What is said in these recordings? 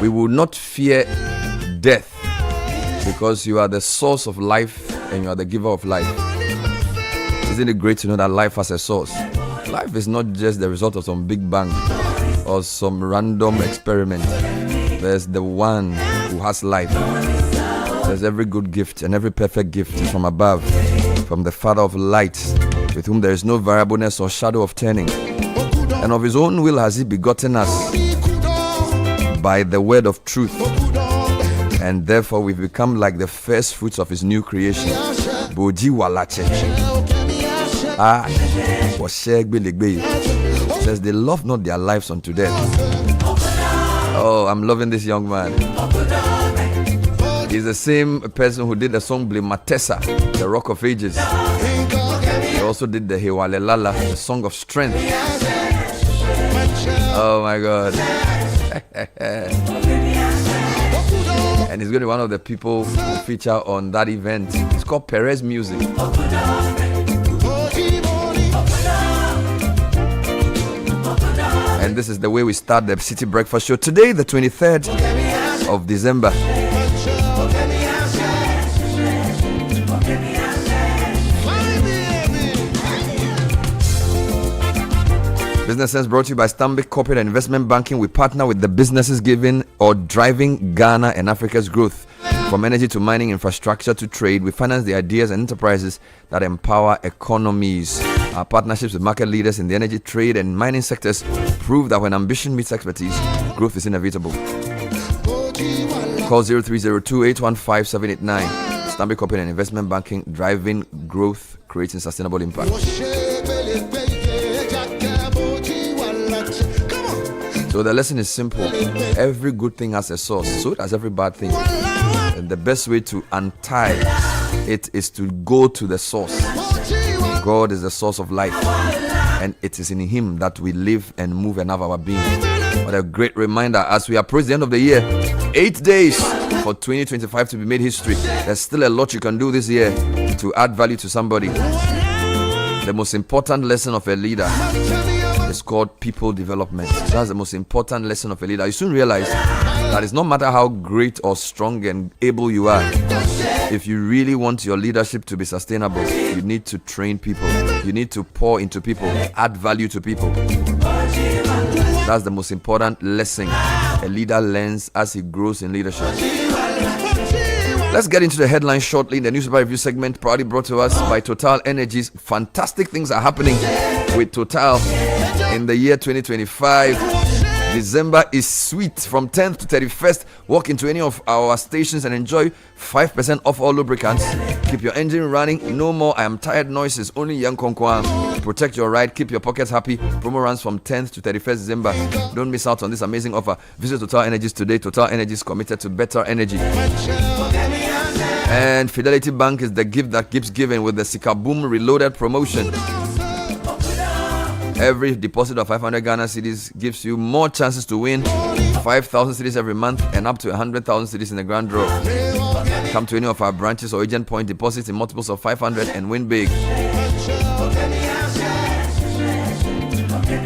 We will not fear death because you are the source of life and you are the giver of life. Isn't it great to know that life has a source? Life is not just the result of some big bang or some random experiment. There's the one who has life. There's every good gift and every perfect gift is from above, from the Father of lights, with whom there is no variableness or shadow of turning. And of his own will has he begotten us by the word of truth. And therefore we've become like the first fruits of his new creation. Boji walache. Says they love not their lives unto death. Oh, I'm loving this young man. He's the same person who did the song Matessa, the Rock of Ages. He also did the Hewalelala, the Song of Strength. Oh my God. And he's going to be one of the people who feature on that event. It's called Perez Music. And this is the way we start the Citi Breakfast Show. Today, the 23rd of December. Business Sense brought to you by Stanbic Corporate and Investment Banking. We partner with the businesses giving or driving Ghana and Africa's growth. From energy to mining, infrastructure to trade, we finance the ideas and enterprises that empower economies. Our partnerships with market leaders in the energy, trade, and mining sectors prove that when ambition meets expertise, growth is inevitable. Call 0302-815-789. Stanbic Corporate and Investment Banking, driving growth, creating sustainable impact. So the lesson is simple. Every good thing has a source. So does every bad thing. And the best way to untie it is to go to the source. God is the source of life. And it is in him that we live and move and have our being. What a great reminder as we approach the end of the year. 8 days for 2025 to be made history. There's still a lot you can do this year to add value to somebody. The most important lesson of a leader is called people development. That's the most important lesson of a leader. You soon realize that it's no matter how great or strong and able you are. If you really want your leadership to be sustainable, you need to train people. You need to pour into people, add value to people. That's the most important lesson a leader learns as he grows in leadership. Let's get into the headlines shortly in the newspaper review segment, proudly brought to us by Total Energies. Fantastic things are happening with Total in the year 2025. December is sweet. From 10th to 31st, walk into any of our stations and enjoy 5% off all lubricants. Keep your engine running. No more I am tired noises. Only young Konkwa. Protect your ride. Keep your pockets happy. Promo runs from 10th to 31st December. Don't miss out on this amazing offer. Visit Total Energies today. Total Energies committed to better energy. And Fidelity Bank is the gift that keeps giving with the Sikaboom Reloaded promotion. Every deposit of 500 Ghana cedis gives you more chances to win 5,000 cedis every month and up to 100,000 cedis in the grand draw. Come to any of our branches or agent point deposits in multiples of 500 and win big.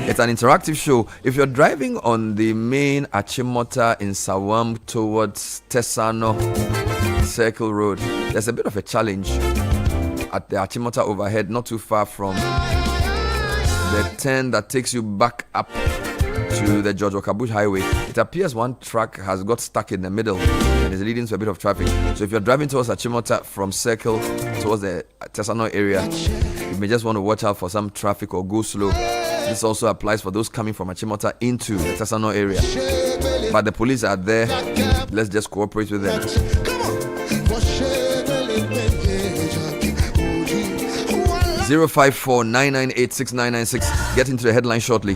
It's an interactive show. If you're driving on the main Achimota in Sawam towards Tesano Circle Road, there's a bit of a challenge at the Achimota overhead, not too far from the turn that takes you back up to the George Okabush Highway. It appears one truck has got stuck in the middle and is leading to a bit of traffic. So if you're driving towards Achimota from Circle towards the Tesano area, you may just want to watch out for some traffic or go slow. This also applies for those coming from Achimota into the Tesano area. But the police are there. Let's just cooperate with them. 054-998-6996. Get into the headline shortly.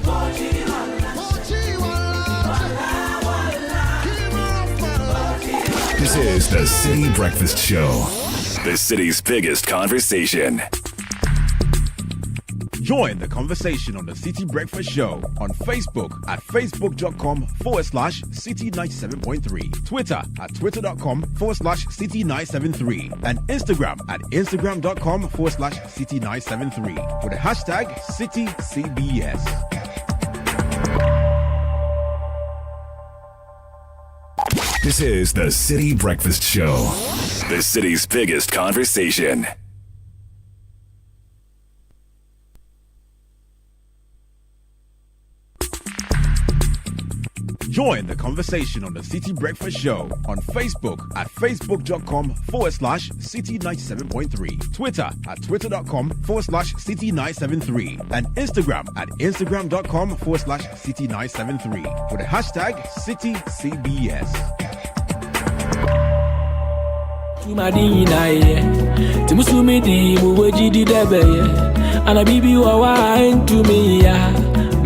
This is the Citi Breakfast Show, the city's biggest conversation. Join the conversation on the Citi Breakfast Show on Facebook at facebook.com/Citi97.3, Twitter at twitter.com/Citi973, and Instagram at instagram.com/Citi973 with the hashtag CitiCBS. This is the Citi Breakfast Show, the city's biggest conversation. Join the conversation on the Citi Breakfast Show on Facebook at facebook.com/Citi97.3, Twitter at twitter.com/Citi973, and Instagram at instagram.com/Citi973 with the hashtag CitiCBS.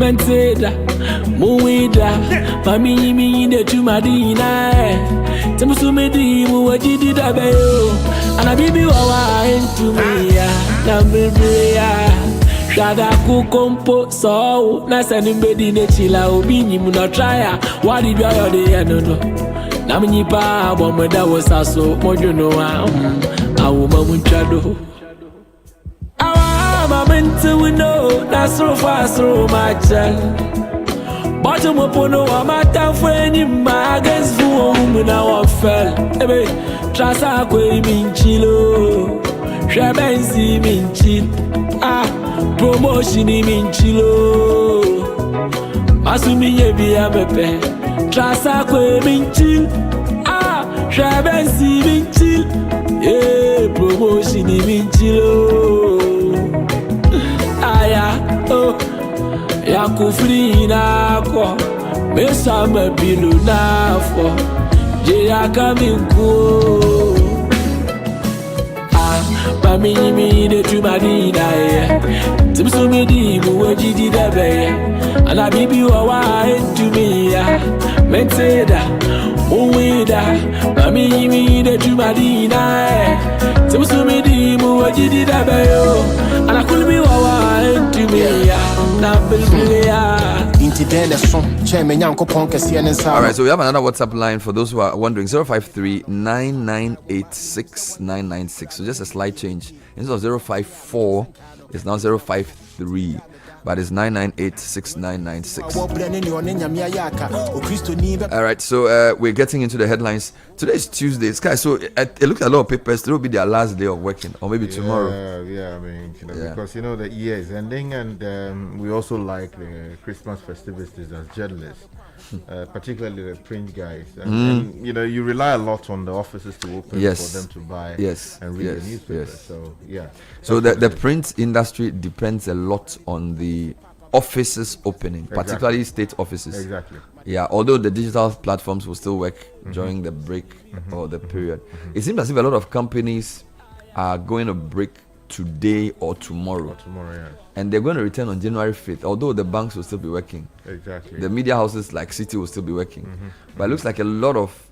Menteda, Muida, Mami, me, the Tumadina, Tamusumedi, Muajidi Dabeo, and I be to me, Nambria, Shada Kukompo, so nice and embedded in Chila, Obini, Munatria, what did you have the end? Naminipa, Bomba, that was also, Mojono, our Mamunchado. I'm into we know that's so far so much. Bottom up on no matter for any magazines for whom now I fell. Ebe trasa kwe minchilo, shabensi minchil, promotion minchilo. Masumi yebi amepe, trasa kwe minchil, shabensi minchil, promotion minchilo. Oh, Yakufri na ko, Mesa Mabilu na fo, Jaya Kaminku. Mami mi de Tumadina, Timsumidi, Muajidi Dabe, and I be you away to me, Menteda, Uida, Mami mi de Tumadina, Timsumidi, Muajidi Dabe, and I could be away to me, Alright, so we have another WhatsApp line for those who are wondering. 053-998-6996. So just a slight change. Instead of 054, it's now 053. But it's 998-6996. Alright, so we're getting into the headlines. Today is Tuesday, guys. So it looks at a lot of papers. It will be their last day of working, or maybe tomorrow. Yeah, I mean, because the year is ending, and we also like the Christmas festivities as journalists. Particularly the print guys, and you rely a lot on the offices to open for them to buy and read the newspaper. So the print industry depends a lot on the offices opening, particularly state offices. Exactly. Yeah, although the digital platforms will still work during the break or the period. It seems as if a lot of companies are going to break today or tomorrow. And they're going to return on January 5th, although the banks will still be working. Exactly. The media houses like Citi will still be working. But it looks like a lot of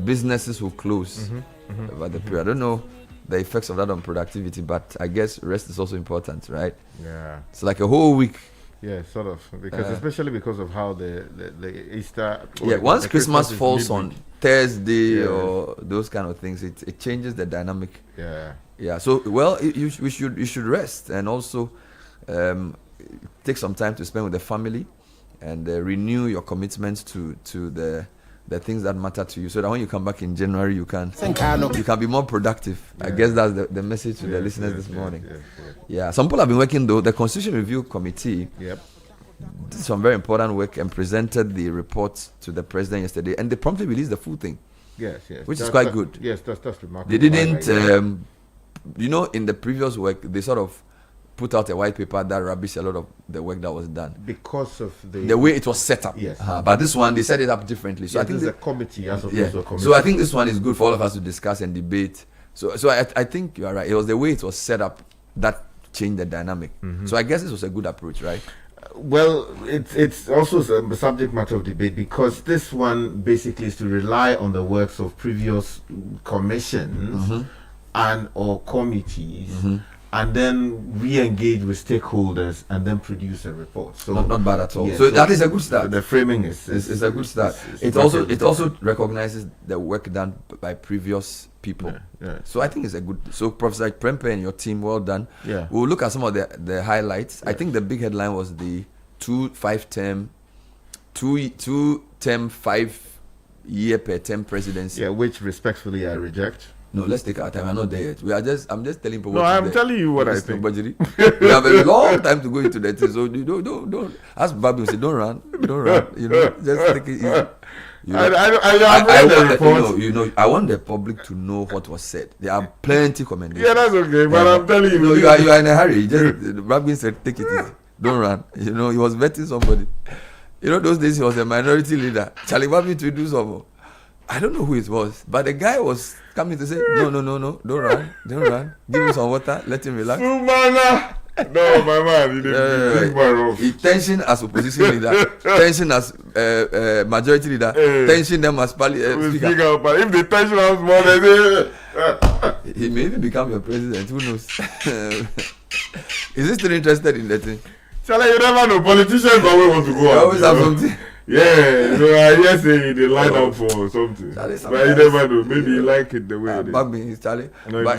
businesses will close over the period. I don't know the effects of that on productivity, but I guess rest is also important, right? Yeah. It's like a whole week. Yeah, sort of, because especially because of how the Easter. Yeah, once Christmas falls midweek. on Thursday or those kind of things, it changes the dynamic. Yeah. So you should rest and also take some time to spend with the family and renew your commitments to the things that matter to you, so that when you come back in January, you can be more productive. I guess that's the message to the listeners this morning. Yeah, some people have been working though. The Constitution Review Committee did some very important work and presented the report to the president yesterday, and they promptly released the full thing. Yes. Which is quite good. Yes, that's remarkable. They didn't, in the previous work, they sort of put out a white paper that rubbished a lot of the work that was done because of the way it was set up. Yes. But this one, they set it up differently. So I think it's a committee as opposed to a committee. So I think this one is good for all of us to discuss and debate. So I think you are right. It was the way it was set up that changed the dynamic. So I guess this was a good approach, right? Well, it's also a subject matter of debate, because this one basically is to rely on the works of previous commissions and or committees, and then re-engage with stakeholders and then produce a report. So not bad at all. Yeah, so that is a good start. The framing is a good start. It also recognizes the work done by previous people. Yeah. So I think it's a good. So Professor Prempe and your team, well done. Yeah. We'll look at some of the highlights. I think the big headline was the 2-5-term, 5-year per term presidency. Yeah, which respectfully I reject. No, let's take our time. I'm not there yet. I'm just telling people. No, I'm telling you what I think. We have a long time to go into that. So you don't. As Babi will say, don't run. Just take it easy. I want the public to know what was said. There are plenty commendations. Yeah, that's okay, but I'm telling you. You are in a hurry. Babi said, take it easy. Don't run. He was vetting somebody. Those days he was a minority leader. Charlie Babi to do something. I don't know who it was, but the guy was coming to say, no, don't run. Give him some water, let him relax. No, my man, he tension as opposition leader, tension as majority leader, tension them as speaker. But if the tension was more, he may even become your president. Who knows? Is he still interested in that thing? Charlie, you never know. Politicians always want to go out. Always have something. Yeah, I just say they line up for something. Charlie, but you never know. Maybe he like it the way it is. Back me, he's Charlie. No, but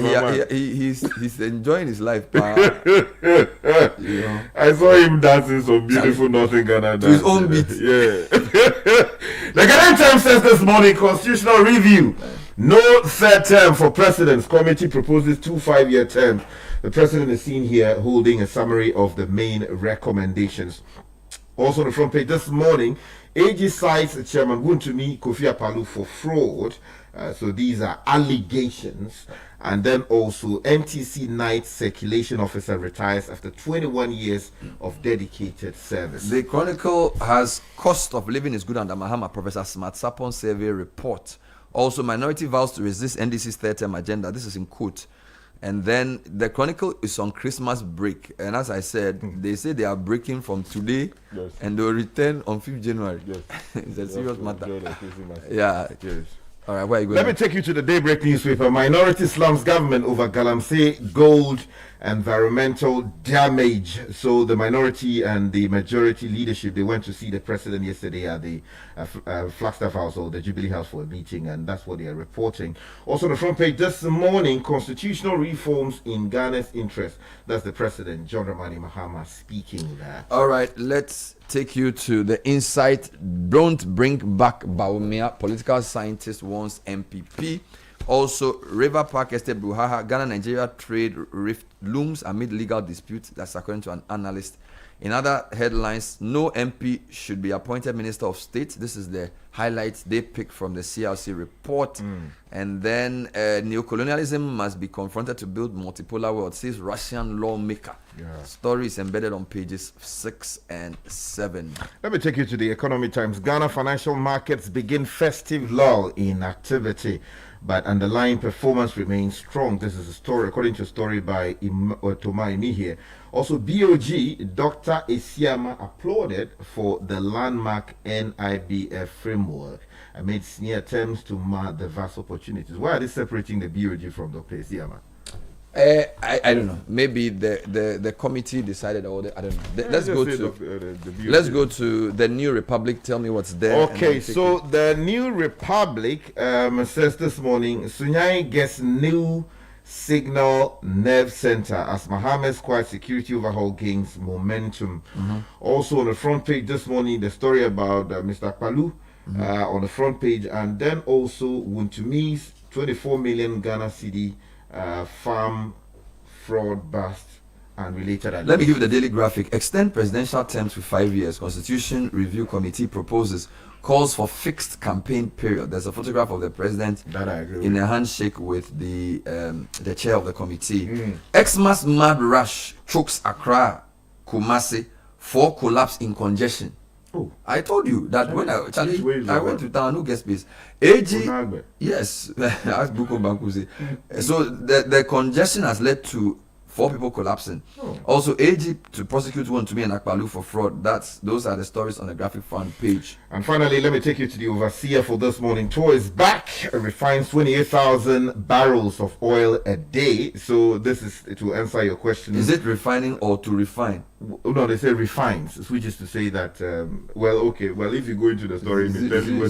he's enjoying his life. I saw him dancing some beautiful Northern Ghana dance. To his own beat. Yeah. The Ghanaian Times says this morning, constitutional review. No third term for presidents. Committee proposes 2 5-year terms. The president is seen here holding a summary of the main recommendations. Also on the front page this morning, AG cites Chairman Wuntumi Kofi Apalu for fraud. So these are allegations. And then also NTC Night Circulation Officer retires after 21 years of dedicated service. The Chronicle has cost of living is good under Mahama. Professor Smart Sapon survey report. Also, minority vows to resist NDC's third term agenda. This is in quote. And then the Chronicle is on Christmas break. And as I said, they say they are breaking from today and they'll return on 5th January. Yes. It's a serious matter. Yeah. Yes. All right, where are you going? Let me take you to the Daybreak newspaper. Minority slums government over Galamsey gold environmental damage. So the minority and the majority leadership, they went to see the president yesterday at the Flagstaff House or the Jubilee House for a meeting, and that's what they are reporting. Also on the front page this morning, constitutional reforms in Ghana's interest. That's the president, John Dramani Mahama, speaking there. All right, let's take you to the insight. Don't bring back Baumia. Political scientist warns MPP. Also, River Park Estate Bruhaha, Ghana-Nigeria trade rift looms amid legal disputes. That's according to an analyst In other headlines, no MP should be appointed Minister of State. This is the highlights they picked from the CRC report. And then neocolonialism must be confronted to build multipolar world, says Russian lawmaker. Story is embedded on pages 6 and 7. Let me take you to the Economy Times. Ghana financial markets begin festive lull in activity, but underlying performance remains strong. This is a story, according to a story by Toma Imi here. Also, BOG, Dr. Esiama applauded for the landmark NIBF framework amid sneer attempts to mar the vast opportunities. Why are they separating the BOG from Dr. Esiama? I don't know. Maybe the committee decided, or I don't know. Let's go to the New Republic. Tell me what's there. Okay, so the New Republic says this morning, Sunyai gets new signal nerve center as Mohammed's quiet security overhaul gains momentum. Also on the front page this morning, the story about Mr. Palu on the front page, and then also Wuntumi's 24 million Ghana cedi farm fraud bust and related. Let me give you the daily graphic. Extend presidential terms to 5 years. Constitution Review Committee proposes, calls for fixed campaign period. There's a photograph of the president in a handshake with the chair of the committee. Xmas mad rush chokes Accra, Kumasi, 4 collapse in congestion. I told you that when I went to town, who gets space? AG, yes, ask Buko Bankuzi. So the congestion has led to 4 people collapsing. Also, AG to prosecute Wunmi and Akpalu for fraud. Those are the stories on the graphic front page. And finally, let me take you to the overseer for this morning. Tour is back. Refines 28,000 barrels of oil a day. So this is to answer your question. Is it refining or to refine? No, they say refines, which is to say that, if you go into the story, is it refining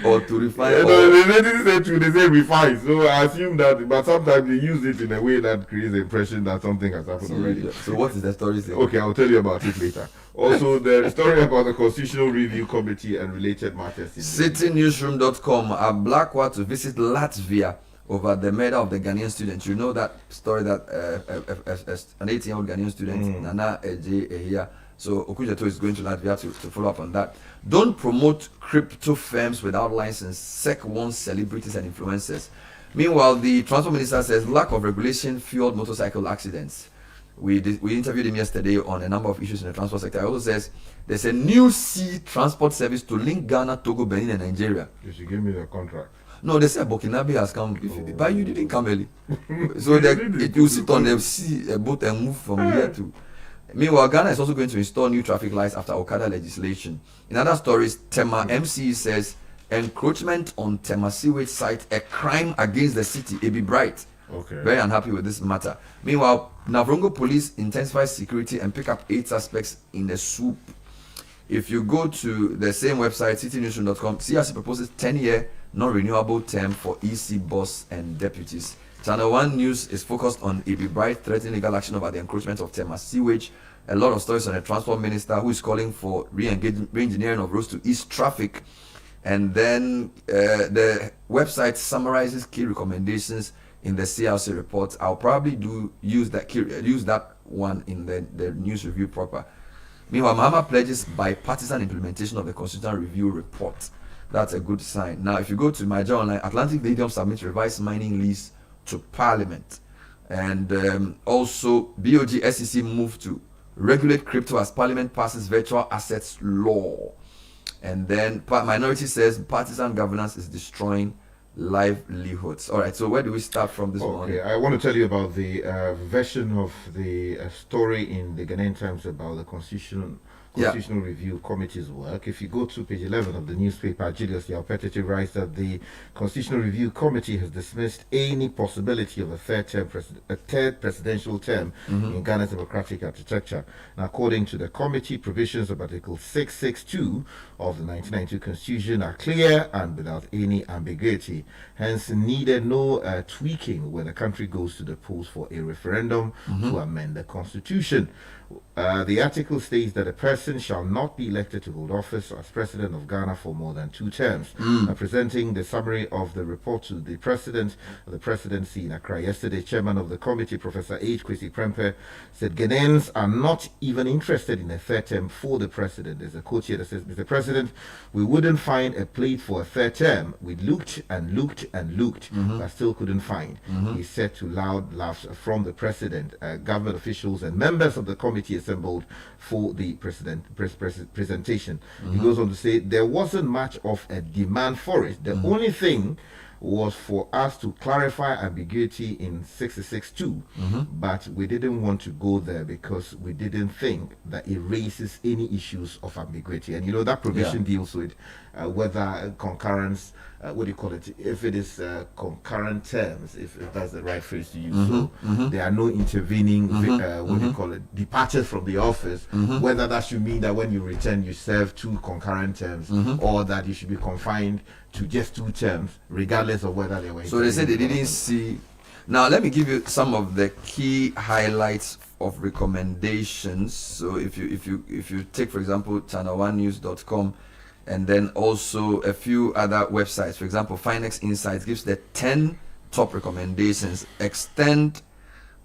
or to refine? They say refine. So I assume that, but sometimes they use it in a way that creates the impression that something has happened already. So what is the story saying? Okay, I'll tell you about it later. Also, the story about the Constitutional Review Committee and related matters. CitiNewsroom.com, a black war to visit Latvia over the murder of the Ghanaian student. You know that story that an 18-year-old Ghanaian student, Nana Eje Ehia. So Okujeto is going to Latvia to follow up on that. Don't promote crypto firms without license. SEC wants celebrities and influencers. Meanwhile, the transport minister says lack of regulation fueled motorcycle accidents. We interviewed him yesterday on a number of issues in the transport sector. He also says there's a new sea transport service to link Ghana, Togo, Benin, and Nigeria. You should give me the contract. No, they said Burkinabe has come, but you didn't come early. So it will sit on the sea boat and move from here to. Meanwhile, Ghana is also going to install new traffic lights after Okada legislation. In other stories, Tema MCE says encroachment on Tema sewage site a crime against the city. Ebi Bright. Okay. Very unhappy with this matter. Meanwhile, Navrongo police intensifies security and pick up 8 suspects in the soup. If you go to the same website, citinewsroom.com, CRC proposes 10-year non-renewable term for EC boss and deputies. Channel 1 News is focused on Ebi Bright threatening legal action over the encroachment of Tema sewage. A lot of stories on the transport minister who is calling for re-engineering of roads to ease traffic. And then the website summarizes key recommendations in the CRC report. I'll probably use that one in the news review proper. Meanwhile, Mahama pledges bipartisan implementation of the Constitutional Review report. That's a good sign. Now, if you go to my journal online, Atlantic Stadium submits revised mining lease to Parliament. And also, BOG SEC move to regulate crypto as Parliament passes virtual assets law. And then Minority says partisan governance is destroying livelihoods. All right, so where do we start from this morning? I want to tell you about the version of the story in the Ghanaian Times about the Constitutional Review Committee's work. If you go to page 11 of the newspaper, Julius Yaupetiti writes that the Constitutional Review Committee has dismissed any possibility of a third presidential term in Ghana's democratic architecture. Now, according to the committee, provisions of Article 662 of the 1992 Constitution are clear and without any ambiguity. Hence, needed no tweaking when the country goes to the polls for a referendum to amend the Constitution. The article states that a person person shall not be elected to hold office as president of Ghana for more than 2 terms. Presenting the summary of the report to the president of the presidency in Accra yesterday, chairman of the committee, Professor H. Kwesi Prempeh, said Ghanaians are not even interested in a third term for the president. There's a quote here that says, Mr. President, we wouldn't find a plate for a third term. We looked and looked and looked, but still couldn't find. He said to loud laughs from the president, government officials and members of the committee assembled for the presentation. He goes on to say there wasn't much of a demand for it. The only thing was for us to clarify ambiguity in 66.2, but we didn't want to go there because we didn't think that it raises any issues of ambiguity. And that provision deals with whether concurrence, what do you call it, if it is concurrent terms, if that's the right phrase to use. So there are no intervening, what do you call it, departures from the office, whether that should mean that when you return you serve 2 concurrent terms, or that you should be confined to just 2 terms, regardless of whether they were. So they said they didn't see. Now let me give you some of the key highlights of recommendations. So if you take, for example, channel1news.com, and then also a few other websites, for example, Finex Insights gives the 10 top recommendations. Extend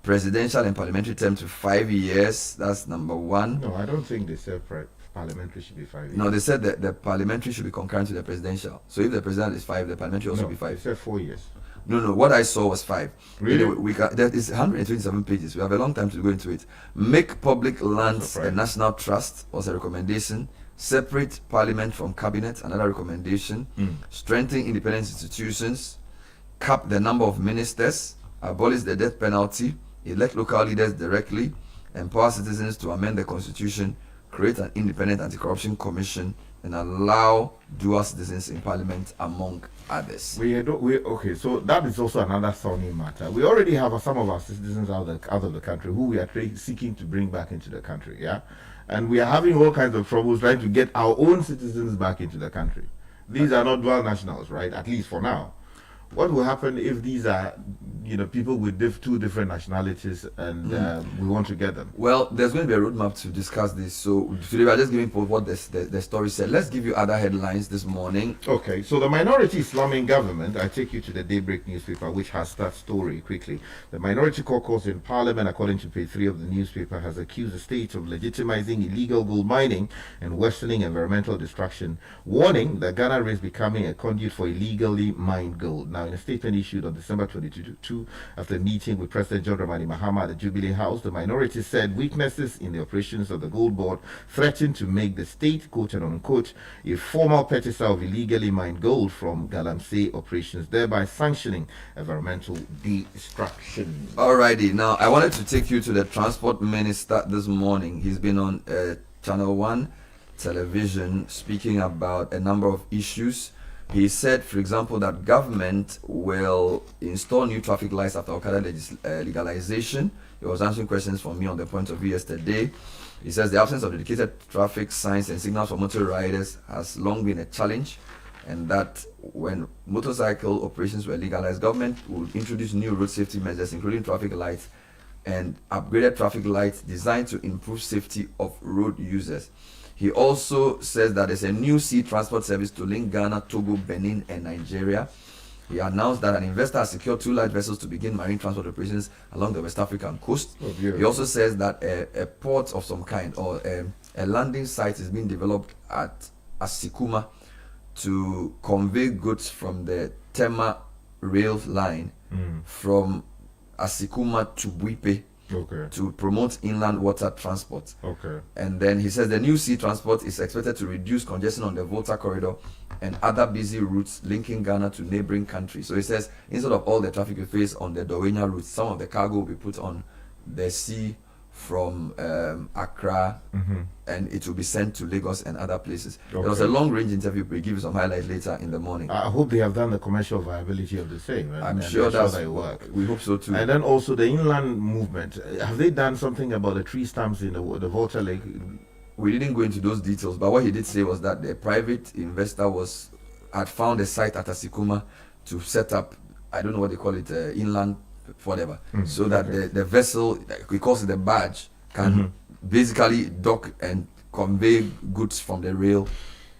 presidential and parliamentary term to 5 years. That's number 1. No, I don't think they said parliamentary should be 5 years. No, they said that the parliamentary should be concurrent to the presidential. So if the president is 5, the parliamentary also be 5. They said 4 years. No, what I saw was 5. Really? Anyway, that is 127 pages. We have a long time to go into it. Make public lands a national trust was a recommendation. Separate parliament from cabinet, another recommendation. Strengthen independent institutions. Cap the number of ministers. Abolish the death penalty. Elect local leaders directly. Empower citizens to amend the constitution. Create an independent anti-corruption commission, and allow dual citizens in parliament, among others. Okay, so that is also another thorny matter. We already have some of our citizens out of the country who we are seeking to bring back into the country, yeah? And we are having all kinds of troubles trying to get our own citizens back into the country. These are not dual nationals, right? At least for now. What will happen if these are, people with 2 different nationalities and we want to get them? Well, there's going to be a roadmap to discuss this. So today we are just giving what the story said. Let's give you other headlines this morning. Okay, so the minority Islamic government, I take you to the Daybreak newspaper, which has that story quickly. The minority caucus in parliament, according to page 3 of the newspaper, has accused the state of legitimizing illegal gold mining and worsening environmental destruction, warning that Ghana risks becoming a conduit for illegally mined gold. Now, in a statement issued on December 22, after meeting with President John Dramani Mahama at the Jubilee House, the minority said weaknesses in the operations of the gold board threatened to make the state, quote and unquote, a formal purchaser of illegally mined gold from Galamsey operations, thereby sanctioning environmental destruction. Alrighty, now I wanted to take you to the transport minister this morning. He's been on Channel 1 television speaking about a number of issues. He said, for example, that government will install new traffic lights after Okada legalization. He was answering questions from me on the point of view yesterday. He says the absence of dedicated traffic signs and signals for motor riders has long been a challenge, and that when motorcycle operations were legalized, government would introduce new road safety measures, including traffic lights and upgraded traffic lights designed to improve safety of road users. He also says that there's a new sea transport service to link Ghana, Togo, Benin, and Nigeria. He announced that an investor has secured 2 large vessels to begin marine transport operations along the West African coast. He also says that a port of some kind, or a landing site, is being developed at Asikuma to convey goods from the Tema rail line from Asikuma to Buipe. To promote inland water transport. And then he says the new sea transport is expected to reduce congestion on the Volta corridor and other busy routes linking Ghana to neighboring countries. So he says instead of all the traffic we face on the Dowenya route, some of the cargo will be put on the sea from Accra, and it will be sent to Lagos and other places. There was a long-range interview. We'll give you some highlights later in the morning. I hope they have done the commercial viability of the same. I'm sure that work. We hope so too. And then also the inland movement. Have they done something about the tree stumps in the Volta Lake? We didn't go into those details, but what he did say was that the private investor had found a site at Asikuma to set up, I don't know what they call it, inland whatever, so that the vessel, we call it the barge, can basically dock and convey goods from the rail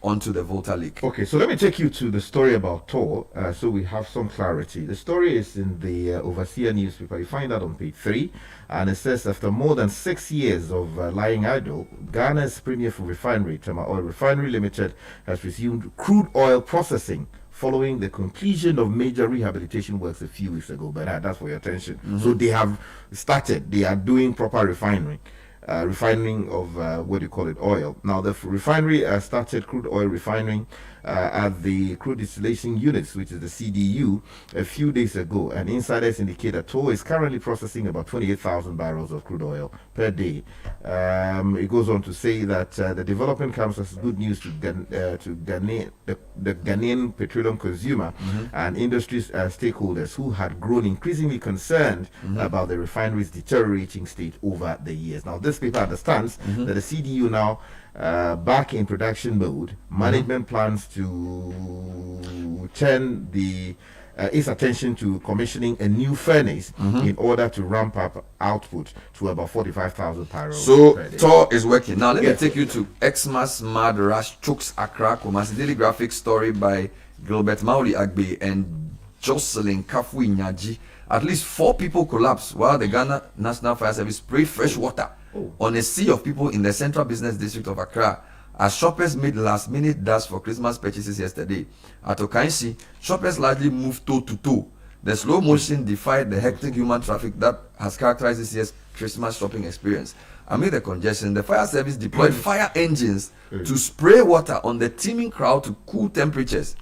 onto the Volta Lake. Okay, so let me take you to the story about Tor, so we have some clarity. The story is in the Overseer newspaper. You find that on page 3, and it says, after more than 6 years of lying idle, Ghana's premier refinery, Tema Oil Refinery Limited, has resumed crude oil processing following the conclusion of major rehabilitation works a few weeks ago. But that's for your attention. So they have started. They are doing proper refining. Refining of what do you call it, oil. Now the refinery started crude oil refining at the crude distillation units, which is the CDU, a few days ago, and insiders indicate that Toll is currently processing about 28,000 barrels of crude oil per day. It goes on to say that the development comes as good news to Ghanaian, the Ghanaian petroleum consumer and industry stakeholders who had grown increasingly concerned about the refinery's deteriorating state over the years. Now, this paper understands that the CDU now back in production mode. Management plans to turn its attention to commissioning a new furnace in order to ramp up output to about 45,000 barrels. So Tor is working. Now let me take you to Xmas Mad Rush Chooks Accra Kumasi. Daily graphic story by Gilbert Mauli Agbe and Jocelyn Kafu Nyaji. At least 4 people collapsed while the Ghana National Fire Service sprayed fresh water on a sea of people in the central business district of Accra as shoppers made last-minute dash for Christmas purchases yesterday. At Okanshi, shoppers largely moved toe to toe. The slow motion defied the hectic human traffic that has characterized this year's Christmas shopping experience. Amid the congestion, the fire service deployed fire engines to spray water on the teeming crowd to cool temperatures.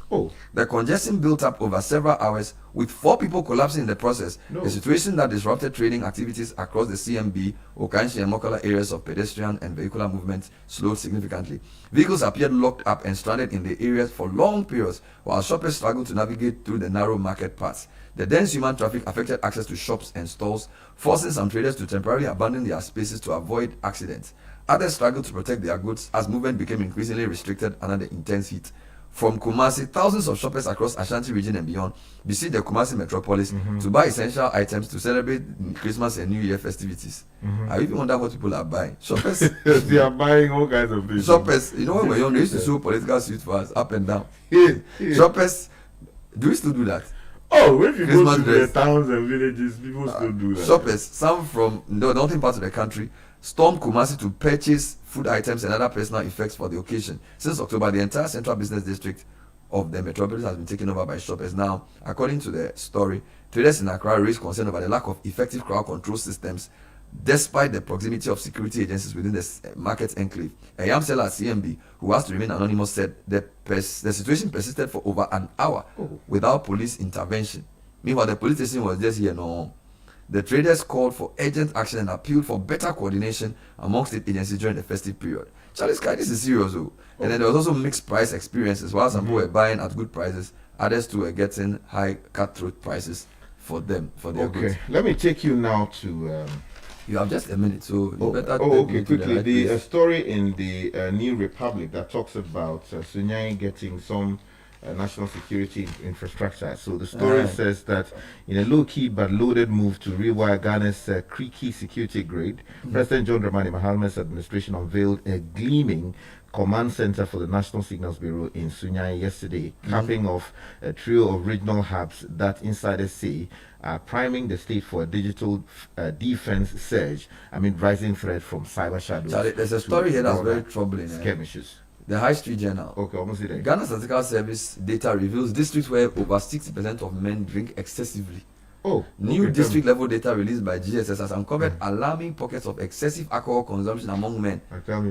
The congestion built up over several hours, with 4 people collapsing in the process, a situation that disrupted trading activities across the CMB, Okanshi and Mokola areas of pedestrian and vehicular movement slowed significantly. Vehicles appeared locked up and stranded in the areas for long periods, while shoppers struggled to navigate through the narrow market paths. The dense human traffic affected access to shops and stores, forcing some traders to temporarily abandon their spaces to avoid accidents. Others struggled to protect their goods as movement became increasingly restricted under the intense heat. From Kumasi, thousands of shoppers across Ashanti region and beyond besieged the Kumasi metropolis to buy essential items to celebrate Christmas and New Year festivities. I even wonder what people are buying. Shoppers, they are buying all kinds of things. Shoppers, you know, when we were young, they used to sew political suits for us up and down. Shoppers, do we still do that? Oh, if you Christmas go to dress. the towns and villages, people still do that. Shoppers, some from the northern parts of the country, stormed Kumasi to purchase food items and other personal effects for the occasion. Since October, the entire central business district of the metropolis has been taken over by shoppers. Now, according to the story, traders in Accra raised concern over the lack of effective crowd control systems despite the proximity of security agencies within the market enclave. A yam seller at CMB, who has to remain anonymous, said the situation persisted for over an hour without police intervention. Meanwhile, the police station was just here. No. The traders called for urgent action and appealed for better coordination amongst state agencies during the festive period. Charlie Sky, this is serious, though. And then there was also mixed price experiences. While some people were buying at good prices, others too were getting high cutthroat prices for them, for their goods. Okay, let me take you now to... You have just a minute, so you better okay, take me to quickly. the right The place. story in the New Republic that talks about Sunyani getting some national security infrastructure. So the story says that in a low-key but loaded move to rewire Ghana's creaky security grid, President John Dramani Mahama's administration unveiled a gleaming command center for the National Signals Bureau in Sunyani yesterday, capping off a trio of regional hubs that insiders say are priming the state for a digital defense surge amid rising threat from cyber shadows. Charlie, there's a story here that's very troubling. Skirmishes. The High Street Journal. Okay, almost there. Ghana Statistical Service data reveals districts where over 60% of men drink excessively. New district level data released by GSS has uncovered alarming pockets of excessive alcohol consumption among men,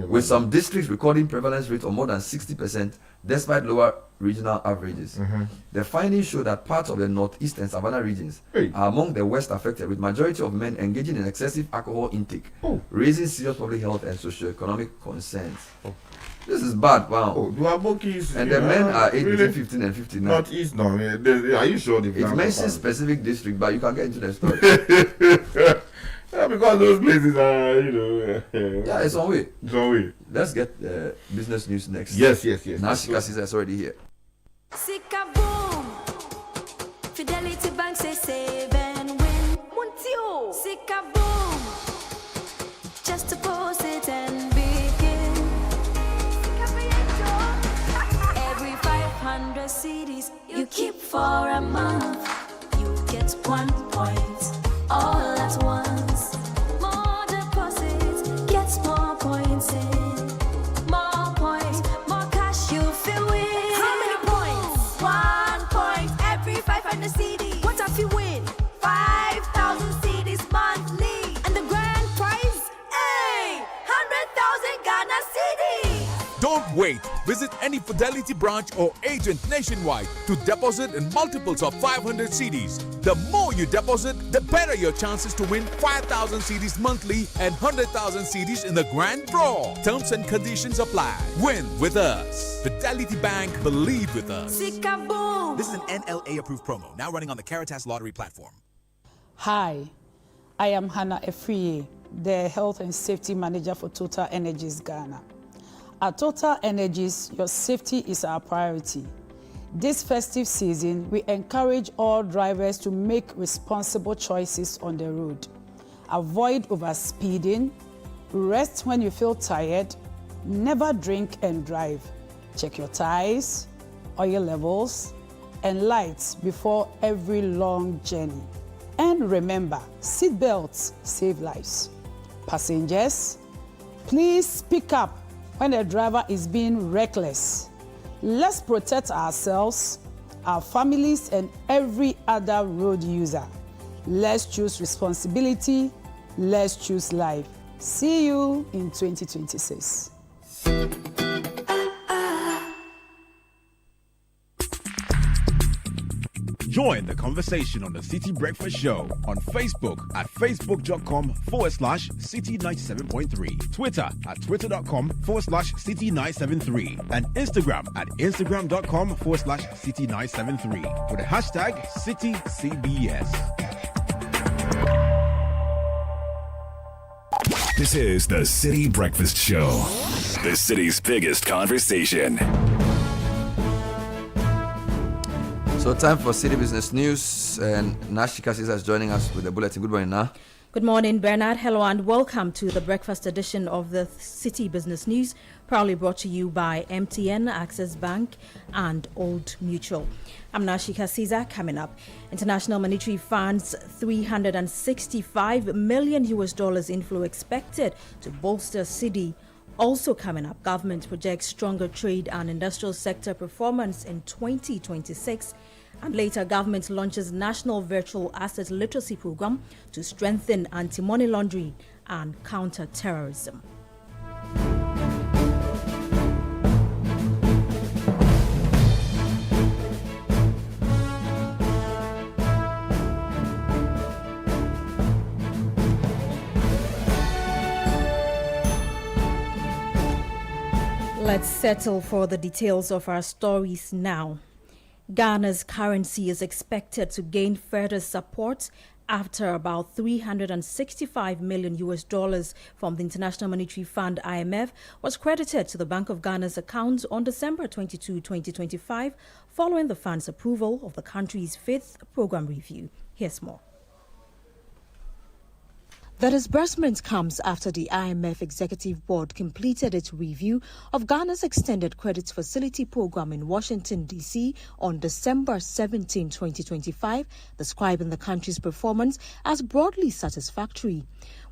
with some districts recording prevalence rate of more than 60% despite lower regional averages. The findings show that parts of the northeast and savannah regions are among the worst affected, with majority of men engaging in excessive alcohol intake, raising serious public health and socio-economic concerns. This is bad. Wow. And the men are aged between 15 and 59. Not East, no. Are you sure? It mentions specific district, but you can get into the story. Yeah, because those places are, you know. Yeah, it's on way. It's on way. Let's get business news next. Yes. Now Shika Caesar is already here. Sika boom. Fidelity Bank say save and win. Muntio. Sika boom. Just to post it and begin. keep for a month. You get 1 point all at once. More deposits, gets more points in. More points, more cash you feel win. How many points? 1 point every 500 CD. What if you win? 5,000 CDs monthly. And the grand prize? Hey! 100,000 Ghana CDs. Don't wait. Visit any Fidelity branch or agent nationwide to deposit in multiples of 500 CDs. The more you deposit, the better your chances to win 5,000 CDs monthly and 100,000 CDs in the grand draw. Terms and conditions apply. Win with us. Fidelity Bank, believe with us. Sika boom. This is an NLA approved promo, now running on the Caritas Lottery platform. Hi, I am Hannah Efriye, the Health and Safety Manager for Total Energies Ghana. At Total Energies, your safety is our priority. This festive season, we encourage all drivers to make responsible choices on the road. Avoid overspeeding, rest when you feel tired, never drink and drive. Check your tires, oil levels, and lights before every long journey. And remember, seatbelts save lives. Passengers, please speak up when a driver is being reckless. Let's protect ourselves, our families, and every other road user. Let's choose responsibility. Let's choose life. See you in 2026. Join the conversation on the City Breakfast Show on Facebook at facebook.com/City97.3, Twitter at twitter.com/City973, and Instagram at instagram.com/City973 with the hashtag CityCBS. This is the City Breakfast Show, the city's biggest conversation. So time for City Business News, and Nashika Caesar is joining us with the bulletin. Good morning, Na. Good morning, Bernard. Hello and welcome to the breakfast edition of the City Business News, proudly brought to you by MTN, Access Bank and Old Mutual. I'm Nashika Caesar. Coming up, International Monetary Fund's $365 million inflow expected to bolster Citi. Also coming up, government projects stronger trade and industrial sector performance in 2026. And later, government launches National Virtual Asset Literacy Program to strengthen anti-money laundering and counter-terrorism. Let's settle for the details of our stories now. Ghana's currency is expected to gain further support after about $365 million from the International Monetary Fund (IMF) was credited to the Bank of Ghana's accounts on December 22, 2025, following the fund's approval of the country's fifth program review. Here's more. The disbursement comes after the IMF Executive Board completed its review of Ghana's Extended Credit Facility Program in Washington, D.C. on December 17, 2025, describing the country's performance as broadly satisfactory.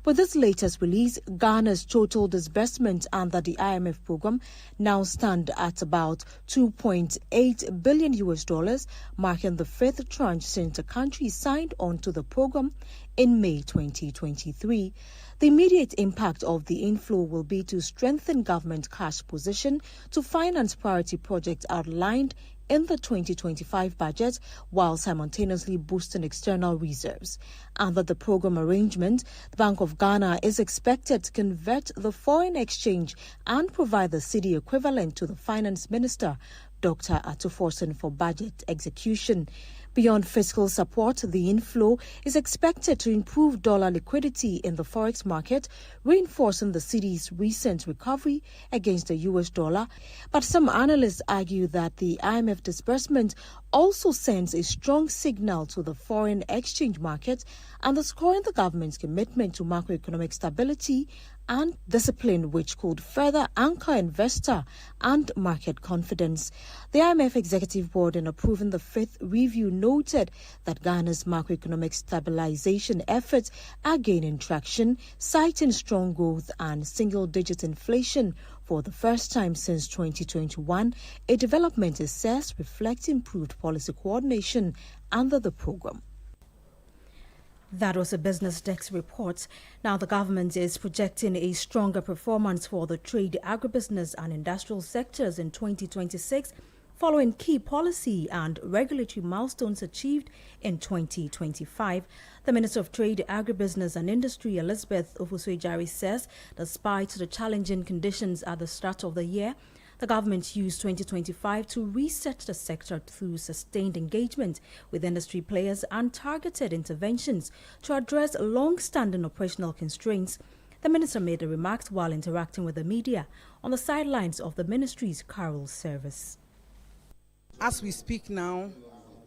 With this latest release, Ghana's total disbursement under the IMF program now stand at about $2.8 billion, marking the fifth tranche since the country signed on to the program in May 2023. The immediate impact of the inflow will be to strengthen government cash position to finance priority projects outlined in the 2025 budget, while simultaneously boosting external reserves. Under the program arrangement, the Bank of Ghana is expected to convert the foreign exchange and provide the city equivalent to the finance minister, Dr. Atuforsen, for budget execution. Beyond fiscal support, the inflow is expected to improve dollar liquidity in the forex market, reinforcing the city's recent recovery against the US dollar. But some analysts argue that the IMF disbursement also sends a strong signal to the foreign exchange market, underscoring the government's commitment to macroeconomic stability and discipline, which could further anchor investor and market confidence. The IMF Executive Board, in approving the fifth review, noted that Ghana's macroeconomic stabilization efforts are gaining traction, citing strong growth and single-digit inflation for the first time since 2021, a development it says reflects improved policy coordination under the program. That was a Business Desk report. Now, the government is projecting a stronger performance for the trade, agribusiness and industrial sectors in 2026, following key policy and regulatory milestones achieved in 2025. The Minister of Trade, Agribusiness and Industry, Elizabeth Ofosu-Adjare, says despite the challenging conditions at the start of the year, the government used 2025 to reset the sector through sustained engagement with industry players and targeted interventions to address long-standing operational constraints. The minister made the remarks while interacting with the media on the sidelines of the ministry's carol service. As we speak now,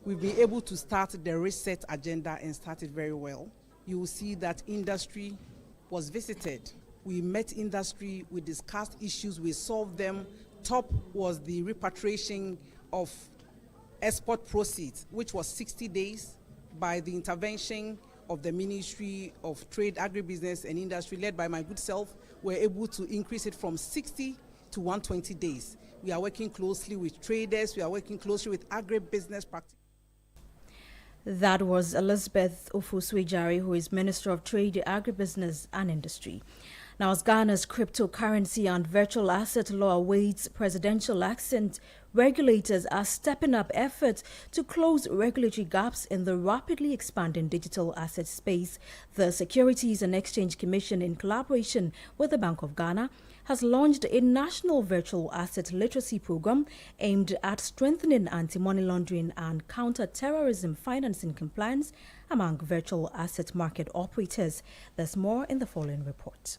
we've been able to start the reset agenda and start it very well. You will see that industry was visited. We met industry, we discussed issues, we solved them. Top was the repatriation of export proceeds, which was 60 days by the intervention of the Ministry of Trade, Agribusiness and Industry, led by my good self. We're able to increase it from 60 to 120 days. We are working closely with traders, we are working closely with agribusiness practitioners. That was Elizabeth Ofosu-Adjare, who is Minister of Trade, Agribusiness and Industry. Now, as Ghana's cryptocurrency and virtual asset law awaits presidential accent, regulators are stepping up efforts to close regulatory gaps in the rapidly expanding digital asset space. The Securities and Exchange Commission, in collaboration with the Bank of Ghana, has launched a national virtual asset literacy program aimed at strengthening anti-money laundering and counter-terrorism financing compliance among virtual asset market operators. There's more in the following report.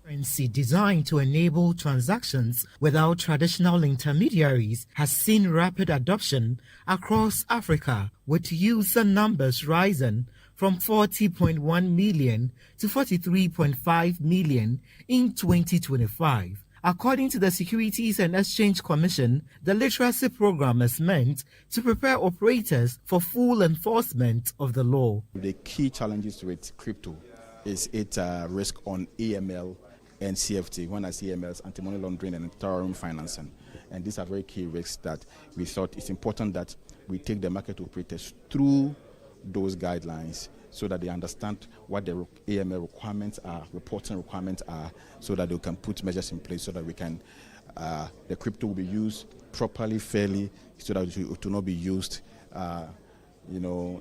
Currency designed to enable transactions without traditional intermediaries has seen rapid adoption across Africa, with user numbers rising from 40.1 million to 43.5 million in 2025. According to the Securities and Exchange Commission, the literacy program is meant to prepare operators for full enforcement of the law. The key challenges with crypto is its risk on AML and CFT. When I say AML, anti-money laundering and terrorism financing. And these are very key risks that we thought it's important that we take the market operators through those guidelines so that they understand what the AML requirements are, reporting requirements are, so that they can put measures in place so that we can, the crypto will be used properly, fairly, so that it will not be used,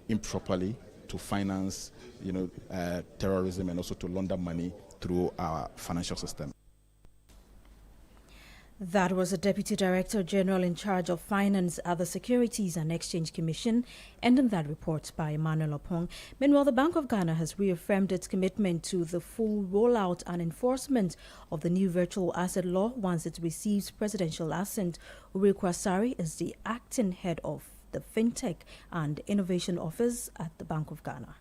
improperly to finance, terrorism and also to launder money through our financial system. That was the Deputy Director General in charge of Finance at the Securities and Exchange Commission, ending that report by Emmanuel Opong. Meanwhile, the Bank of Ghana has reaffirmed its commitment to the full rollout and enforcement of the new virtual asset law once it receives presidential assent. Uri Kwasari is the acting head of the FinTech and Innovation Office at the Bank of Ghana.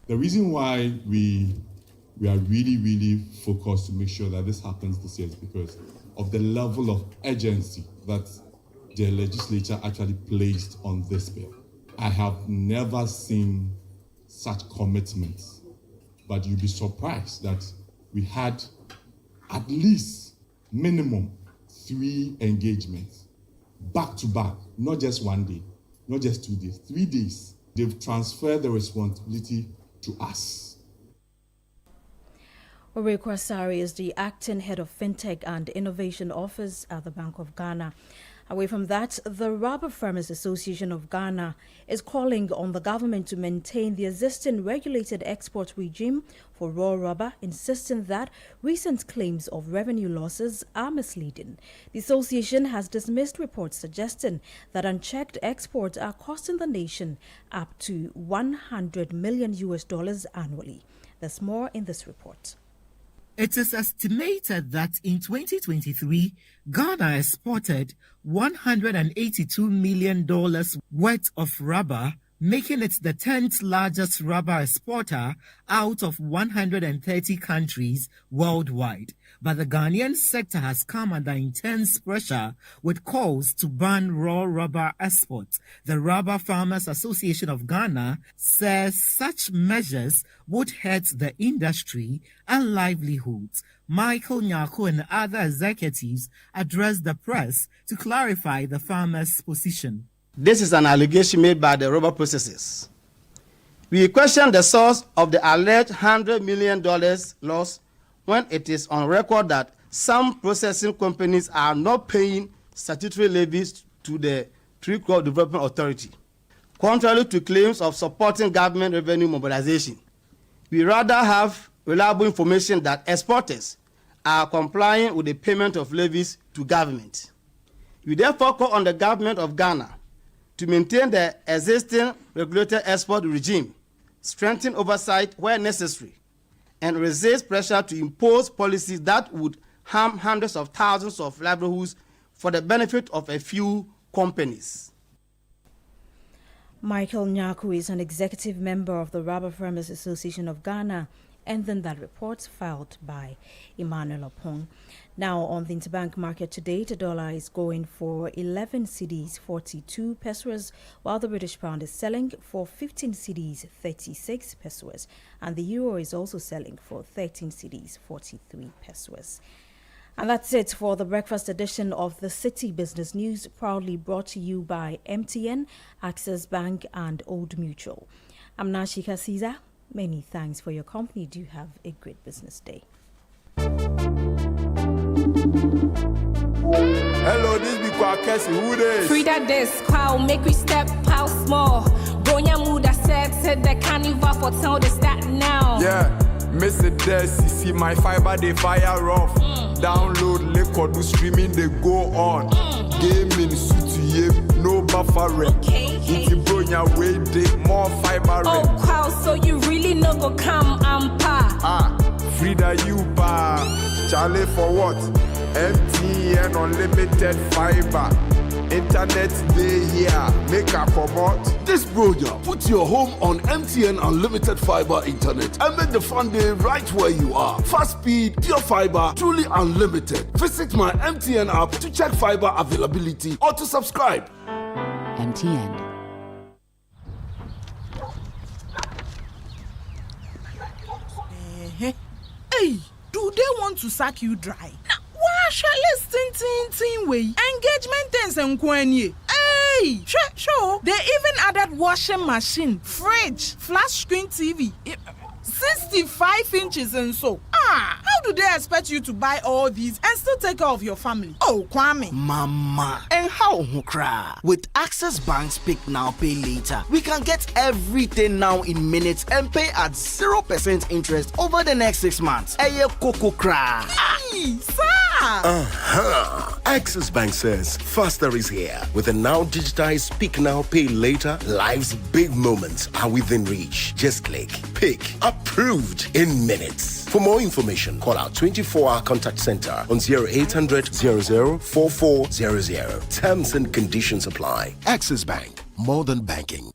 The reason why we are really focused to make sure that this happens this year is because of the level of urgency that the legislature actually placed on this bill. I have never seen such commitments, but you'll be surprised that we had at least minimum 3 engagements back to back, not just one day, not just 2 days, 3 days. They've transferred the responsibility to us. Ore Kwasari is the acting head of FinTech and Innovation Office at the Bank of Ghana. Away from that, the Rubber Farmers Association of Ghana is calling on the government to maintain the existing regulated export regime for raw rubber, insisting that recent claims of revenue losses are misleading. The association has dismissed reports suggesting that unchecked exports are costing the nation up to $100 million annually. There's more in this report. It is estimated that in 2023, Ghana exported $182 million worth of rubber, making it the 10th largest rubber exporter out of 130 countries worldwide. But the Ghanaian sector has come under intense pressure with calls to ban raw rubber exports. The Rubber Farmers Association of Ghana says such measures would hurt the industry and livelihoods. Michael Nyako and other executives addressed the press to clarify the farmers' position. This is an allegation made by the rubber processors. We question the source of the alleged $100 million loss when it is on record that some processing companies are not paying statutory levies to the Tree Crop Development Authority. Contrary to claims of supporting government revenue mobilization, we rather have reliable information that exporters are complying with the payment of levies to government. We therefore call on the government of Ghana to maintain the existing regulated export regime, strengthen oversight where necessary, and resist pressure to impose policies that would harm hundreds of thousands of livelihoods for the benefit of a few companies. Michael Nyaku is an executive member of the Rubber Farmers Association of Ghana, and then that report filed by Emmanuel Opong. Now, on the interbank market today, the dollar is going for 11 cedis 42 pesos, while the British pound is selling for 15 cedis 36 pesos, and the euro is also selling for 13 cedis 43 pesos. And that's it for the breakfast edition of the Citi Business News, proudly brought to you by MTN, Access Bank, and Old Mutual. I'm Nashika Caesar. Many thanks for your company. Do have a great business day. Hello, this be Kwakesi. Who this? Frida this, I'll make we step out small. Bonya Muda said the carnival for town they start now. Yeah, Mr. Des, you see my fiber, they fire off. Download, liquor, do streaming, they go on. Gaming, suit no buffering. Okay. It's Bronya way, they more fiber. Oh, wow, so you really no go come and pa. Frida, you pa. Charlie for what? MTN unlimited fiber. Internet day here. Make a promote. This Bronya, put your home on MTN Unlimited Fiber Internet and make the fun day right where you are. Fast speed, pure fiber, truly unlimited. Visit my MTN app to check fiber availability or to subscribe. MTN. Hey, do they want to sack you dry? Why shall listen way? Engagement things and kwenye. Hey, sure. They even added washing machine, fridge, flat screen TV, 65 inches and so. How do they expect you to buy all these and still take care of your family? Oh, Kwame. Mama. And how cry? With Access Bank's Pick Now Pay Later, we can get everything now in minutes and pay at 0% interest over the next 6 months. Eye Coco cry. Hey, sir. Access Bank says faster is here. With a now digitized Pick Now Pay Later, life's big moments are within reach. Just click, pick, approved in minutes. For more information, call our 24-hour contact center on 0800 00 4400. Terms and conditions apply. Access Bank, more than banking.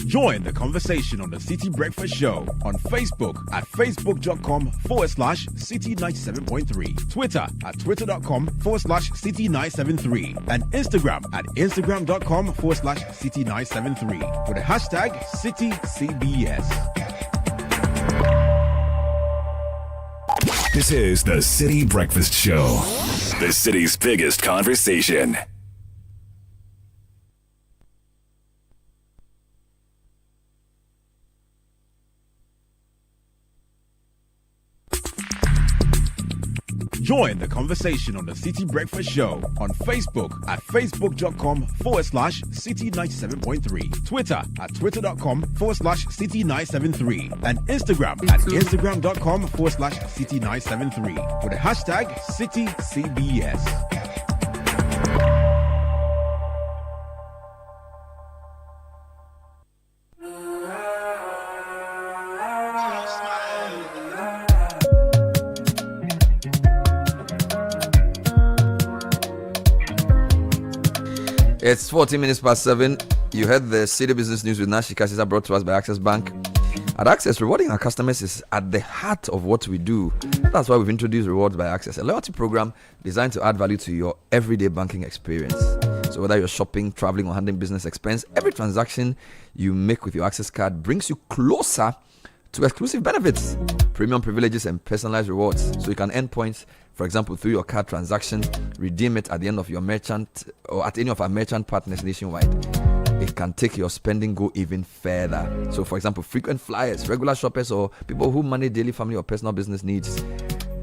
Join the conversation on the Citi Breakfast Show on Facebook at facebook.com/Citi97.3, Twitter at twitter.com/Citi973, and Instagram at instagram.com/Citi973 with the hashtag CitiCBS. This is the Citi Breakfast Show, the city's biggest conversation. Join the conversation on the Citi Breakfast Show on Facebook at facebook.com/Citi97.3, Twitter at twitter.com/Citi973, and Instagram at instagram.com/Citi973 with the hashtag CitiCBS. It's 14 minutes past 7. You heard the City Business News with Nashi Kasisa, brought to us by Access Bank. At Access, rewarding our customers is at the heart of what we do. That's why we've introduced Rewards by Access, a loyalty program designed to add value to your everyday banking experience. So whether you're shopping, traveling, or handling business expense, every transaction you make with your Access card brings you closer to exclusive benefits, premium privileges, and personalized rewards. So you can earn points, for example, through your card transaction, redeem it at the end of your merchant or at any of our merchant partners nationwide. It can take your spending go even further. So, for example, frequent flyers, regular shoppers, or people who manage daily family or personal business needs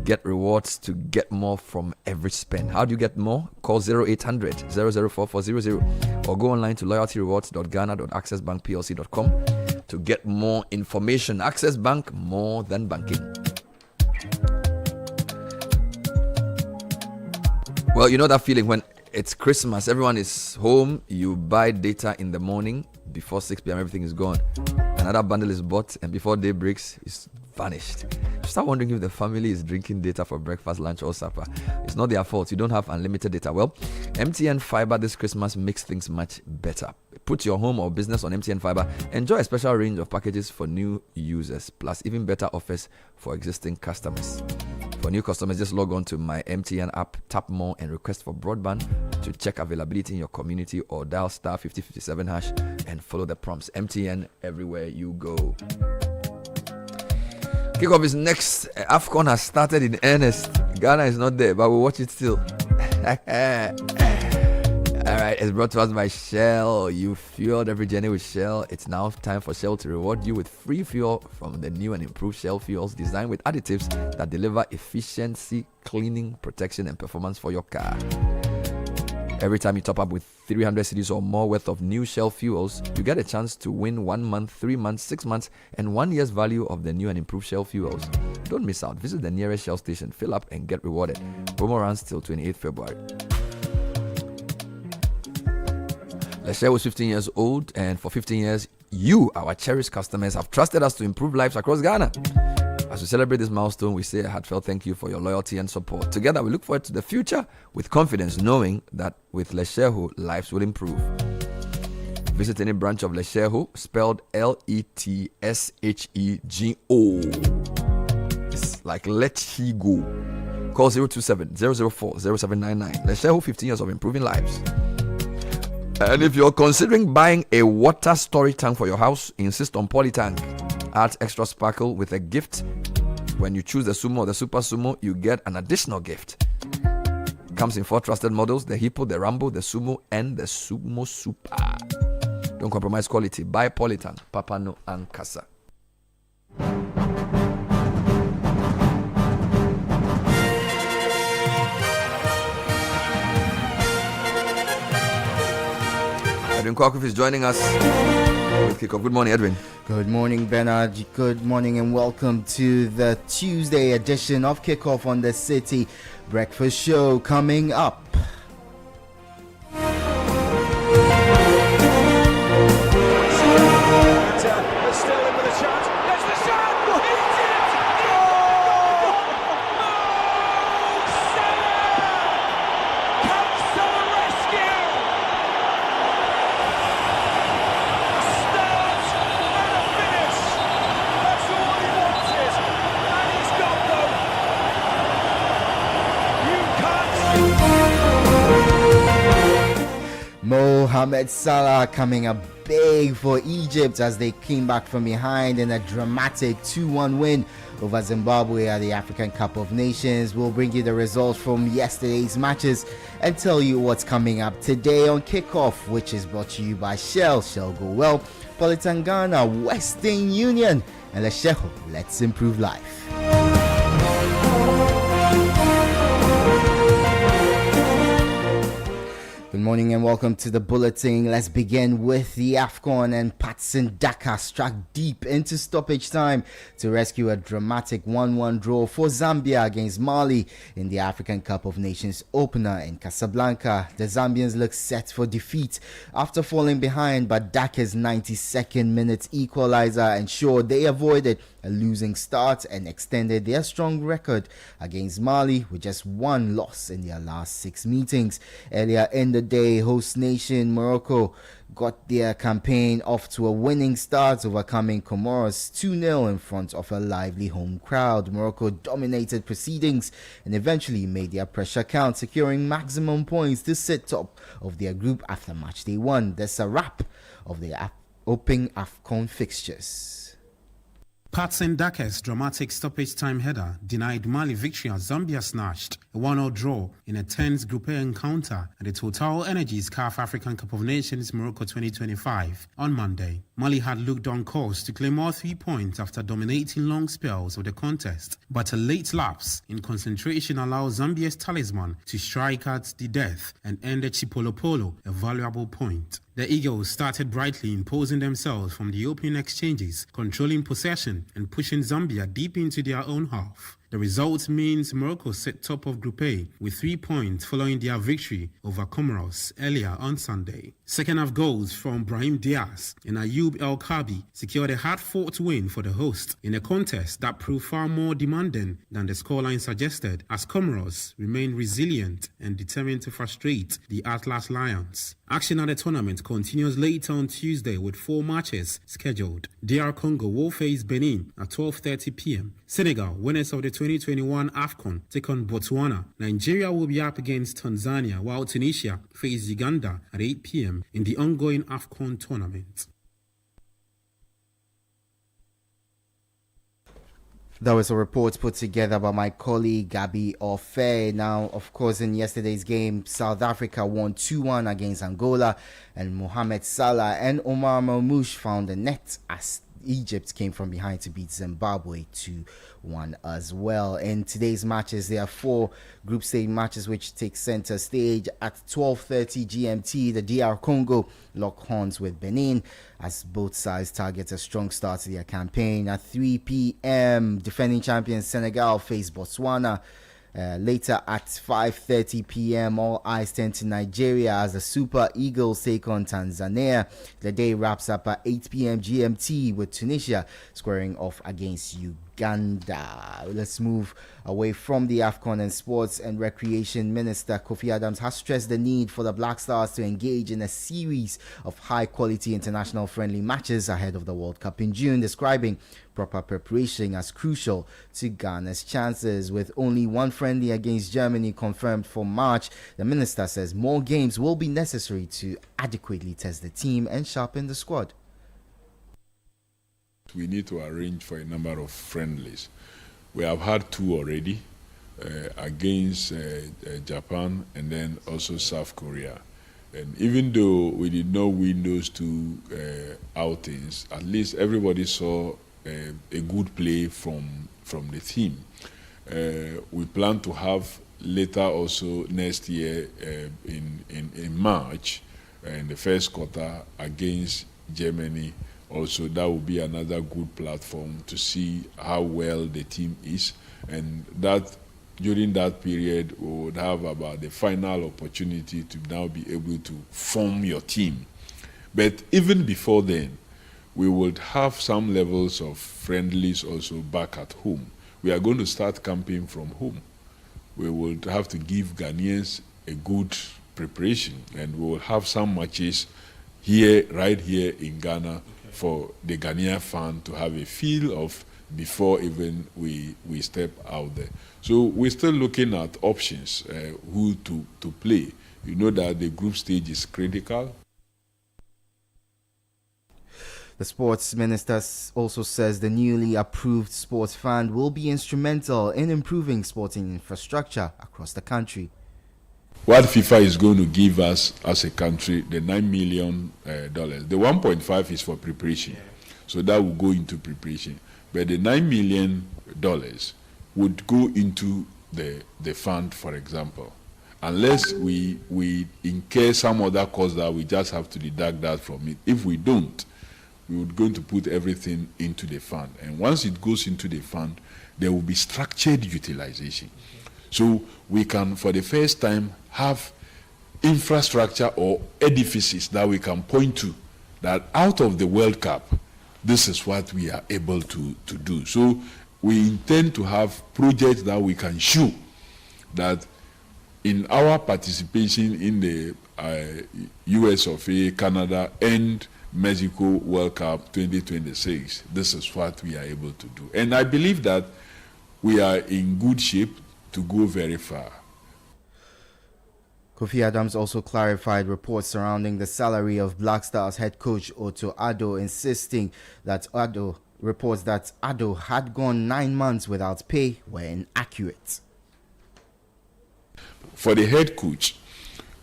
get rewards to get more from every spend. How do you get more? Call 0800 004400 or go online to loyaltyrewards.ghana.accessbankplc.com to get more information. Access Bank, more than banking. Well, you know that feeling when it's Christmas, everyone is home, you buy data in the morning, before 6 p.m. everything is gone. Another bundle is bought, and before day breaks, it's vanished. You start wondering if the family is drinking data for breakfast, lunch, or supper. It's not their fault. You don't have unlimited data. Well, MTN Fiber this Christmas makes things much better. Put your home or business on MTN Fiber. Enjoy a special range of packages for new users, plus even better offers for existing customers. For new customers, just log on to my MTN app, tap more, and request for broadband to check availability in your community, or dial star 5057 hash and follow the prompts. MTN, everywhere you go. Kickoff is next. AFCON has started in earnest. Ghana is not there, but we'll watch it still. Alright, it's brought to us by Shell. You fueled every journey with Shell. It's now time for Shell to reward you with free fuel from the new and improved Shell fuels, designed with additives that deliver efficiency, cleaning, protection, and performance for your car. Every time you top up with 300 cedis or more worth of new Shell fuels, you get a chance to win 1 month, 3 months, 6 months, and 1 year's value of the new and improved Shell fuels. Don't miss out. Visit the nearest Shell station, fill up, and get rewarded. Promo runs till 28th February. Shell was 15 years old, and for 15 years, you, our cherished customers, have trusted us to improve lives across Ghana. As we celebrate this milestone, we say a heartfelt thank you for your loyalty and support. Together, we look forward to the future with confidence, knowing that with Lesheho, lives will improve. Visit any branch of Lesheho, spelled Lethshego. It's like let he go. Call 027-004-0799. Lesheho, 15 years of improving lives. And if you're considering buying a water storage tank for your house, insist on Polytank. Add extra sparkle with a gift. When you choose the Sumo or the Super Sumo, you get an additional gift. Comes in 4 trusted models: the Hippo, the Rambo, the Sumo, and the Sumo Super. Don't compromise quality. Buy Polytank. Papa no Ankasa. Edwin Kwakuf is joining us with kickoff. Good morning, Edwin. Good morning, Bernard. Good morning and welcome to the Tuesday edition of Kickoff on the City Breakfast Show. Coming up, Mohamed Salah coming up big for Egypt as they came back from behind in a dramatic 2-1 win over Zimbabwe at the African Cup of Nations. We'll bring you the results from yesterday's matches and tell you what's coming up today on Kickoff, which is brought to you by Shell. Shell Go Well, Politangana, Western Union, and Lesheho. Let's improve life. Good morning and welcome to the bulletin. Let's begin with the AFCON, and Patson Daka struck deep into stoppage time to rescue a dramatic 1-1 draw for Zambia against Mali in the African Cup of Nations opener in Casablanca. The Zambians look set for defeat after falling behind, but Daka's 92nd minute equalizer ensured they avoided a losing start and extended their strong record against Mali with just one loss in their last 6 meetings. Earlier in the day, host nation Morocco got their campaign off to a winning start, overcoming Comoros 2-0 in front of a lively home crowd. Morocco dominated proceedings and eventually made their pressure count, securing maximum points to sit top of their group after match day 1. That's a wrap of the opening AFCON fixtures. Patson Dake's dramatic stoppage time header denied Mali victory as Zambia snatched a 1-0 draw in a tense Group A encounter at the Total Energies CAF African Cup of Nations Morocco 2025 on Monday. Mali had looked on course to claim all 3 points after dominating long spells of the contest, but a late lapse in concentration allowed Zambia's talisman to strike at the death and end the Chipolopolo a valuable point. The Eagles started brightly, imposing themselves from the opening exchanges, controlling possession and pushing Zambia deep into their own half. The result means Morocco sit top of Group A with 3 points following their victory over Comoros earlier on Sunday. Second half goals from Brahim Diaz and Ayoub El Kabi secured a hard-fought win for the host in a contest that proved far more demanding than the scoreline suggested, as Comoros remained resilient and determined to frustrate the Atlas Lions. Action at the tournament continues later on Tuesday with 4 matches scheduled. DR Congo will face Benin at 12:30 p.m. Senegal, winners of the 2021 AFCON, take on Botswana. Nigeria will be up against Tanzania, while Tunisia face Uganda at 8 p.m. in the ongoing AFCON tournament. That was a report put together by my colleague Gabi Ofe. Now, of course, in yesterday's game, South Africa won 2-1 against Angola, and Mohamed Salah and Omar Marmoush found the net as Egypt came from behind to beat Zimbabwe 2-1 as well. In today's matches, there are 4 group stage matches which take center stage. At 12:30 GMT, the DR Congo lock horns with Benin as both sides target a strong start to their campaign. At 3 p.m., defending champions Senegal face Botswana. Later at 5:30 p.m., all eyes turn to Nigeria as the Super Eagles take on Tanzania. The day wraps up at 8 p.m. GMT with Tunisia squaring off against Uganda. Let's move away from the AFCON, and Sports and Recreation Minister Kofi Adams has stressed the need for the Black Stars to engage in a series of high-quality international friendly matches ahead of the World Cup in June, describing proper preparation as crucial to Ghana's chances. With only one friendly against Germany confirmed for March, the minister says more games will be necessary to adequately test the team and sharpen the squad. We need to arrange for a number of friendlies. We have had 2 already against Japan and then also South Korea. And even though we did not win those 2 outings, at least everybody saw a good play from the team. We plan to have later also next year in March in the first quarter against Germany. Also, that will be another good platform to see how well the team is, and that during that period we would have about the final opportunity to now be able to form your team. But even before then, we would have some levels of friendlies also back at home. We are going to start camping from home. We will have to give Ghanaians a good preparation, and we will have some matches here, right here in Ghana, for the Ghanaian fan to have a feel of before even we step out there. So we're still looking at options, who to play. You know that the group stage is critical. The sports minister also says the newly approved sports fund will be instrumental in improving sporting infrastructure across the country. What FIFA is going to give us as a country, the $9 million, the 1.5 is for preparation, so that will go into preparation. But the $9 million would go into the fund, for example, unless we incur some other cost that we just have to deduct that from it. If we don't, we would going to put everything into the fund, and once it goes into the fund, there will be structured utilization. So we can, for the first time, have infrastructure or edifices that we can point to, that out of the World Cup, this is what we are able to do. So we intend to have projects that we can show that in our participation in the US of A, Canada, and Mexico World Cup 2026, this is what we are able to do. And I believe that we are in good shape to go very far. Kofi Adams also clarified reports surrounding the salary of Black Stars head coach Otto Addo, insisting that reports that Addo had gone 9 months without pay were inaccurate. For the head coach,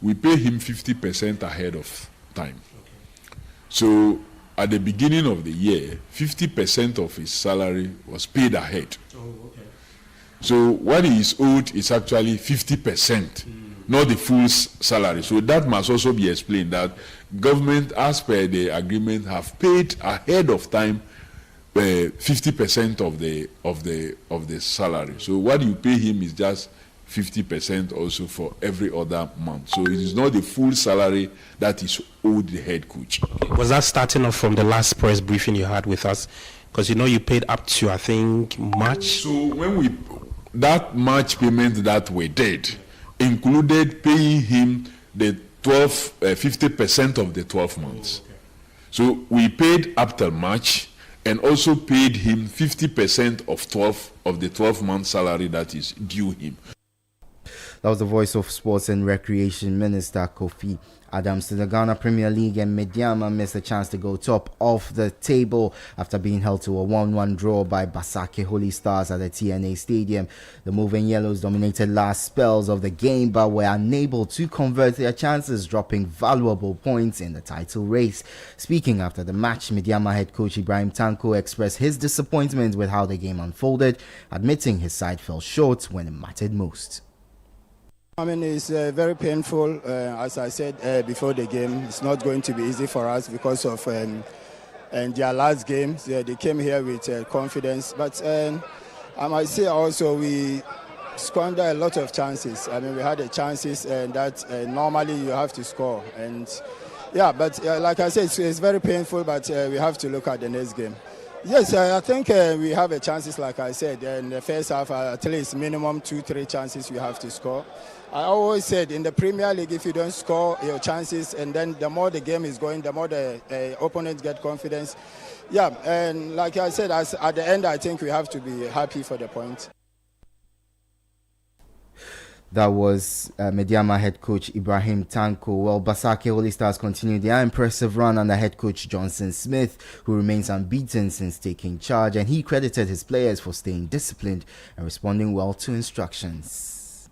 we pay him 50% ahead of time. So at the beginning of the year, 50% of his salary was paid ahead. So what he is owed is actually 50%, not the full salary. So that must also be explained, that government, as per the agreement, have paid ahead of time 50% of the salary. So what you pay him is just 50% also for every other month. So it is not the full salary that is owed the head coach. Was that starting off from the last press briefing you had with us? Because you paid up to, I think, March. So when that March payment that we did included paying him the 50% of the 12 months. So we paid up till March and also paid him 50% of the 12-month salary that is due him. That was the voice of Sports and Recreation Minister Kofi Adams. To the Ghana Premier League, and Mediama missed a chance to go top of the table after being held to a 1-1 draw by Basake Holy Stars at the TNA Stadium. The Moving Yellows dominated last spells of the game but were unable to convert their chances, dropping valuable points in the title race. Speaking after the match, Mediama head coach Ibrahim Tanko expressed his disappointment with how the game unfolded, admitting his side fell short when it mattered most. I mean, it's very painful. As I said before the game, it's not going to be easy for us because of their last game. They came here with confidence. But I might say also we squandered a lot of chances. I mean, we had the chances that normally you have to score. And yeah, but like I said, it's very painful, but we have to look at the next game. Yes, I think we have a chances, like I said. In the first half, at least minimum 2-3 chances you have to score. I always said in the Premier League, if you don't score your chances, and then the more the game is going, the more the opponents get confidence. Yeah, and like I said, at the end, I think we have to be happy for the point. That was Mediama head coach Ibrahim Tanko. Well, Basake Holy Stars continued their impressive run under head coach Johnson Smith, who remains unbeaten since taking charge, and he credited his players for staying disciplined and responding well to instructions.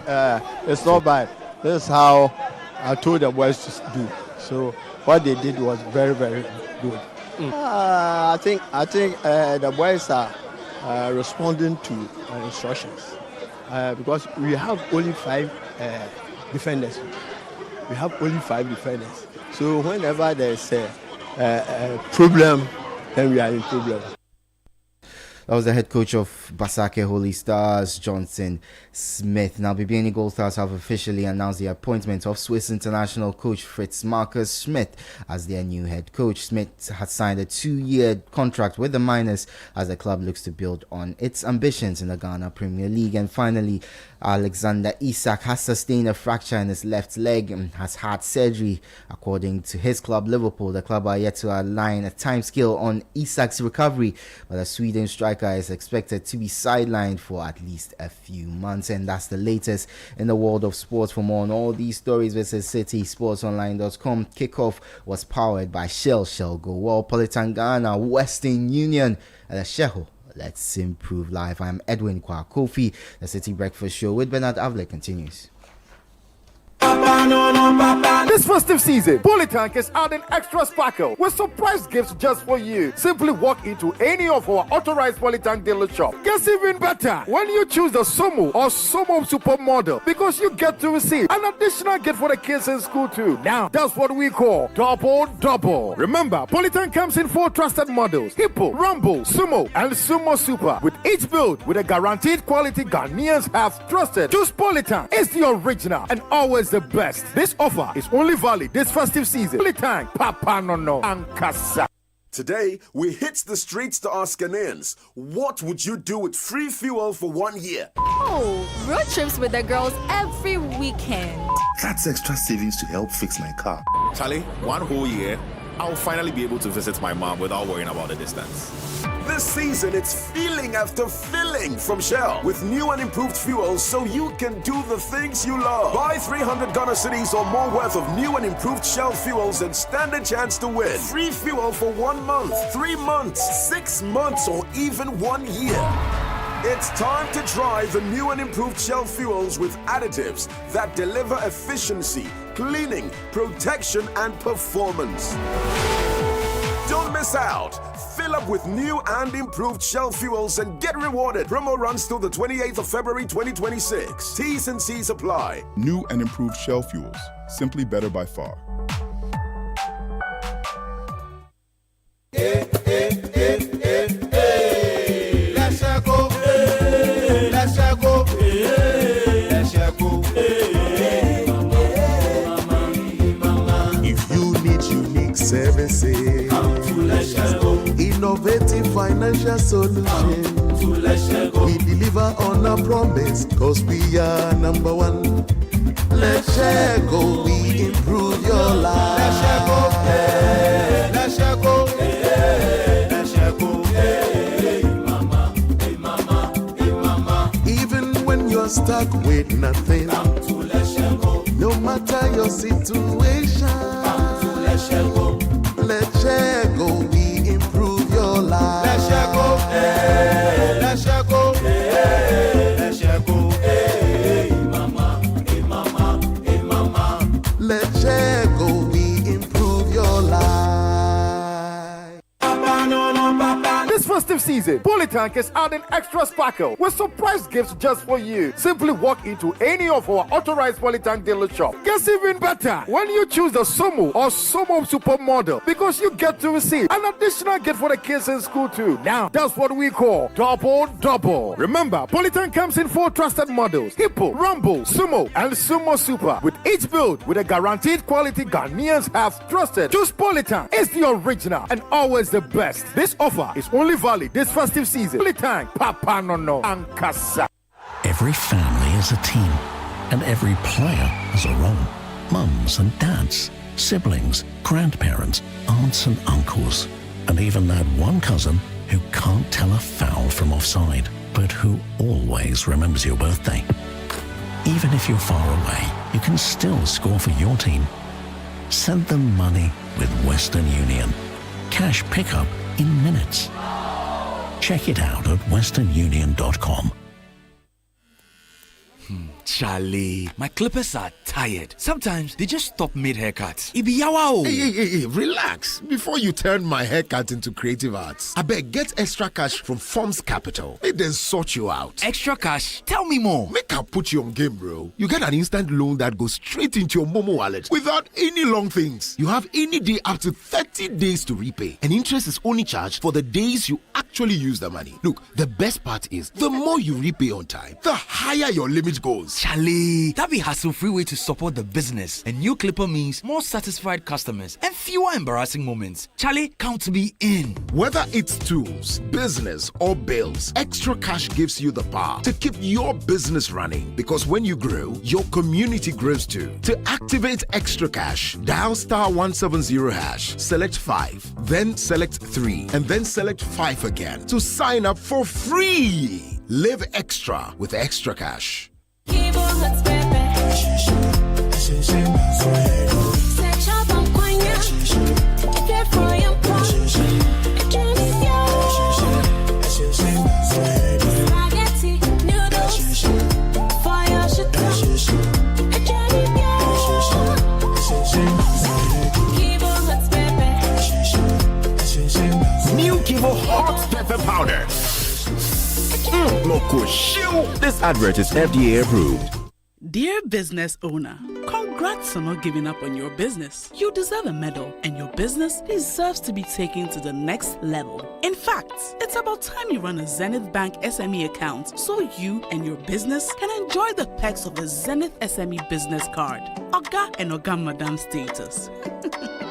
It's not bad. This is how I told the boys to do. So what they did was very, very good. I think the boys are responding to instructions. Because we have only 5 defenders. We have only 5 defenders. So whenever there's a problem, then we are in problem. That was the head coach of Basake Holy Stars, Johnson Smith. Now, BBN Gold Stars have officially announced the appointment of Swiss international coach Fritz Markus Schmidt as their new head coach. Schmidt has signed a 2-year contract with the Miners as the club looks to build on its ambitions in the Ghana Premier League. And finally, Alexander Isak has sustained a fracture in his left leg and has had surgery. According to his club, Liverpool, the club are yet to align a timescale on Isak's recovery, but the Sweden striker is expected to be sidelined for at least a few months. And that's the latest in the world of sports. For more on all these stories, visit citysportsonline.com. Kickoff was powered by Shell Go Well, Politan Ghana, Western Union, and the Sheho. Let's improve life. I'm Edwin Kwa Kofi. The City Breakfast Show with Bernard Avle continues. This festive season, Polytank is adding extra sparkle with surprise gifts just for you. Simply walk into any of our authorized Polytank dealer shop. Gets even better when you choose the Somo or Somo Super model, because you get to receive an additional gift for the kids in school too. Now, that's what we call double. Remember, Polytank comes in 4 trusted models: Hippo, Rumble, Sumo, and Sumo Super, with each build with a guaranteed quality Ghanaians have trusted. Choose Polytank. It's the original and always the best. This offer is only valid this festive season. Polytank, Papa no Ankasa. Today, we hit the streets to ask Ghanaians, what would you do with free fuel for 1 year? Oh, road trips with the girls every weekend. That's extra savings to help fix my car. Charlie, 1 whole year, I'll finally be able to visit my mom without worrying about the distance. This season, it's feeling after filling from Shell with new and improved fuels so you can do the things you love. Buy 300 Ghana cedis or more worth of new and improved Shell fuels and stand a chance to win. Free fuel for 1 month, 3 months, 6 months, or even 1 year. It's time to try the new and improved Shell fuels with additives that deliver efficiency, cleaning, protection, and performance. Don't miss out. Fill up with new and improved Shell fuels and get rewarded. Promo runs till the 28th of February 2026. T's and C's apply. New and improved Shell fuels. Simply better by far. Let's go. Let's go. Let's go. If you need unique services, come to Let's Go. Innovative financial solutions. We deliver on our promise, cause we are number one. Let's go, we improve your life. Let's go. Let's go. Let's go. Hey, mama. Hey, mama. Hey, mama. Even when you're stuck with nothing, come to Let's Go. No matter your situation, come to Let's Go. Let's go, we improve your life. Let's go. Let's go. Let's go. Hey, mama. Hey, mama. Hey, mama. Let's go, we improve your life. This festive season, Polytank is adding extra sparkle with surprise gifts just for you. Simply walk into any of our authorized Polytank dealer shop. Gets even better when you choose the Somo or Somo Super model because you get to receive an additional gift for the kids in school too. Now, that's what we call double. Remember, Polytank comes in 4 trusted models: Hippo, Rumble, Sumo, and Sumo Super, with each build with a guaranteed quality Ghanaians have trusted. Choose Polytank. It's the original and always the best. This offer is only valid this festive season. Polytank, Papa no Ankasa. Every family is a team, and every player has a role. Mums and dads, siblings, grandparents, aunts and uncles, and even that one cousin who can't tell a foul from offside, but who always remembers your birthday. Even if you're far away, you can still score for your team. Send them money with Western Union. Cash pickup in minutes. Check it out at westernunion.com. Charlie, my clippers are tired. Sometimes they just stop mid-haircut. It be yawa. Hey, relax. Before you turn my haircut into creative arts, I beg, get extra cash from Forms Capital. Make them sort you out. Extra cash? Tell me more. Make I put you on game, bro. You get an instant loan that goes straight into your Momo wallet without any long things. You have any day up to 30 days to repay. And interest is only charged for the days you actually use the money. Look, the best part is, the more you repay on time, the higher your limit goes. Charlie, that be hassle-free way to support the business. A new clipper means more satisfied customers and fewer embarrassing moments. Charlie, count me in. Whether it's tools, business, or bills, Extra Cash gives you the power to keep your business running. Because when you grow, your community grows too. To activate Extra Cash, dial *170#, select 5, then select 3, and then select 5 again to sign up for free. Live extra with Extra Cash. New Kivo Hot Pepper Powder. Loco shoe. This advert is FDA approved. Dear business owner, congrats on not giving up on your business. You deserve a medal, and your Your business deserves to be taken to the next level. In fact, it's about time you run a Zenith Bank SME account so you and your business can enjoy the perks of the Zenith SME Business Card. Oga and Oga Madam status.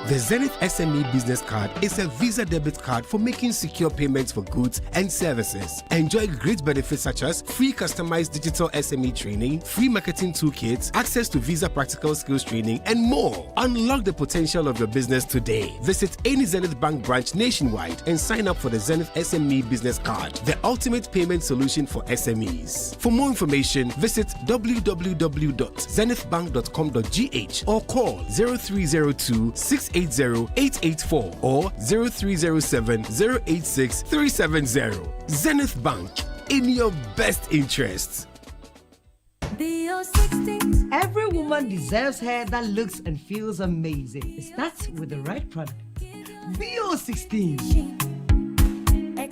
The Zenith SME Business Card is a Visa debit card for making secure payments for goods and services. Enjoy great benefits such as free customized digital SME training, free marketing toolkits, access to Visa practical skills training, and more. Unlock the potential of your business today. Visit any Zenith Bank branch nationwide and sign up for the Zenith SME Business Card, the ultimate payment solution for SMEs. For more information, visit www.zenithbank.com.gh or call 0302 680-884 or 0307-086-370. Zenith Bank, in your best interests. Every woman deserves hair that looks and feels amazing. It starts with the right product. BO16.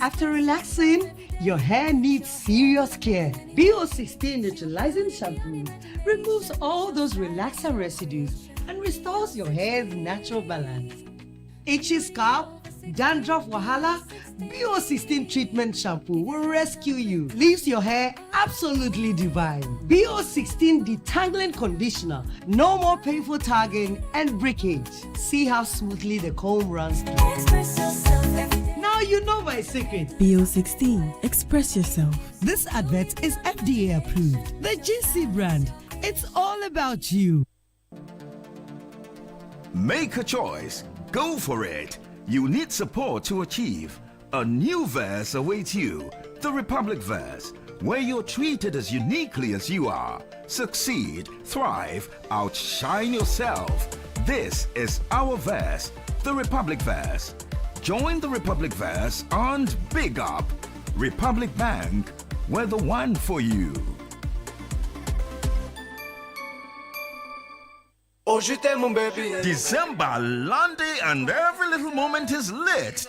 After relaxing, your hair needs serious care. BO16 neutralizing shampoo removes all those relaxer residues and restores your hair's natural balance. Itchy scalp, dandruff wahala, BO16 treatment shampoo will rescue you. Leaves your hair absolutely divine. BO16 detangling conditioner. No more painful tagging and breakage. See how smoothly the comb runs through. Now you know my secret. BO16. Express yourself. This advert is FDA approved. The GC brand. It's all about you. Make a choice. Go for it. You need support to achieve. A new verse awaits you. The Republic Verse, where you're treated as uniquely as you are. Succeed, thrive, outshine yourself. This is our verse, the Republic Verse. Join the Republic Verse and big up. Republic Bank, we're the one for you. Oh, je t'aime, mon baby. December, Lundy, and every little moment is lit.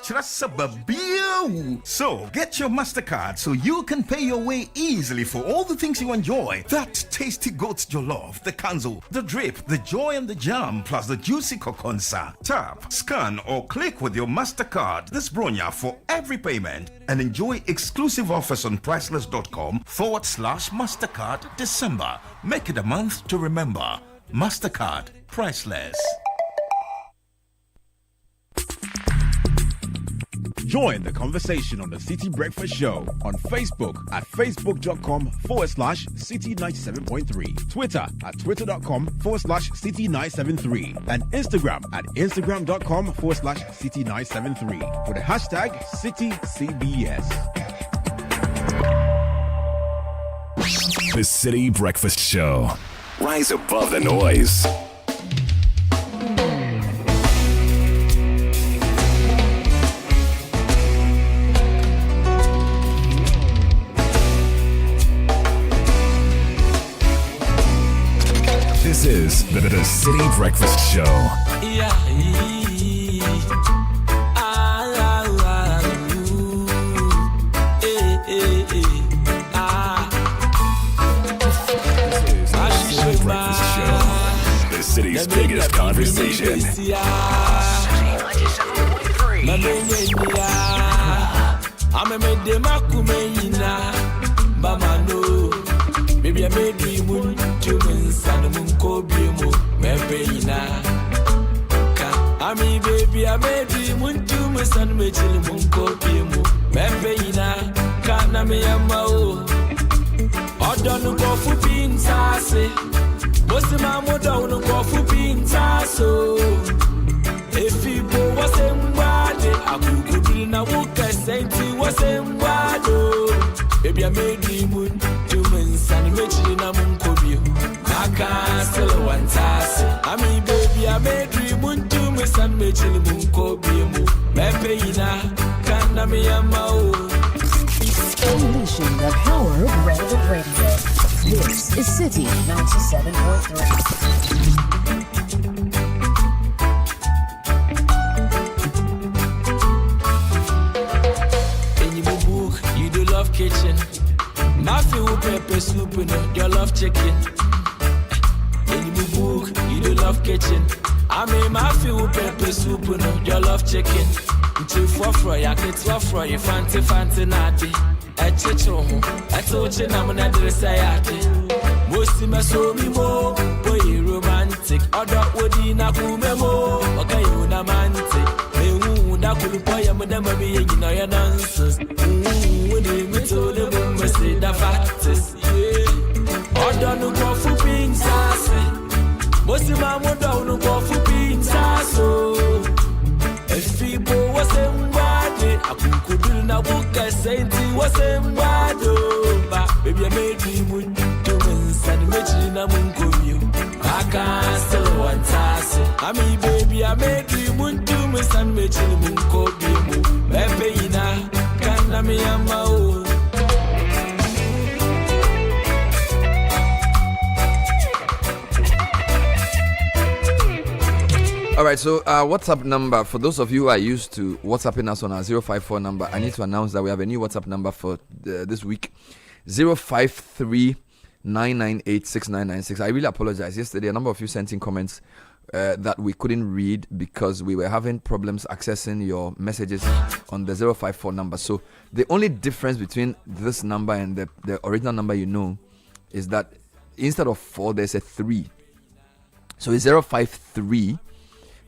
So get your MasterCard so you can pay your way easily for all the things you enjoy. That tasty goat's jollof, the kanzo, the drip, the joy and the jam, plus the juicy kokonsa. Tap, scan, or click with your MasterCard this bronya for every payment and enjoy exclusive offers on priceless.com/MasterCard December. Make it a month to remember. MasterCard, priceless. Join the conversation on the Citi Breakfast Show on Facebook at facebook.com/Citi97.3, Twitter at twitter.com/Citi973, and Instagram at instagram.com/Citi973 with the hashtag CitiCBS. The Citi Breakfast Show. Rise above the noise. This is the Citi Breakfast Show. City's biggest conversation. Baby, I made dream to and Munko baby, I made dream to my son, Mitchell Munko Mepena, Kana me a mo. I don't go for being sassy. Most of my mother don't go for being so. If people was in body, I could be in a walk and say to was in body. Baby, I made dream to men's and Mitchell in a Munko. I can't still one task. I mean, baby, I made dream to my son Mitchell Munko. Mepena, Kana me a mo. Unleashing the power of relevant radio. This is Citi 97.3. In your book, you do love kitchen. Mafia with pepper soup in it, you love chicken. In your book, you do love kitchen. I mean, my feel pepper soup and jollof chicken. Two for fry, I get to fry, you fancy natty. A chicho, I told you I'm an address I most of my soul me more, boy, romantic. Other would in a kumemo, okay, romantic. That could buy a madam be in your nonsense. When you told the woman, say the fact is, yeah. Other no go for being sassy. Most of my mother no go for being sassy. If people was somebody, I could do na book I say it was somebody. Baby, I made me with humans and making a mungu. I can't still want tassy. I mean, baby, I made you with humans and making a mungu. Baby, na can't me a mao. All right, so WhatsApp number, for those of you who are used to WhatsApping us on our 054 number, I need to announce that we have a new WhatsApp number for this week, 053-998-6996. I really apologize. Yesterday, a number of you sent in comments that we couldn't read because we were having problems accessing your messages on the 054 number. So the only difference between this number and the original number is that instead of 4, there's a 3. So it's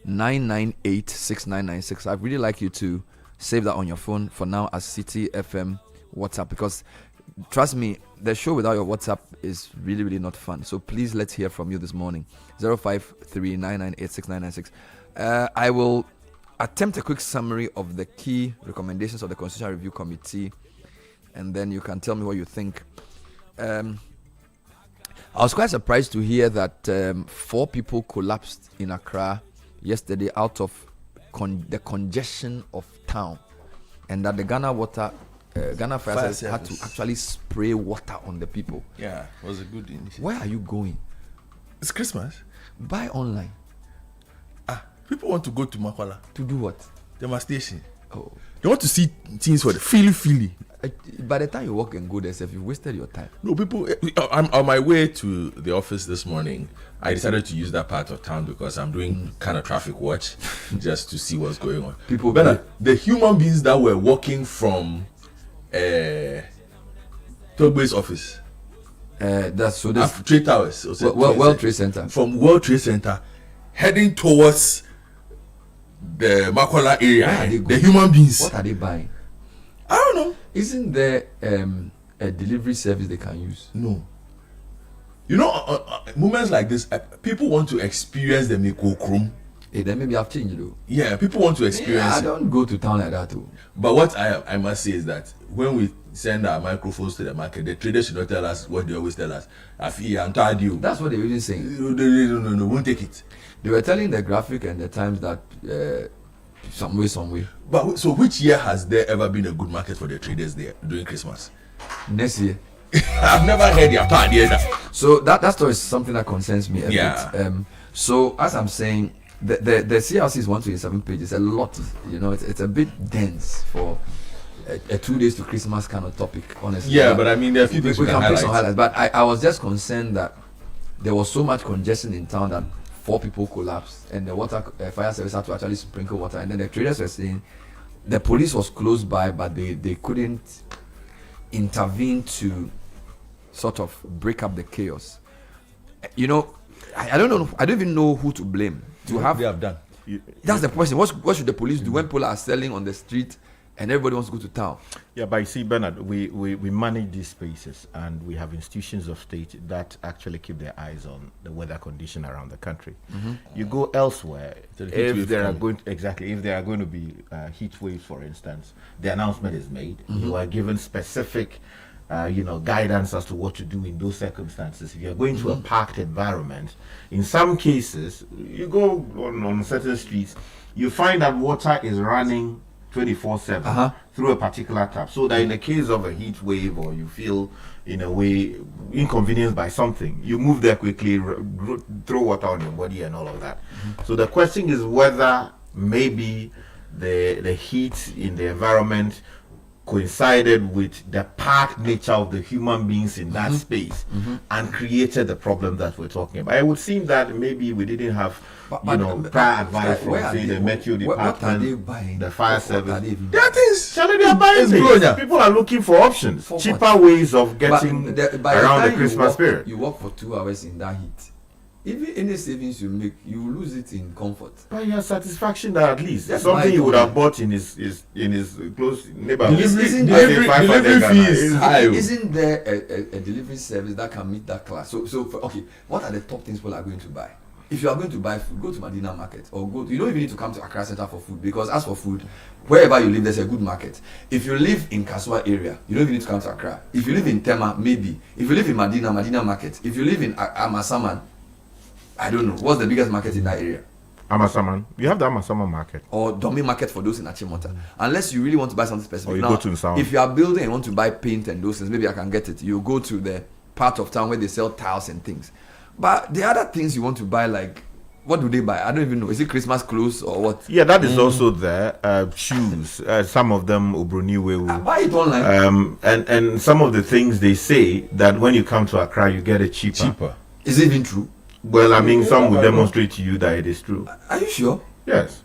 053-998-6996. I'd really like you to save that on your phone for now as Citi FM WhatsApp, because trust me, the show without your WhatsApp is really, really not fun. So please, let's hear from you this morning. 053-998-6996. I will attempt a quick summary of the key recommendations of the Constitutional Review Committee, and then you can tell me what you think. I was quite surprised to hear that 4 people collapsed in Accra yesterday out of the congestion of town, and that the Ghana Fire Service had to actually spray water on the people. Yeah, it was a good initiative. Where are you going? It's Christmas. Buy online. People want to go to Makwala. To do what? Demonstration. Oh. They want to see things for the feely. By the time you walk and go there, you've wasted your time. No, people. I'm on my way to the office this morning. I decided to use that part of town because I'm doing kind of traffic watch just to see what's going on. People, Bernard, the human beings that were walking from Togbe's office. That's so. This Trade Towers. World Trade Center. From World Trade Center, heading towards the Makwala area. The human beings. What are they buying? I don't know. Isn't there a delivery service they can use? No. You know, moments like this, people want to experience the Miko Krum. Hey, then maybe I've changed though. Yeah, people want to experience. I don't go to town like that too. But what I must say is that when we send our microphones to the market, the traders should not tell us what they always tell us. That's what they were even saying. No, won't take it. They were telling the Graphic and the Times that some way. But so which year has there ever been a good market for the traders there during Christmas? Next year. I've never heard the idea. So that story is something that concerns me a bit. So as I'm saying, the CRC is 127 pages. A lot, it's a bit dense for a 2 days to Christmas kind of topic, honestly. Yeah, but I mean, there are a few things we can highlight. But I was just concerned that there was so much congestion in town that 4 people collapsed, and the fire service had to actually sprinkle water. And then the traders were saying the police was close by, but they couldn't intervene to sort of break up the chaos. I don't know. I don't even know who to blame. They have done. That's the question. What should the police do when people are selling on the street and everybody wants to go to town? Yeah, but you see, Bernard, we manage these spaces, and we have institutions of state that actually keep their eyes on the weather condition around the country. Mm-hmm. You go elsewhere, if there are going to be heat waves, for instance, the announcement is made. Mm-hmm. You are given specific guidance as to what to do in those circumstances. If you're going to a parked environment, in some cases, you go on certain streets, you find that water is running 24/7 through a particular tap, so that in the case of a heat wave, or you feel in a way inconvenienced by something, you move there quickly, throw water on your body and all of that. So the question is whether maybe the heat in the environment coincided with the packed nature of the human beings in that space and created the problem that we're talking about. It would seem that maybe we didn't have prior advice from say the metro department, the fire service. That is they are buying things. People are looking for options, cheaper ways of getting around the Christmas period. You work for 2 hours in that heat. Even any savings you make, you lose it in comfort. But your satisfaction that at least something you would have bought in his close neighborhood. Delivery fee is high. Isn't there a delivery service that can meet that class? So okay, what are the top things people are going to buy? If you are going to buy food, go to Medina Market or you don't even need to come to Accra Center for food, because as for food, wherever you live, there's a good market. If you live in Kaswa area, you don't even need to come to Accra. If you live in Tema, maybe. If you live in Medina Market. If you live in Amasaman, I don't know. What's the biggest market in that area? Amasaman. You have the Amasaman market. Or Domi market for those in Achimota. Unless you really want to buy something specific. Or you go to Nsawam. If you are building and want to buy paint and those things, maybe I can get it. You go to the part of town where they sell tiles and things. But the other things you want to buy, like, what do they buy? I don't even know. Is it Christmas clothes or what? Yeah, that is also there. Shoes. Some of them Obroniwe. Buy it online. And some of the things they say that when you come to Accra, you get it cheaper. Is it even true? Well, I mean, some will demonstrate to you that it is true. Are you sure? Yes.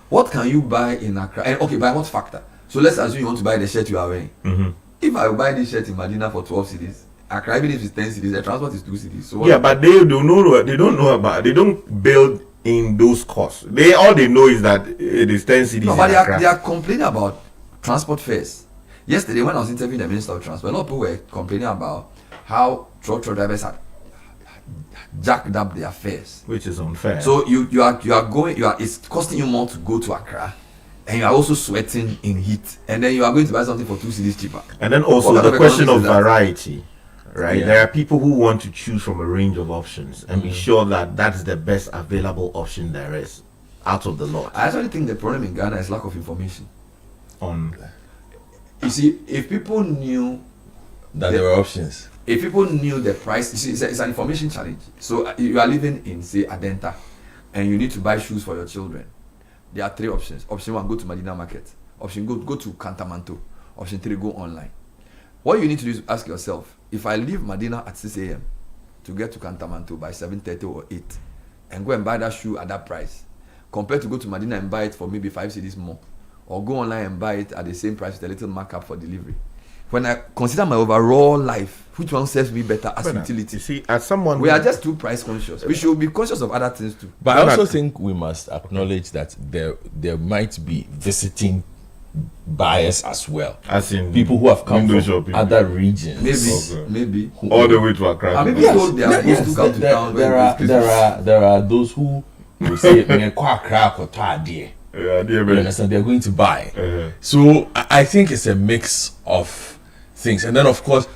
What can you buy in Accra? And okay, by what factor? So let's assume you want to buy the shirt you are wearing. If I buy this shirt in Medina for 12 cedis, Accra, even if it's 10 cedis, the transport is 2 cedis. So yeah, but they don't know about. They don't build in those costs. All they know is that it is 10 cedis. No, but they are complaining about transport fares. Yesterday, when I was interviewing the Minister of Transport, a lot of people were complaining about how truck drivers had jacked up their fares, which is unfair. So it's costing you more to go to Accra, and you are also sweating in heat, and then you are going to buy something for 2 cedis cheaper. And then also the question of variety, right? Yeah. There are people who want to choose from a range of options and be sure that that's the best available option there is out of the lot. I actually think the problem in Ghana is lack of information. You see, if people knew that there were options. If people knew the price, you see, it's an information challenge. So you are living in, say, Adenta, and you need to buy shoes for your children. There are 3 options. Option 1, go to Medina Market. Option go to Cantamanto. Option 3, go online. What you need to do is ask yourself, if I leave Medina at 6 a.m. to get to Cantamanto by 7:30 or 8, and go and buy that shoe at that price, compared to go to Medina and buy it for maybe 5 cedis more, or go online and buy it at the same price with a little markup for delivery. When I consider my overall life, which one serves me better as utility? You see, as someone we are just too price conscious. We should be conscious of other things too. But I also think we must acknowledge that there might be visiting bias as well. As in people who have come from other regions. Maybe all the way to Accra. Maybe there are those who will say you understand? They're going to buy. So I think it's a mix of things, and then of course,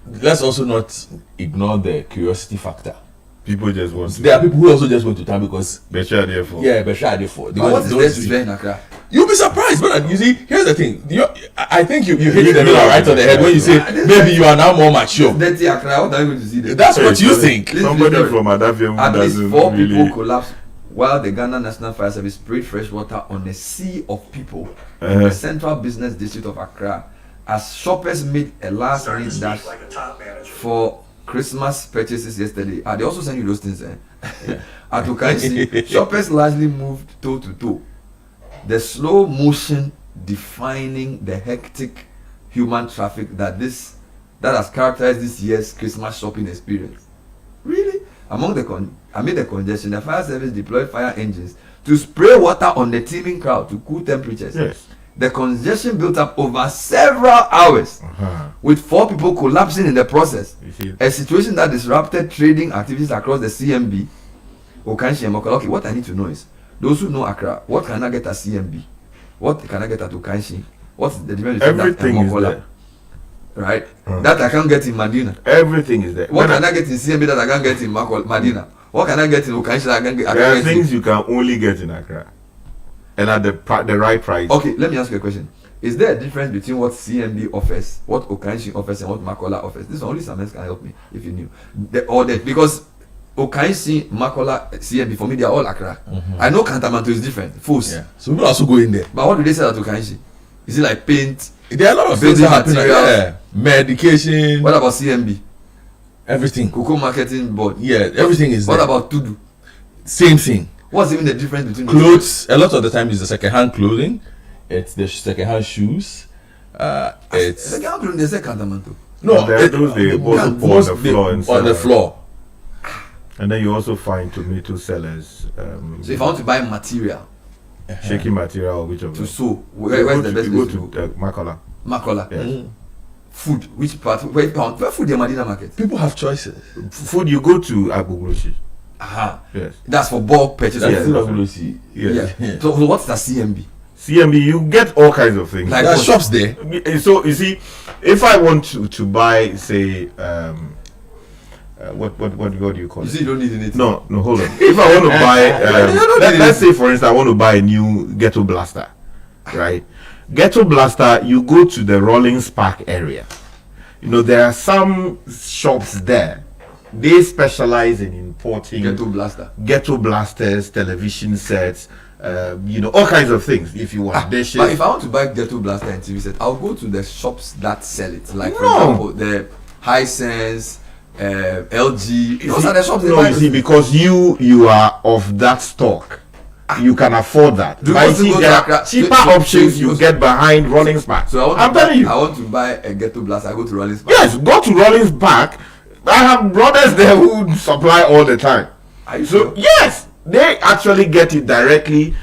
let's also not ignore the curiosity factor. People just want to. There are people who also just went to town because Beshar there for. Yeah, Beshar there for. What is there in Accra? You'll be surprised, but you see, here's the thing. I think you hit the nail right on the head when you say maybe you are now more mature. Dirty Accra. What are you going to see there? That's what you think. Somebody from Adafia who at least 4 really people collapsed while the Ghana National Fire Service sprayed fresh water on a sea of people in the central business district of Accra as shoppers made a last-minute dash for Christmas purchases yesterday. They also send you those things. At Okansi, shoppers largely moved toe to toe. The slow motion defining the hectic human traffic that has characterized this year's Christmas shopping experience. Really? Amid the congestion, the fire service deployed fire engines to spray water on the teeming crowd to cool temperatures. Yes. The congestion built up over several hours, with 4 people collapsing in the process. A situation that disrupted trading activities across the CMB, Okanshi and Mokola. Okay, what I need to know is, those who know Accra, what can I get at CMB? What can I get at Okanshi? What's the difference between everything that and Mokola? Is there. Right? That I can't get in Medina. Everything is there. What can I get in CMB that I can't get in Medina? What can I get in Okanshi that I can't get? There are things you can only get in Accra, and at the right price. Okay, let me ask you a question. Is there a difference between what CMB offers, what Okanshi offers, and what Makola offers? This only Samuel can help me if you knew. Because Okanshi, Makola, CMB, for me, they are all Accra. I know Cantamanto is different. Fools. Yeah. So people also go in there. But what do they sell at Okanshi? Is it like paint, There are a lot of things that happen. Yeah, medication. What about CMB? Everything. Cocoa Marketing Board. Yeah, everything is What there. about Tudu? Same thing. What's even the difference between clothes? A lot of the time, it's the second-hand clothing. It's the second-hand shoes. It's second-hand clothing. They say Kantamanto. No, those they also pour on the floor and on the floor. And then you also find tomato sellers. So if I want to buy material, shaky material, which of to sew, where's the best place to go? Makola. Makola. Yes. Food, which part? Where food? The Madina market. People have choices. Food, you go to Agbogloshi. Aha. Yes. That's for bulk purchase. Yes. Yeah. So what's the CMB? CMB, you get all kinds of things. Like there are shops there. So you see, if I want to buy, say, what do you call it? You see, you don't need anything. No, hold on. If I want to buy, let's say for instance, I want to buy a new Ghetto Blaster, right? Ghetto Blaster, you go to the Rollins Park area. You know, there are some shops there. They specialize in importing Ghetto Blasters, television sets, all kinds of things. If you want dishes. But if I want to buy Ghetto Blaster and TV set, I'll go to the shops that sell it. Like for example, the Hisense, LG. Those are the shops. No, you see, because you are of that stock. You can afford that. But you see, there are cheaper options you get behind Rollins Park. So I'm telling you. I want to buy a Ghetto Blaster. I go to Rollins Park. Yes, go to Rollins Park. I have brothers there who supply all the time. Are you sure? Yes, they actually get it directly.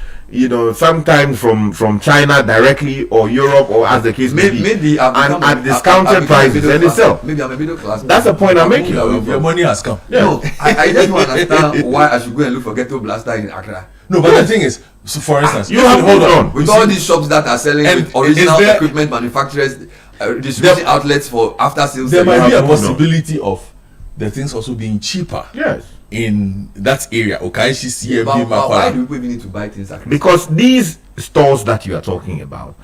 Sometimes from China directly, or Europe, or as the case may be. Maybe and at discounted prices, and they sell. Maybe I'm a middle class. That's the point I'm making. Your money has come. Yeah. No, I just don't understand why I should go and look for Ghetto Blaster in Accra. No, but the thing is, so for instance, you have hold on with all these shops that are selling with original equipment manufacturers, distribution outlets for after sales. There might be a possibility of the things also being cheaper. Yes. In that area, Okaishi, CMB, why do people even need to buy things? Because these stores that you are talking about,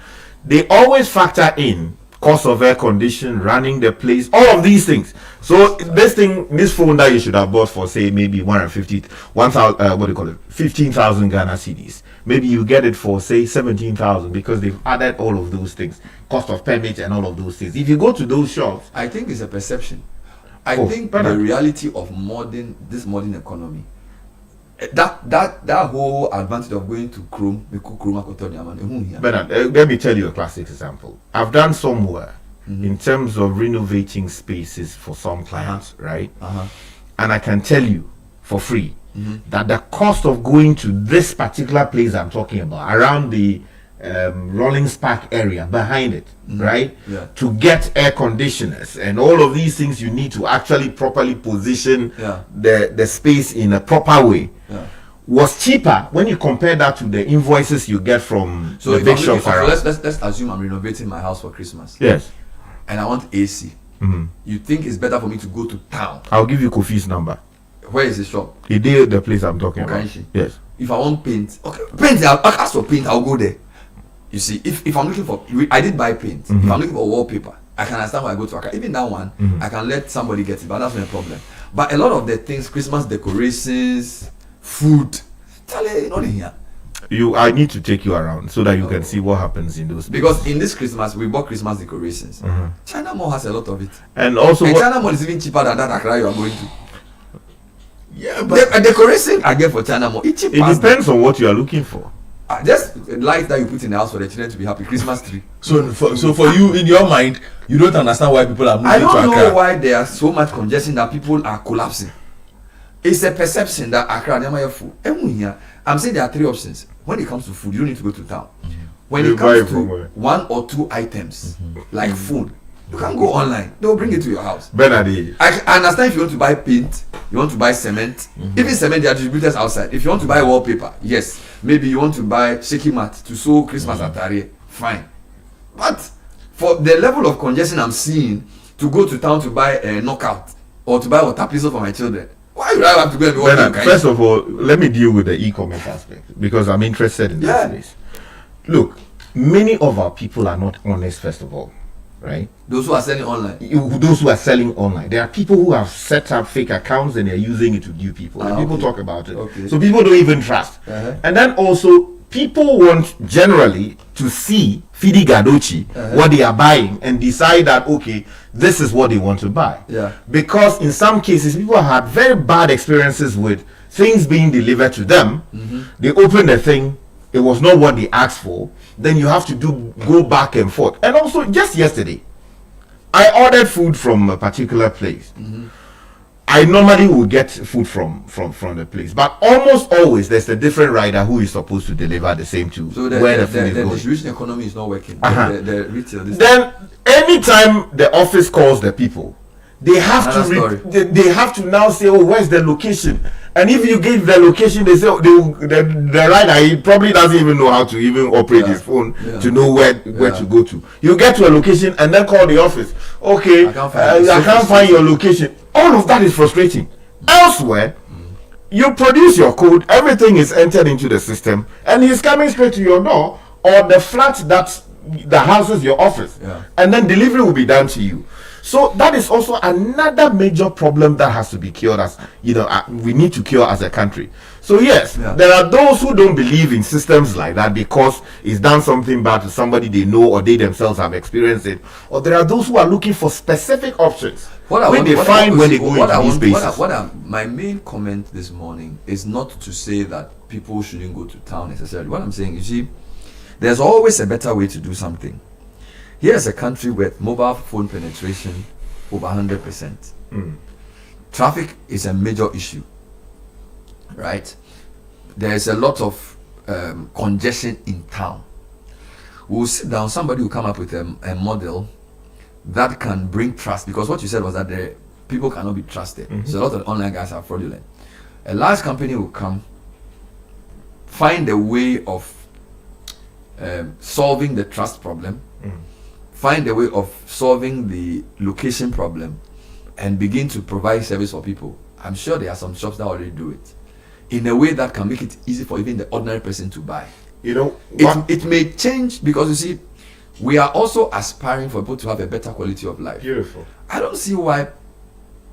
they always factor in cost of air condition, running the place, all of these things. So this phone that you should have bought for, say, maybe 15,000 Ghana cedis. Maybe you get it for, say, 17,000 because they've added all of those things, cost of permit and all of those things. If you go to those shops, I think it's a perception. I think the reality of this modern economy, that whole advantage of going to Chrome, Bernard, let me tell you a classic example. I've done somewhere in terms of renovating spaces for some clients, right? And I can tell you for free that the cost of going to this particular place I'm talking about, around the Rollins Park area, behind it, right? Yeah. To get air conditioners and all of these things you need to actually properly position the space in a proper way. Was cheaper when you compare that to the invoices you get from the big shops around. Let's assume I'm renovating my house for Christmas. Yes. And I want AC. You think it's better for me to go to town? I'll give you Kofi's number. Where is the shop? He did the place I'm talking about. Yes. If I want paint, I'll ask for paint, I'll go there. You see, if I'm looking for, I did buy paint. If I'm looking for wallpaper, I can understand why I go to Accra. Even that one, I can let somebody get it, but that's not a problem. But a lot of the things, Christmas decorations, food, not in here. I need to take you around so that you can see what happens in those places. Because in this Christmas, we bought Christmas decorations. China Mall has a lot of it. And also, China Mall is even cheaper than that Accra you are going to. Yeah, but the decoration I get for China Mall, it depends on what you are looking for. Just lights that you put in the house for the children to be happy. Christmas tree. So for you, in your mind, you don't understand why people are moving to Accra. I don't know why there is so much congestion that people are collapsing. It's a perception that Accra never full. I'm saying there are three options. When it comes to food, you don't need to go to town. When it comes to one or two items, like food, you can go online. They'll bring it to your house. Bernard, I understand if you want to buy paint, you want to buy cement. Even cement, there are distributors outside. If you want to buy wallpaper, yes. Maybe you want to buy shaky mat to sew Christmas attire. Fine. But for the level of congestion I'm seeing, to go to town to buy a knockout or to buy water pistol for my children, why would I have to go and be Bernard, first of all, let me deal with the e-commerce aspect because I'm interested in this place. Look, many of our people are not honest, first of all. Right? Those who are selling online. Those who are selling online. There are people who have set up fake accounts and they're using it to due people. And people talk about it. So people don't even trust. And then also, people want generally to see Fidi Gadochi, what they are buying, and decide that, okay, this is what they want to buy. Yeah. Because in some cases, people had very bad experiences with things being delivered to them. They opened the thing, it was not what they asked for. Then you have to go back and forth. And also, just yesterday, I ordered food from a particular place. I normally will get food from the place, but almost always there's a different rider who is supposed to deliver the same to So where the food is the going. distribution economy is not working. The retail. Then anytime the office calls the people, they have they have to now say, oh, where's the location? And if you give the location, they say the rider, he probably doesn't even know how to even operate his phone to know where to go to. You get to a location and then call the office. Okay, I can't find your location. All of that is frustrating. Elsewhere, you produce your code, everything is entered into the system, and he's coming straight to your door or the flat that houses your office, and then delivery will be done to you. So that is also another major problem that has to be cured, as we need to cure as a country. So yes, there are those who don't believe in systems like that because it's done something bad to somebody they know or they themselves have experienced it. Or there are those who are looking for specific options when they go into these spaces. My main comment this morning is not to say that people shouldn't go to town necessarily. What I'm saying, you see, there's always a better way to do something. Here's a country with mobile phone penetration over 100%. Traffic is a major issue, right? There's a lot of congestion in town. We'll sit down, somebody will come up with a model that can bring trust, because what you said was that people cannot be trusted. So a lot of online guys are fraudulent. A large company will come, find a way of solving the trust problem, find a way of solving the location problem, and begin to provide service for people. I'm sure there are some shops that already do it in a way that can make it easy for even the ordinary person to buy. It may change, because you see, we are also aspiring for people to have a better quality of life. Beautiful. I don't see why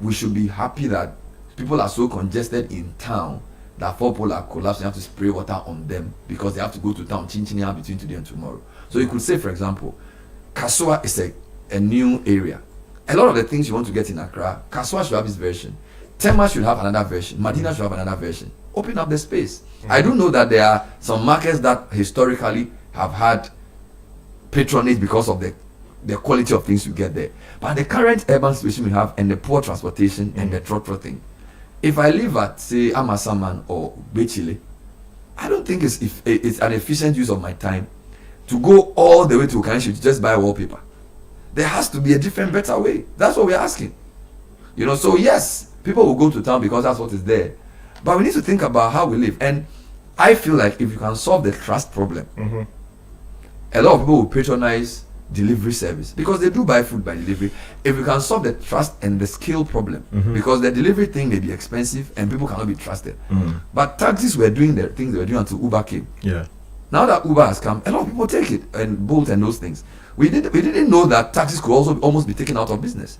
we should be happy that people are so congested in town that four people are collapsing, you have to spray water on them because they have to go to town chinchinya between today and tomorrow. So you could say, for example, Kasua is a new area. A lot of the things you want to get in Accra, Kasua should have this version. Tema should have another version. Medina should have another version. Open up the space. I do know that there are some markets that historically have had patronage because of the quality of things you get there. But the current urban situation we have, and the poor transportation and the trotro thing, if I live at, say, Amasaman or Bechile, I don't think it's an efficient use of my time to go all the way to Ukanshi to just buy wallpaper. There has to be a different, better way. That's what we're asking. So yes, people will go to town because that's what is there. But we need to think about how we live. And I feel like if you can solve the trust problem, a lot of people will patronize delivery service because they do buy food by delivery. If you can solve the trust and the skill problem, because the delivery thing may be expensive and people cannot be trusted. But taxis were doing the things they were doing until Uber came. Now that Uber has come, a lot of people take it, and Bolt and those things. We didn't know that taxis could also almost be taken out of business.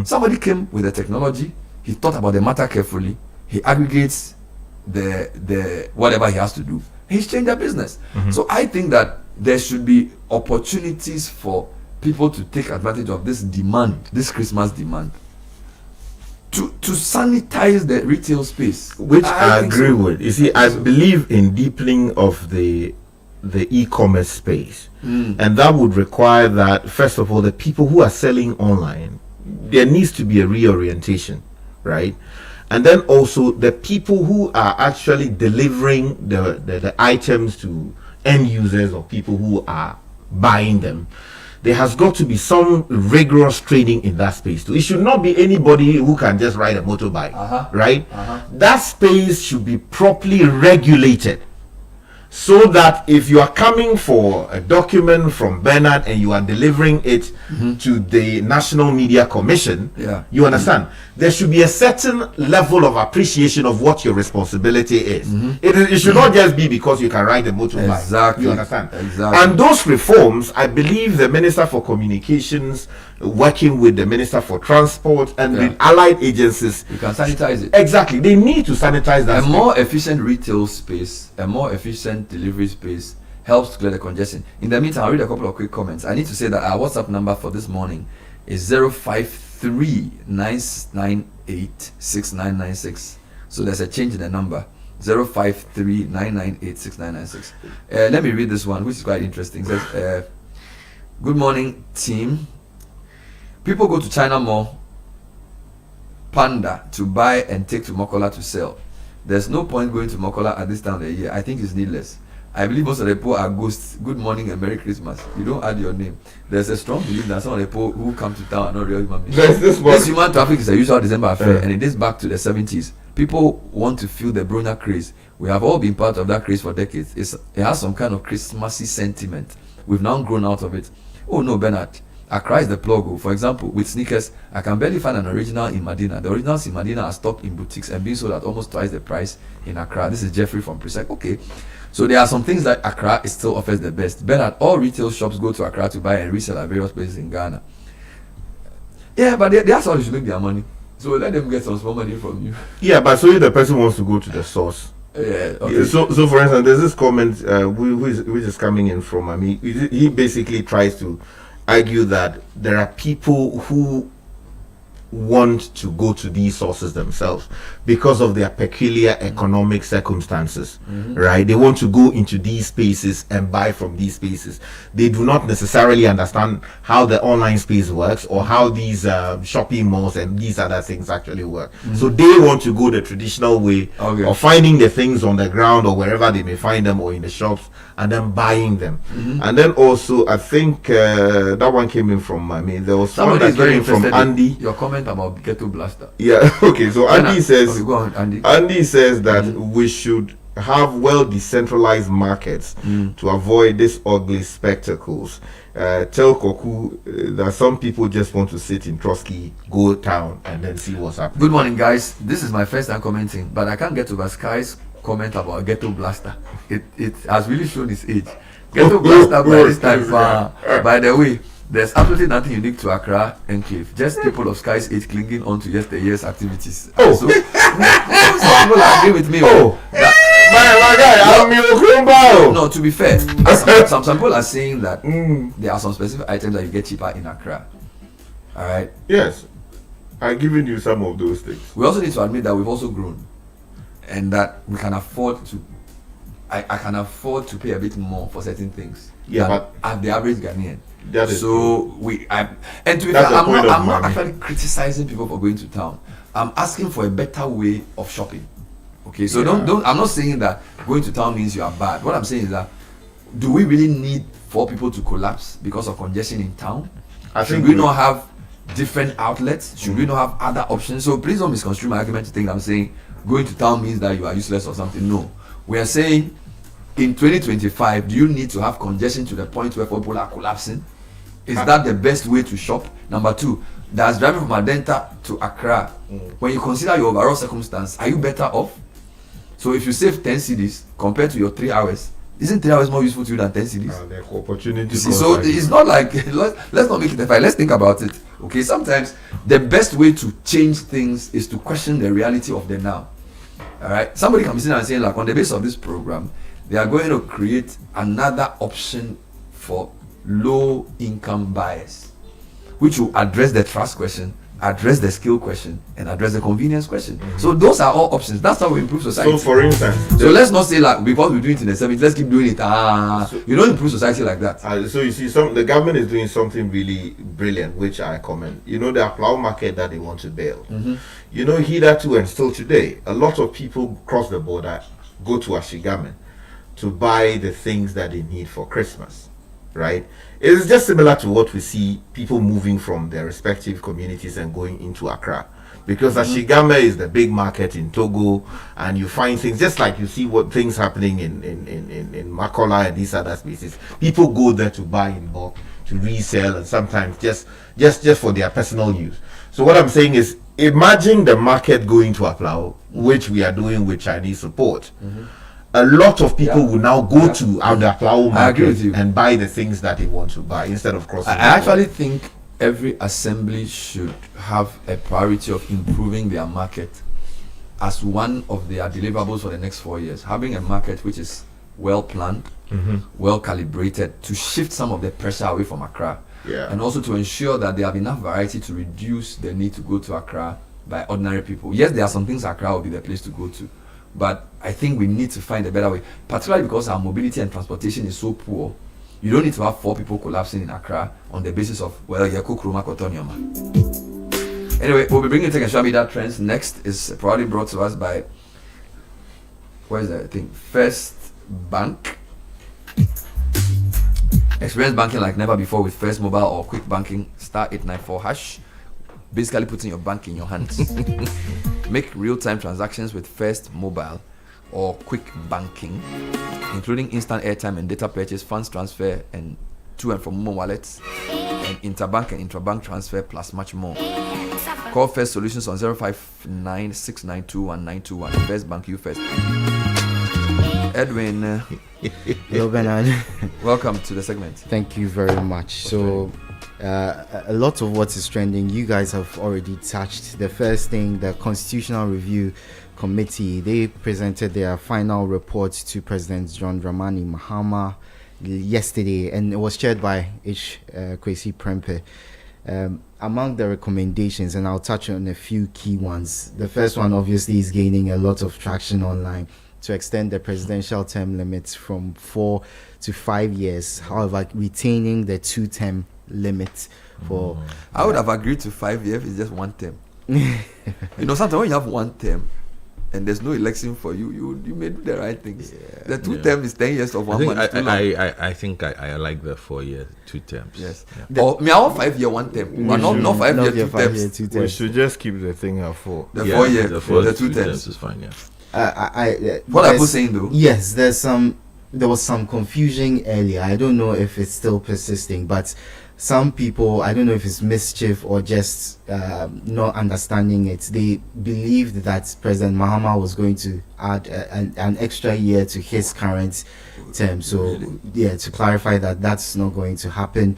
Somebody came with the technology. He thought about the matter carefully. He aggregates the whatever he has to do. He's changed their business. So I think that there should be opportunities for people to take advantage of this demand, this Christmas demand, to sanitize the retail space, which I agree with. You see, I believe in deepening of the e-commerce space, and that would require that, first of all, the people who are selling online, there needs to be a reorientation, right? And then also the people who are actually delivering the items to end users or people who are buying them, there has got to be some rigorous training in that space too. It should not be anybody who can just ride a motorbike, right? That space should be properly regulated, so that if you are coming for a document from Bernard and you are delivering it to the National Media Commission, you understand, there should be a certain level of appreciation of what your responsibility is. It should not just be because you can ride a motorbike. Exactly. You understand? Exactly. And those reforms, I believe the Minister for Communications, working with the Minister for Transport and with allied agencies, you can sanitize it. Exactly. They need to sanitize that. More efficient retail space, a more efficient delivery space, helps to clear the congestion. In the meantime, I'll read a couple of quick comments. I need to say that our WhatsApp number for this morning is 053-998-6996. So there's a change in the number. 053-998-6996. Let me read this one, which is quite interesting. It says, good morning, team. People go to China Mall, Panda, to buy and take to Mokola to sell. There's no point going to Mokola at this time of the year. I think it's needless. I believe most of the poor are ghosts. Good morning and Merry Christmas. You don't add your name. There's a strong belief that some of the poor who come to town are not real human beings. This human traffic is a usual December affair, and it dates back to the 70s. People want to feel the Bronya craze. We have all been part of that craze for decades. It has some kind of Christmassy sentiment. We've now grown out of it. Oh no, Bernard. Accra is the plug. For example, with sneakers, I can barely find an original in Medina. The originals in Medina are stocked in boutiques and being sold at almost twice the price in Accra. This is Jeffrey from Presec. Okay. So there are some things that Accra still offers the best. Bernard, all retail shops go to Accra to buy and resell at various places in Ghana. Yeah, but that's how they should make their money. So let them get some small money from you. Yeah, but so if the person wants to go to the source. Yeah, okay. Yeah, so for instance, there's this comment which is coming in from he basically tries to argue that there are people who want to go to these sources themselves because of their peculiar economic circumstances, right? They want to go into these spaces and buy from these spaces. They do not necessarily understand how the online space works or how these shopping malls and these other things actually work. So they want to go the traditional way of finding the things on the ground or wherever they may find them or in the shops and then buying them. And then also, I think that one came in from, there was somebody one that came in from Andy. Your comment about Ghetto Blaster. Yeah, okay, so Andy says, go on, Andy. Andy says that we should have well decentralized markets to avoid these ugly spectacles. Tell Koku that some people just want to sit in Trotsky, go town, and then see what's happening. Good morning, guys. This is my first time commenting, but I can't get over Sky's comment about Ghetto Blaster. It has really shown its age. Ghetto Blaster by this time. By the way, there's absolutely nothing unique to Accra Enclave. Just people of Sky's age clinging on to yesterday's activities. So some people agree with me. No, to be fair, some people are saying that there are some specific items that you get cheaper in Accra. All right. Yes, I've given you some of those things. We also need to admit that we've also grown, and that we can afford to. I can afford to pay a bit more for certain things. Yeah, but at the average Ghanaian. That is so true. And to be fair, I'm not actually criticizing people for going to town. I'm asking for a better way of shopping. Okay, so don't I'm not saying that going to town means you are bad. What I'm saying is that do we really need for people to collapse because of congestion in town? Should we not have different outlets? Should we not have other options? So please don't misconstrue my argument to think I'm saying going to town means that you are useless or something. No, we are saying in 2025, do you need to have congestion to the point where people are collapsing? Is that the best way to shop? Number two, does driving from Adenta to Accra, when you consider your overall circumstance, are you better off? So if you save 10 cedis compared to your 3 hours, isn't 3 hours more useful to you than 10 cedis? The opportunity. So it's not like let's not make it a fight. Let's think about it. Okay, sometimes the best way to change things is to question the reality of the now. All right, somebody can be sitting and saying, like, on the basis of this program, they are going to create another option for low income buyers, which will address the trust question, address the skill question, and address the convenience question. So those are all options. That's how we improve society. So for instance, so let's not say like because we do it in the 70s, let's keep doing it. You don't improve society like that. So you see, the government is doing something really brilliant, which I commend. You know, the plow market that they want to build. You know, hitherto and still today, a lot of people cross the border, go to Ashigamen to buy the things that they need for Christmas, right? It's just similar to what we see people moving from their respective communities and going into Accra, because Ashigame is the big market in Togo, and you find things just like you see what things happening in Makola and these other spaces. People go there to buy in bulk, to resell, and sometimes just for their personal use. So what I'm saying is, imagine the market going to Aplao, which we are doing with Chinese support. A lot of people will now go to the Aplao market and buy the things that they want to buy instead of crossing. I actually think every assembly should have a priority of improving their market as one of their deliverables for the next 4 years. Having a market which is well planned, well calibrated to shift some of the pressure away from Accra. Yeah. And also to ensure that they have enough variety to reduce the need to go to Accra by ordinary people. Yes, there are some things Accra will be the place to go to, but I think we need to find a better way, particularly because our mobility and transportation is so poor. You don't need to have 4 people collapsing in Accra on the basis of, well, you're Kukruma Kotonyama. Anyway, we'll be bringing tech and social media trends. Next is probably brought to us by, where is that thing? First Bank. Experience banking like never before with First Mobile or Quick Banking, *894#. Basically putting your bank in your hands. Make real-time transactions with First Mobile or Quick Banking, including instant airtime and data purchase, funds transfer, and to and from Momo wallets, and interbank and intrabank transfer, plus much more. Call First Solutions on 059-692-1921. First Bank, you first. Edwin. Hello, Bernard. Welcome to the segment. Thank you very much. So, a lot of what is trending, you guys have already touched. The first thing, the Constitutional Review Committee, they presented their final report to President John Dramani Mahama yesterday, and it was chaired by Kwesi Prempeh. Among the recommendations, and I'll touch on a few key ones. The first one obviously is gaining a lot of traction online, to extend the presidential term limits from 4 to 5 years, however retaining the 2-term limit for... I would have agreed to 5 years if it's just 1 term. You know, sometimes when you have 1 term and there's no election for you, you may do the right things. The 2 term is 10 years of 1 month. I think I like the 4 year 2 terms. Yes. Or me, I want 5 year 1 term, but not 5 year 2 terms. We should just keep the thing at 4. The 4 year, the 2 terms is fine. Yeah. What are you saying though? Yes, there was some confusion earlier. I don't know if it's still persisting, but some people, I don't know if it's mischief or just not understanding it, they believed that President Mahama was going to add an extra year to his current term. So yeah, to clarify that that's not going to happen.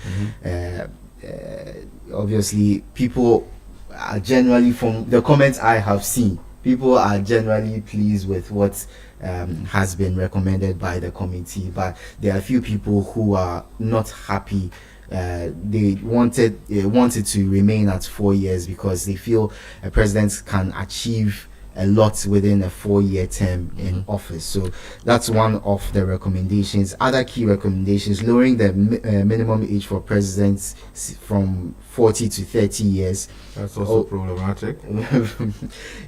Obviously, people are generally, from the comments I have seen, people are generally pleased with what has been recommended by the committee, but there are a few people who are not happy. They wanted to remain at 4 years because they feel a president can achieve a lot within a 4-year term in office. So that's one of the recommendations. Other key recommendations: lowering the minimum age for presidents from 40 to 30 years. That's also problematic.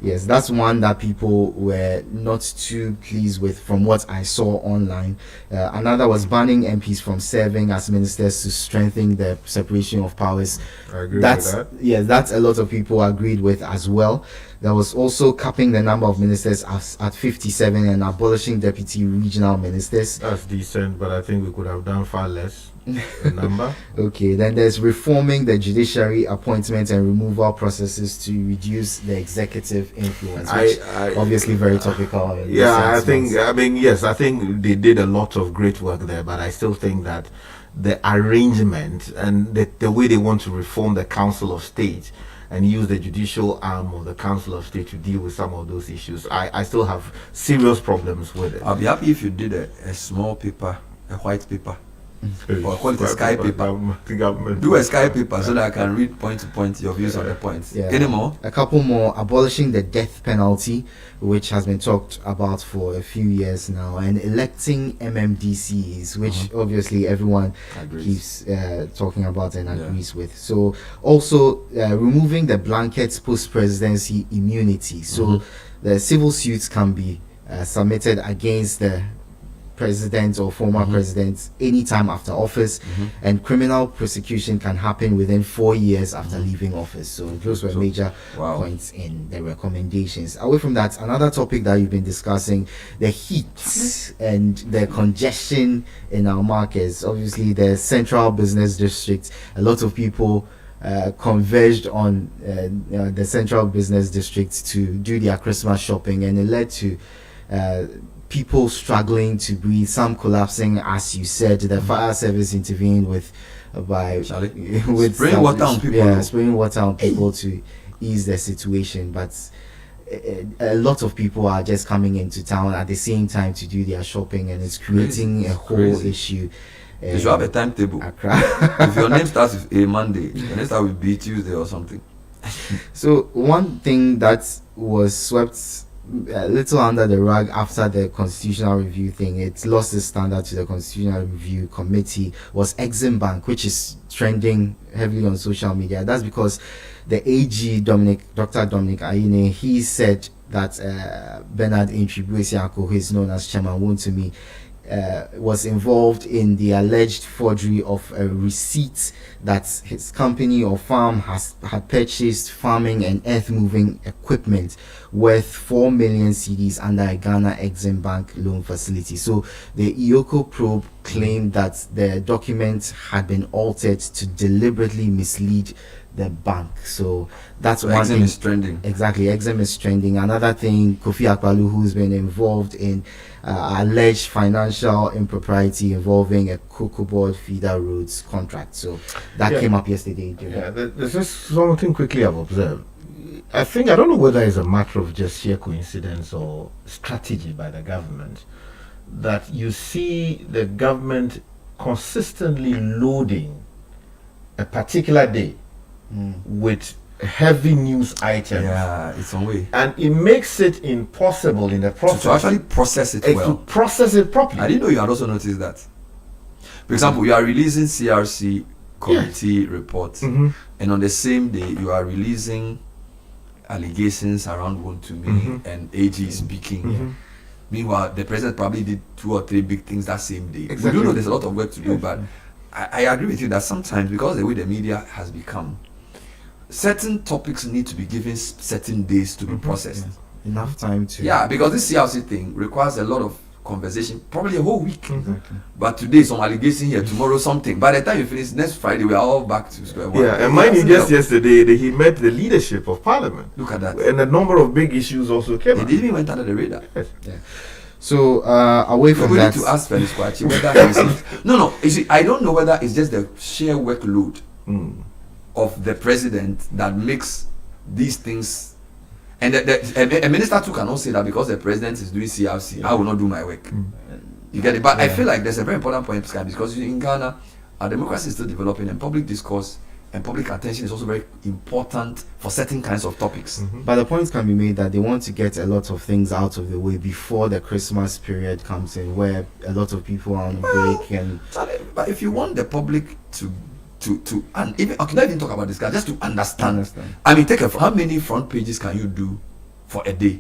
Yes, that's one that people were not too pleased with from what I saw online. Another was banning MPs from serving as ministers to strengthen the separation of powers. I agree with that. Yeah, that's a lot of people agreed with as well. There was also capping the number of ministers at 57 and abolishing deputy regional ministers. That's decent, but I think we could have done far less. The number. Okay, then there's reforming the judiciary appointment and removal processes to reduce the executive influence, which obviously very topical. I think they did a lot of great work there, but I still think that the arrangement and the way they want to reform the Council of State and use the judicial arm of the Council of State to deal with some of those issues, I still have serious problems with it. I'll be happy if you did a small paper, a white paper. Or call it a sky paper. Do a sky paper so that I can read point to point your views on the points. Any more? A couple more. Abolishing the death penalty, which has been talked about for a few years now, and electing MMDCs, which obviously everyone keeps talking about and agrees with. So also removing the blanket post-presidency immunity. So the civil suits can be submitted against the president or former president anytime after office, and criminal prosecution can happen within 4 years after leaving office. So those were major points in the recommendations. Away from that, another topic that you've been discussing, the heat and the congestion in our markets. Obviously the central business district, a lot of people converged on the central business district to do their Christmas shopping, and it led to people struggling to breathe, some collapsing, as you said. The fire service intervened with spraying water on people. Spraying water on people to ease the situation. But a lot of people are just coming into town at the same time to do their shopping, and it's creating a whole issue. You should have a timetable. If your name starts with A Monday, your name starts with B Tuesday or something. So one thing that was swept a little under the rug after the constitutional review thing, it lost its standard to the constitutional review committee, was Exim Bank, which is trending heavily on social media. That's because the AG Dr. Dominic Aine, he said that Bernard Intribuesiako, who is known as Chairman Wontumi, was involved in the alleged forgery of a receipt that his company or farm had purchased farming and earth moving equipment worth 4 million cedis under a Ghana Exim Bank loan facility. So the IOCO probe claimed that the document had been altered to deliberately mislead the bank. So that's one Exim thing. is trending. Exactly, Exim is trending. Another thing, Kofi Akpalu, who's been involved in alleged financial impropriety involving a cocoa board feeder roads contract. So that came up yesterday. Yeah, there's just something quickly I've observed. I don't know whether it's a matter of just sheer coincidence or strategy by the government, that you see the government consistently loading a particular day with heavy news items. Yeah, it's on way. And it makes it impossible in the process to actually process it well. To process it properly. I didn't know you had also noticed that. For example, you are releasing CRC committee reports, and on the same day you are releasing allegations around Wontumi and AG speaking. Meanwhile, the president probably did 2 or 3 big things that same day. We do know there's a lot of work to do, but I agree with you that sometimes, because the way the media has become, certain topics need to be given certain days to be processed. Enough time to... Yeah, because this CRC thing requires a lot of conversation, probably a whole week. But today some allegation here, tomorrow something. By the time you finish next Friday, we are all back to square one. Yeah, and mind you, just yesterday he met the leadership of Parliament. Look at that. And a number of big issues also came up. It even went under the radar. Yes. Yeah. So away from that, we need to ask Felix Kwachi whether he's no. You see, I don't know whether it's just the sheer workload of the president that makes these things. And a minister too cannot say that because the president is doing CRC, I will not do my work. You get it? But I feel like there's a very important point, because in Ghana, our democracy is still developing, and public discourse and public attention is also very important for certain kinds of topics. But the point can be made that they want to get a lot of things out of the way before the Christmas period comes in, where a lot of people are on break. And but if you want the public to and even not even talk about this guy, just to understand. I mean, how many front pages can you do for a day?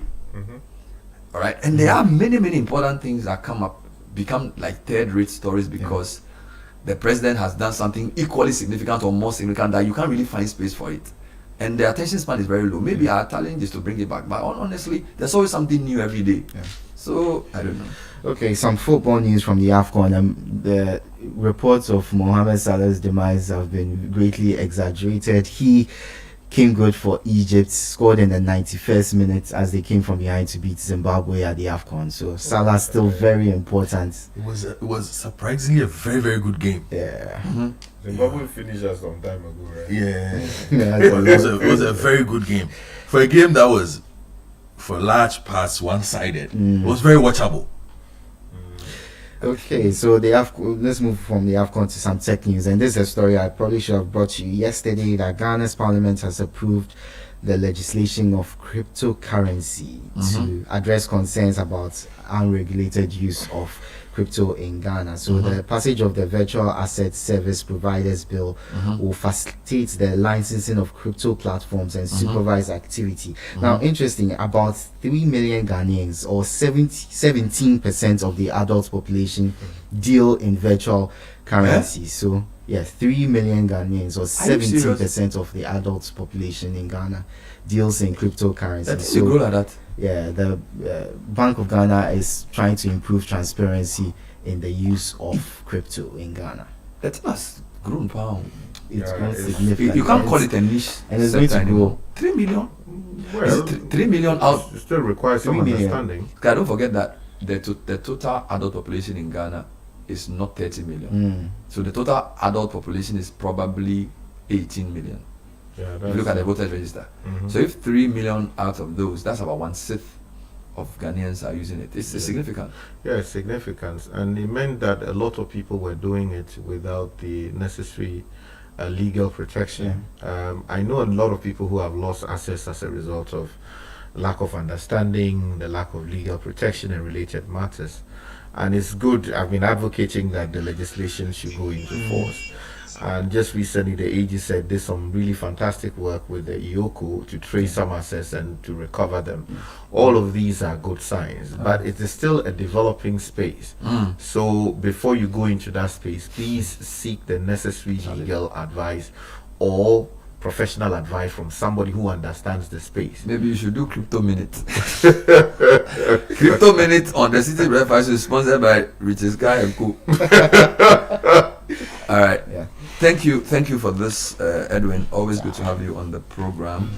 All right, and there are many important things that become like third-rate stories because the president has done something equally significant or more significant that you can't really find space for it, and the attention span is very low. Maybe our challenge is to bring it back, but honestly, there's always something new every day. So I don't know. Okay, some football news from the AFCON. The reports of Mohamed Salah's demise have been greatly exaggerated. He came good for Egypt, scored in the 91st minute as they came from behind to beat Zimbabwe at the AFCON. So Salah still very important. It was surprisingly a very, very good game. Yeah. Zimbabwe finished us some time ago, right? Yeah. It was a very good game. For a game that was, for large parts, one-sided. It was very watchable. Okay, so let's move from the AFCON to some tech news. And this is a story I probably should have brought you yesterday, that Ghana's parliament has approved the legislation of cryptocurrency to address concerns about unregulated use of crypto in Ghana. So the passage of the Virtual Asset Service Providers Bill will facilitate the licensing of crypto platforms and supervise activity. Now, interesting, about 3 million Ghanaians, or 17% of the adult population, deal in virtual currency. So, 3 million Ghanaians, or 17% of the adult population in Ghana, deals in cryptocurrency. That's so grow like that. Yeah, the Bank of Ghana is trying to improve transparency in the use of crypto in Ghana. That has grown pound. It's grown significantly. You can't call it a niche. And it's going to grow. 3 million? Well, 3 million out. It still requires some understanding. Don't forget that the total adult population in Ghana is not 30 million. So the total adult population is probably 18 million. Yeah, if you look at the voters register. So if 3 million out of those, that's about 1/6 of Ghanaians are using it. It's significant. Yeah, it's significant. And it meant that a lot of people were doing it without the necessary legal protection. I know a lot of people who have lost assets as a result of lack of understanding, the lack of legal protection and related matters. And it's good. I've been advocating that the legislation should go into force. And just recently, the AG said there's some really fantastic work with the EOCO to trace some assets and to recover them. All of these are good signs, but it is still a developing space. So before you go into that space, please seek the necessary legal advice or professional advice from somebody who understands the space. Maybe you should do Crypto Minute. Crypto Minute on the Citi Breakfast is sponsored by Rich's Guy and Co. All right. Yeah. Thank you for this, Edwin. Always good to have you on the program.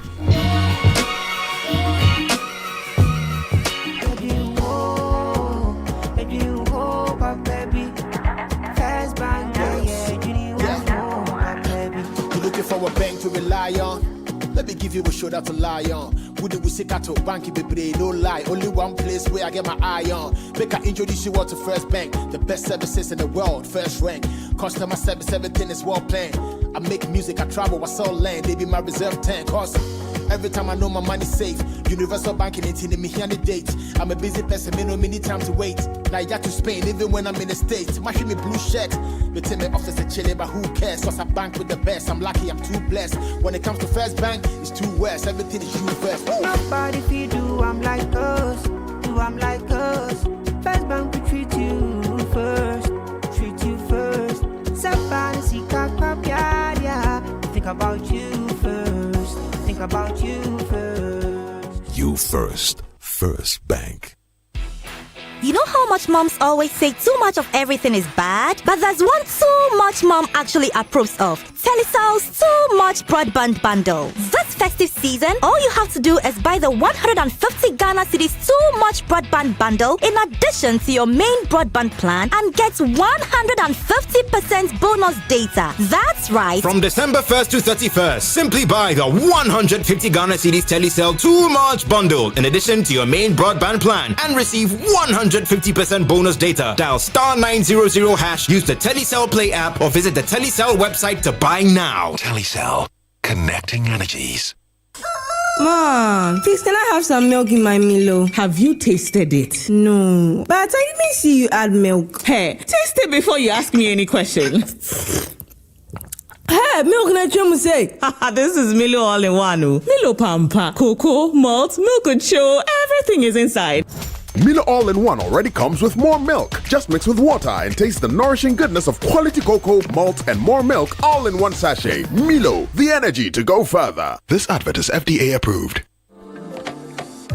You're looking for a bank to rely on. Let me give you a shoulder to lie on. Would we say to bank baby, no lie. Only one place where I get my eye on. Make I introduce you all to First Bank, the best services in the world, first rank. Customer service, everything is well planned. I make music, I travel, I sell land. They be my reserve tank. Cause every time I know my money's safe. Universal banking ain't in me here on the date. I'm a busy person, me no need time to wait. Now I got to Spain, even when I'm in the States. My me blue shirt. Me tell me office a chilly, but who cares? Cause I bank with the best. I'm lucky, I'm too blessed. When it comes to First Bank, it's too west. Everything is you first. Nobody feed you, I'm like us. Do I'm like us. First Bank we treat you first. Treat you first. Somebody see yeah. Think about you first. Think about you first. You first. First Bank. You know how much moms always say too much of everything is bad? But there's one too much mom actually approves of. Telecel's Too Much Broadband Bundle. This festive season, all you have to do is buy the 150 Ghana Cedis Too Much Broadband Bundle in addition to your main broadband plan and get 150% bonus data. That's right. From December 1st to 31st, simply buy the 150 Ghana Cedis Telecel Too Much Bundle in addition to your main broadband plan and receive 150% bonus data. Dial *900#, use the Telecel Play app or visit the Telecel website to buy now. Telecel. Connecting energies. Mom, please can I have some milk in my Milo? Have you tasted it? No, but I didn't see you add milk. Hey, taste it before you ask me any question. Hey, milk na chum say. This is Milo all in one. Milo Pampa, cocoa, malt, milk and show, everything is inside. Milo All-in-One already comes with more milk. Just mix with water and taste the nourishing goodness of quality cocoa, malt, and more milk all in one sachet. Milo, the energy to go further. This advert is FDA approved.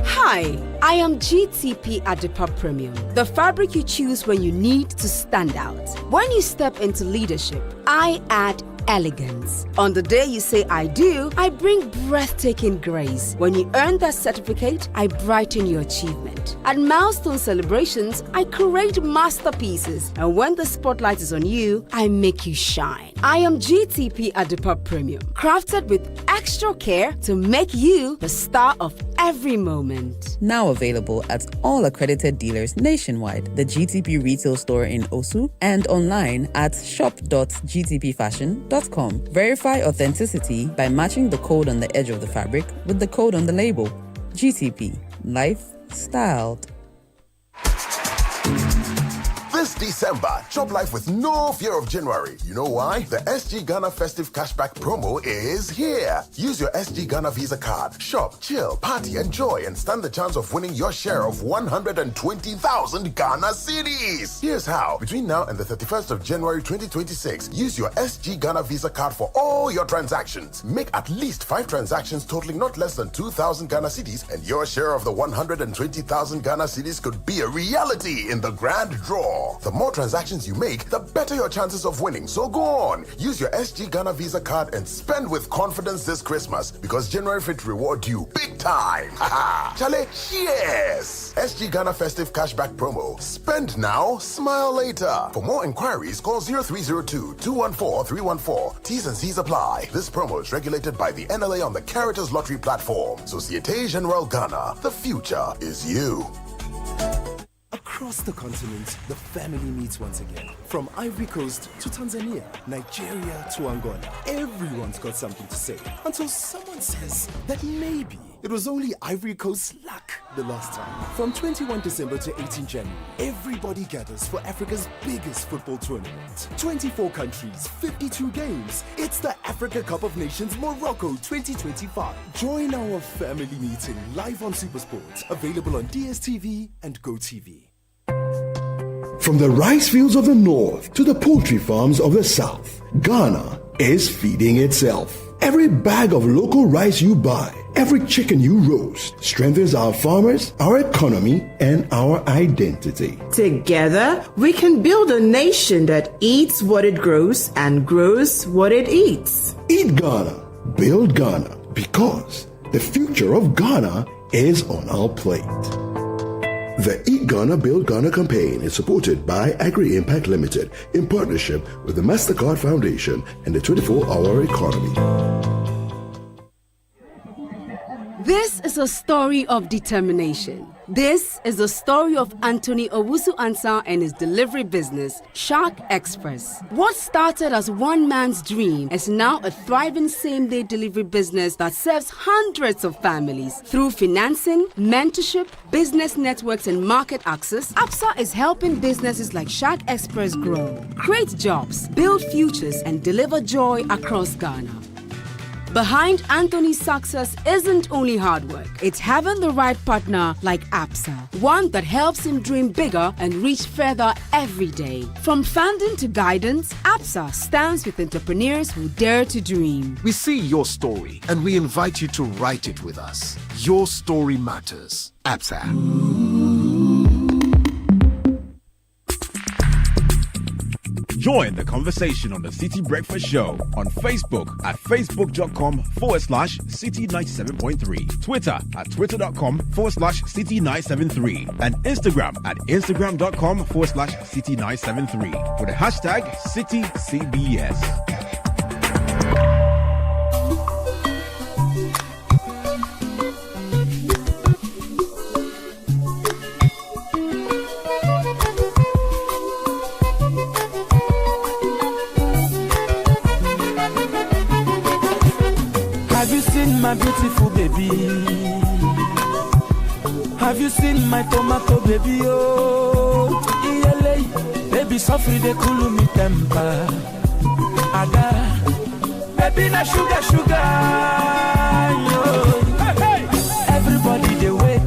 Hi, I am GTP Adipa Premium, the fabric you choose when you need to stand out. When you step into leadership, I add elegance. On the day you say I do, I bring breathtaking grace. When you earn that certificate, I brighten your achievement. At milestone celebrations, I create masterpieces. And when the spotlight is on you, I make you shine. I am GTP Adipa Premium, crafted with extra care to make you the star of every moment. Now available at all accredited dealers nationwide, the GTP retail store in Osu, and online at shop.gtpfashion.com. Verify authenticity by matching the code on the edge of the fabric with the code on the label. GTP. Life styled. This December, chop life with no fear of January. You know why? The SG Ghana Festive Cashback promo is here. Use your SG Ghana Visa card. Shop, chill, party, enjoy, and stand the chance of winning your share of 120,000 Ghana cedis. Here's how. Between now and the 31st of January 2026, use your SG Ghana Visa card for all your transactions. Make at least 5 transactions totaling not less than 2,000 Ghana cedis, and your share of the 120,000 Ghana cedis could be a reality in the grand draw. The more transactions you make, the better your chances of winning. So go on. Use your SG Ghana Visa card and spend with confidence this Christmas because January fit reward you big time. Haha. Chale, cheers! SG Ghana Festive Cashback Promo. Spend now, smile later. For more inquiries, call 0302-214-314. T's and C's apply. This promo is regulated by the NLA on the Caritas Lottery platform. Societe Generale Ghana. The future is you. Across the continent, the family meets once again. From Ivory Coast to Tanzania, Nigeria to Angola, everyone's got something to say. Until someone says that maybe it was only Ivory Coast's luck the last time. From 21 December to 18 January, everybody gathers for Africa's biggest football tournament. 24 countries, 52 games. It's the Africa Cup of Nations Morocco 2025. Join our family meeting live on SuperSport, available on DSTV and GoTV. From the rice fields of the north to the poultry farms of the south, Ghana is feeding itself. Every bag of local rice you buy, every chicken you roast, strengthens our farmers, our economy, and our identity. Together, we can build a nation that eats what it grows and grows what it eats. Eat Ghana, build Ghana, because the future of Ghana is on our plate. The Eat Ghana, Build Ghana campaign is supported by Agri Impact Limited in partnership with the MasterCard Foundation and the 24-Hour Economy. This is a story of determination. This is the story of Anthony Owusu-Ansah and his delivery business, Shark Express. What started as one man's dream is now a thriving same-day delivery business that serves hundreds of families. Through financing, mentorship, business networks, and market access, APSA is helping businesses like Shark Express grow, create jobs, build futures, and deliver joy across Ghana. Behind Anthony's success isn't only hard work. It's having the right partner like APSA, one that helps him dream bigger and reach further every day. From funding to guidance, APSA stands with entrepreneurs who dare to dream. We see your story and we invite you to write it with us. Your story matters. APSA. Join the conversation on the Citi Breakfast Show on Facebook at facebook.com/Citi97.3, Twitter at twitter.com/Citi973, and Instagram at instagram.com/Citi973 with the hashtag CitiCBS. My beautiful baby, have you seen my tomato baby? Oh, ELA, baby, suffer they cool me temper. Ada, baby, na sugar, yo. Hey. Everybody they wait,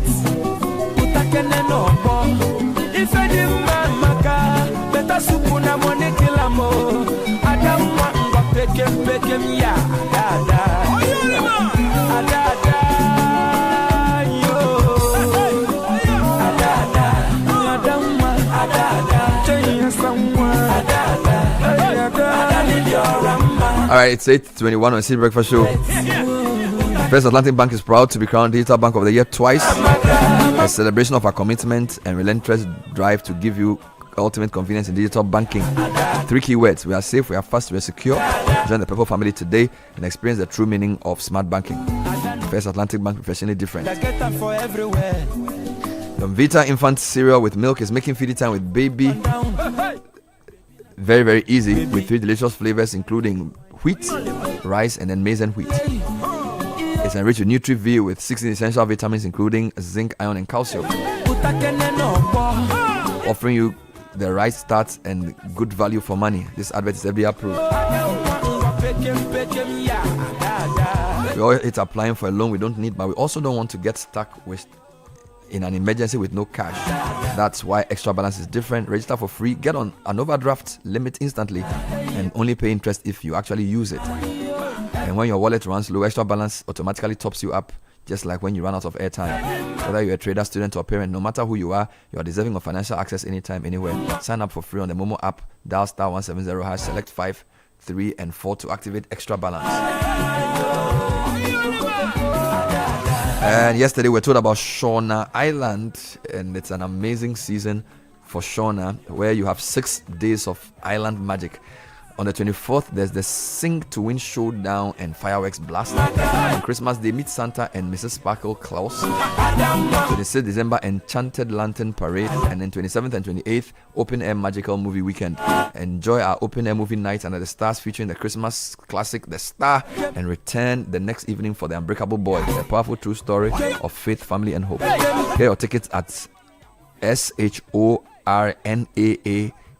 utakene no bo. If I didn't maka, better soup na money kill amo. Ada mwa peke ya, ada. All right, it's 8:21 on Citi Breakfast Show. First Atlantic Bank is proud to be crowned Digital Bank of the Year twice. A celebration of our commitment and relentless drive to give you ultimate convenience in digital banking. 3 key words: we are safe, we are fast, we are secure. Join the Purple family today and experience the true meaning of smart banking. First Atlantic Bank, professionally different. Vita infant cereal with milk is making feeding time with baby very, very easy with 3 delicious flavors including wheat, rice, and then maize and wheat. It's enriched with Nutri-V with 16 essential vitamins including zinc, iron, and calcium, offering you the right start and good value for money. This advert is FDA approved. We all hate applying for a loan we don't need, but we also don't want to get stuck in an emergency with no cash. That's why Extra Balance is different. Register for free, get on an overdraft limit instantly, and only pay interest if you actually use it. And when your wallet runs low, Extra Balance automatically tops you up just like when you run out of airtime. Whether you're a trader, student, or parent, no matter who you are deserving of financial access anytime, anywhere. Sign up for free on the Momo app, dial star 170 hash, select 5, 3, and 4 to activate extra balance. And yesterday we were told about Shauna Island, and it's an amazing season for Shauna, where you have 6 days of island magic. On the 24th, there's the Sing to Win Showdown and Fireworks Blast. On Christmas Day, meet Santa and Mrs. Sparkle Claus. 26th December, Enchanted Lantern Parade. And then 27th and 28th, Open Air Magical Movie Weekend. Enjoy our open air movie nights under the stars, featuring the Christmas classic The Star, and return the next evening for The Unbreakable Boy, a powerful true story of faith, family, and hope. Get your tickets at SHORNAA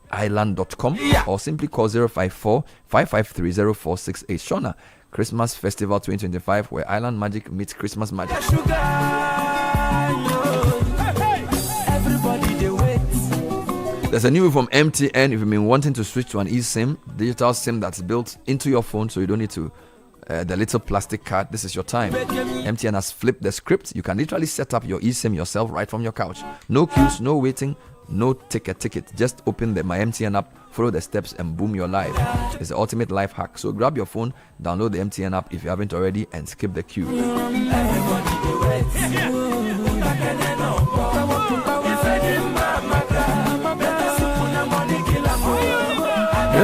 island.com or simply call 054-553-0468. Shauna Christmas Festival 2025, where island magic meets Christmas magic. There's a new move from MTN. If you've been wanting to switch to an eSIM, digital SIM that's built into your phone, so you don't need to the little plastic card, this is your time. MTN has flipped the script. You can literally set up your eSIM yourself right from your couch. No queues, no waiting, no ticket. Just open the My MTN app, follow the steps, and boom, you're live. It's the ultimate life hack. So grab your phone, download the MTN app if you haven't already, and skip the queue. You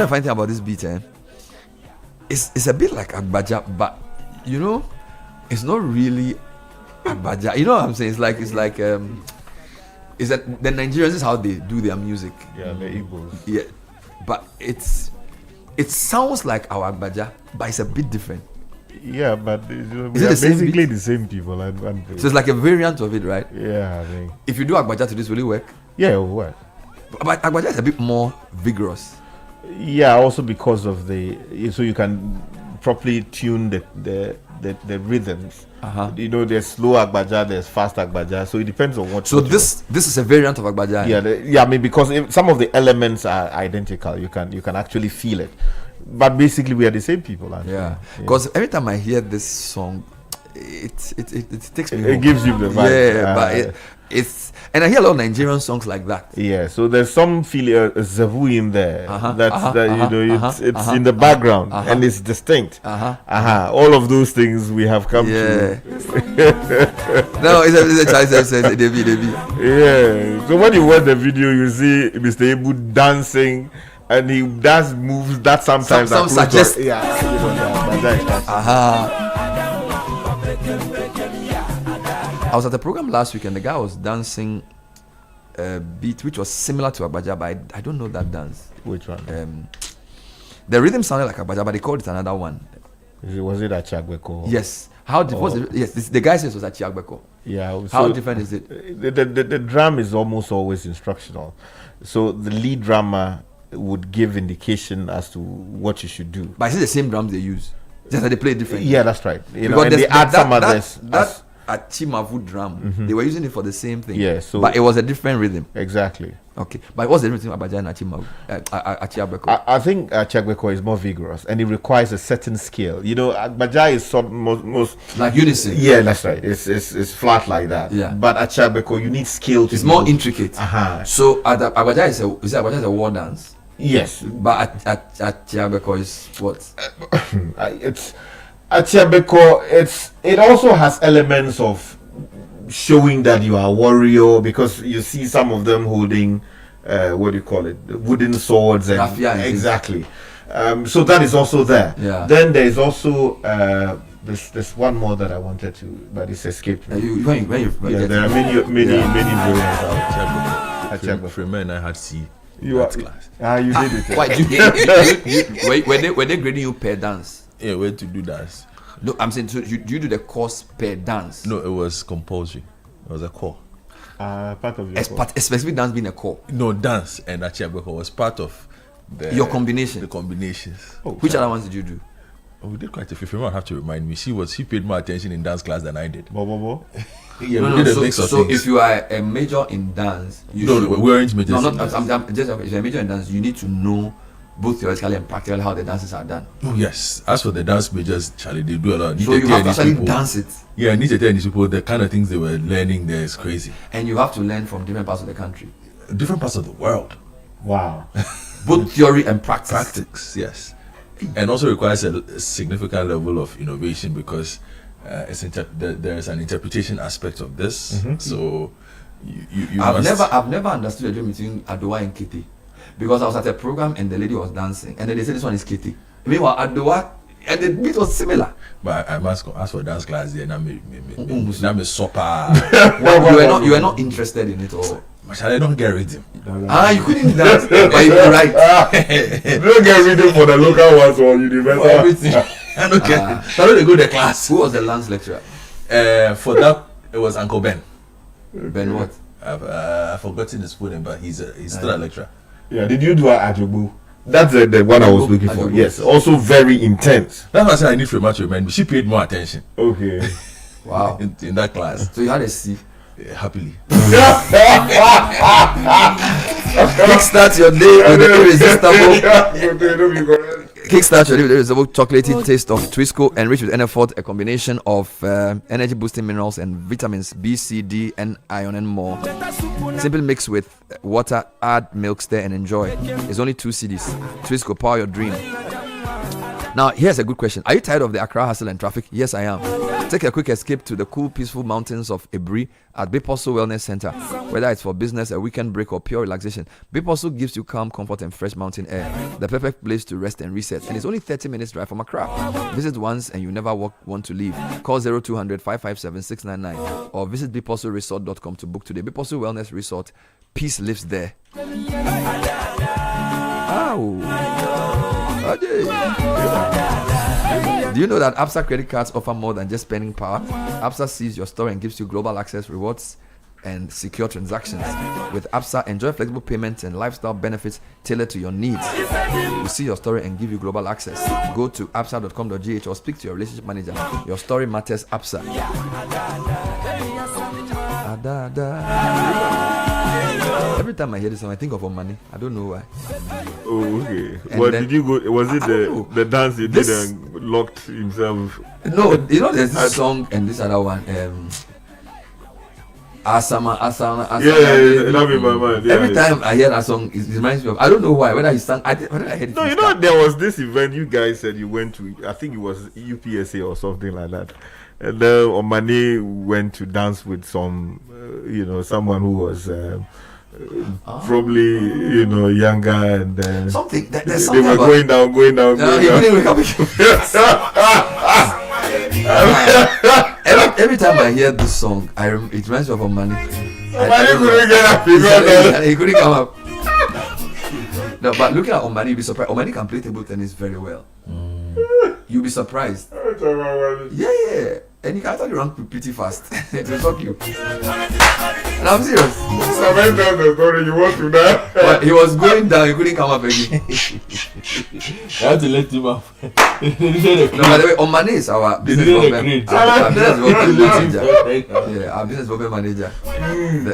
know the funny thing about this beat, it's a bit like Agbaja, but you know, it's not really Agbaja. You know what I'm saying? It's like is that the Nigerians is how they do their music. Yeah, the Igbos. Yeah, but it sounds like our Agbaja, but it's a bit different. Yeah, but we are basically the same people. So it's like a variant of it, right? Yeah, I think. If you do Agbaja to this, will it work? Yeah, it will work. But Agbaja is a bit more vigorous. Yeah, also because of so you can properly tune the rhythms. You know, there's slow Agbaja, there's fast Agbaja, so it depends on what. So this is a variant of Agbaja. Yeah, I mean, because some of the elements are identical, you can actually feel it. But basically, we are the same people. Yeah, because every time I hear this song, it takes me. It gives you the vibe. Yeah, but it's. And I hear a lot of Nigerian songs like that. Yeah, so there's some feeling Zavu in there. It's in the background and it's distinct. All of those things we have come to. No, it's a choice. Yeah. So when you watch the video, you see Mr. Ebu dancing, and he does moves that sometimes some suggest. I was at a program last week and the guy was dancing a beat which was similar to Agbaja, but I don't know that dance. Which one? The rhythm sounded like Agbaja, but they called it another one. Was it Achiagbeko? Yes. The guy says it was Achiagbeko. Yeah. How different is it? The drum is almost always instructional. So the lead drummer would give indication as to what you should do. But is it the same drums they use? Just that they play differently? Yeah, that's right. And they add some others. At Chimavu drum, they were using it for the same thing. Yeah, but it was a different rhythm. Exactly. Okay, but what's the difference between Agbaja and Achiagbeko? I think Achiagbeko is more vigorous and it requires a certain scale. You know, Agbaja is most like unison. Yeah, that's right. It's flat like that. Yeah. But Achiagbeko, you need skill. It's more intricate. So Agbaja is a war dance. Yes, but Achiagbeko is what? It's Achiagbeko. It also has elements of showing that you are a warrior, because you see some of them holding what do you call it, wooden swords and exactly. So that is also there. Yeah. Then there is also there's one more that I wanted to, but it's escaped me. There are many variants of Achiagbeko. Freeman, I had C. You did it. Why were they grading you per dance? Yeah, where to do dance? No, I'm saying, so you do the course per dance? No, it was compulsory. It was a core. Part of your a specific dance being a core? No, dance and Achiagbeko was part of your combination. The combinations. Which other ones did you do? We did quite a few. Everyone have to remind me. She paid more attention in dance class than I did. Yeah, so if you are a major in dance, we weren't majors. I'm just if you're a major in dance, you need to know both theoretically and practically, how the dances are done? Oh yes. As for the dance majors, Charlie, they do a lot. So you have to actually dance it. Yeah, I need to tell these people the kind of things they were learning there is crazy. And you have to learn from different parts of the country, different parts of the world. Wow. Both theory and practice. Practice, yes. And also requires a significant level of innovation because there is an interpretation aspect of this. Mm-hmm. So you I've never understood the difference between Adowa and Kitty, because I was at a program and the lady was dancing and then they said this one is Kitty. Meanwhile Adowa and the beat was similar. But I must ask for dance class there. Now me sopa. You were not interested in it or? I don't get rhythm. You couldn't dance, but you're right. You don't get rhythm for the local ones or universal. Everything. I don't get. So I don't go to class. Who was the lance lecturer? For that, it was Uncle Ben. Ben what? I've forgotten his full name, but he's still a lecturer. Yeah, did you do a Ajobu? That's the one I was looking for. Yes, also very intense. That's why I said I need for much to remind me. She paid more attention. Okay. Wow. in that class. So you had a C. Yeah, happily. Kickstart your day with the irresistible. Kickstart your day with the irresistible chocolatey taste of Twisco, enriched with NF4, a combination of energy boosting minerals and vitamins B, C, D, and iron and more. Simply mix with water, add milk, stir, and enjoy. It's only 2 cedis. Twisco, power your dream. Now, here's a good question. Are you tired of the Accra hustle and traffic? Yes, I am. Take a quick escape to the cool, peaceful mountains of Ebri at Biposo Wellness Center. Whether it's for business, a weekend break, or pure relaxation, Biposo gives you calm, comfort, and fresh mountain air. The perfect place to rest and reset. And it's only 30 minutes drive from Accra. Visit once and you never want to leave. Call 0200 557 699 or visit biposoresort.com to book today. Biposo Wellness Resort. Peace lives there. Do you know that Absa credit cards offer more than just spending power? Absa sees your story and gives you global access, rewards, and secure transactions. With Absa, enjoy flexible payments and lifestyle benefits tailored to your needs. We see your story and give you global access. Go to absa.com.gh or speak to your relationship manager. Your story matters, Absa. Every time I hear this song, I think of money. I don't know why. Oh, okay. And Well, then- did you go? Was it the dance you did and locked himself? No, you know there's this song and this other one. Asama. Yeah, that in my mind. Yeah, Every time I hear that song, it reminds me of. I don't know why. Whether he sang, whether I heard it. No, you know there was this event you guys said you went to. I think it was UPSA or something like that. And then Omani went to dance with some, someone who was probably younger and something. There's they something were about, going down. No, he couldn't wake up. Every time I hear this song, it reminds me of Omani. Omani couldn't get up. He couldn't come up. No, but looking at Omani, you'll be surprised. Omani can play table tennis very well. You'll be surprised. Yeah. And he can actually run pretty fast. It will shock you. And I'm serious. Somebody tell the story you want to die. But he was going down, he couldn't come up again. You have to let him up. No, by the way, Omani is our business development manager. Yeah, our business development manager.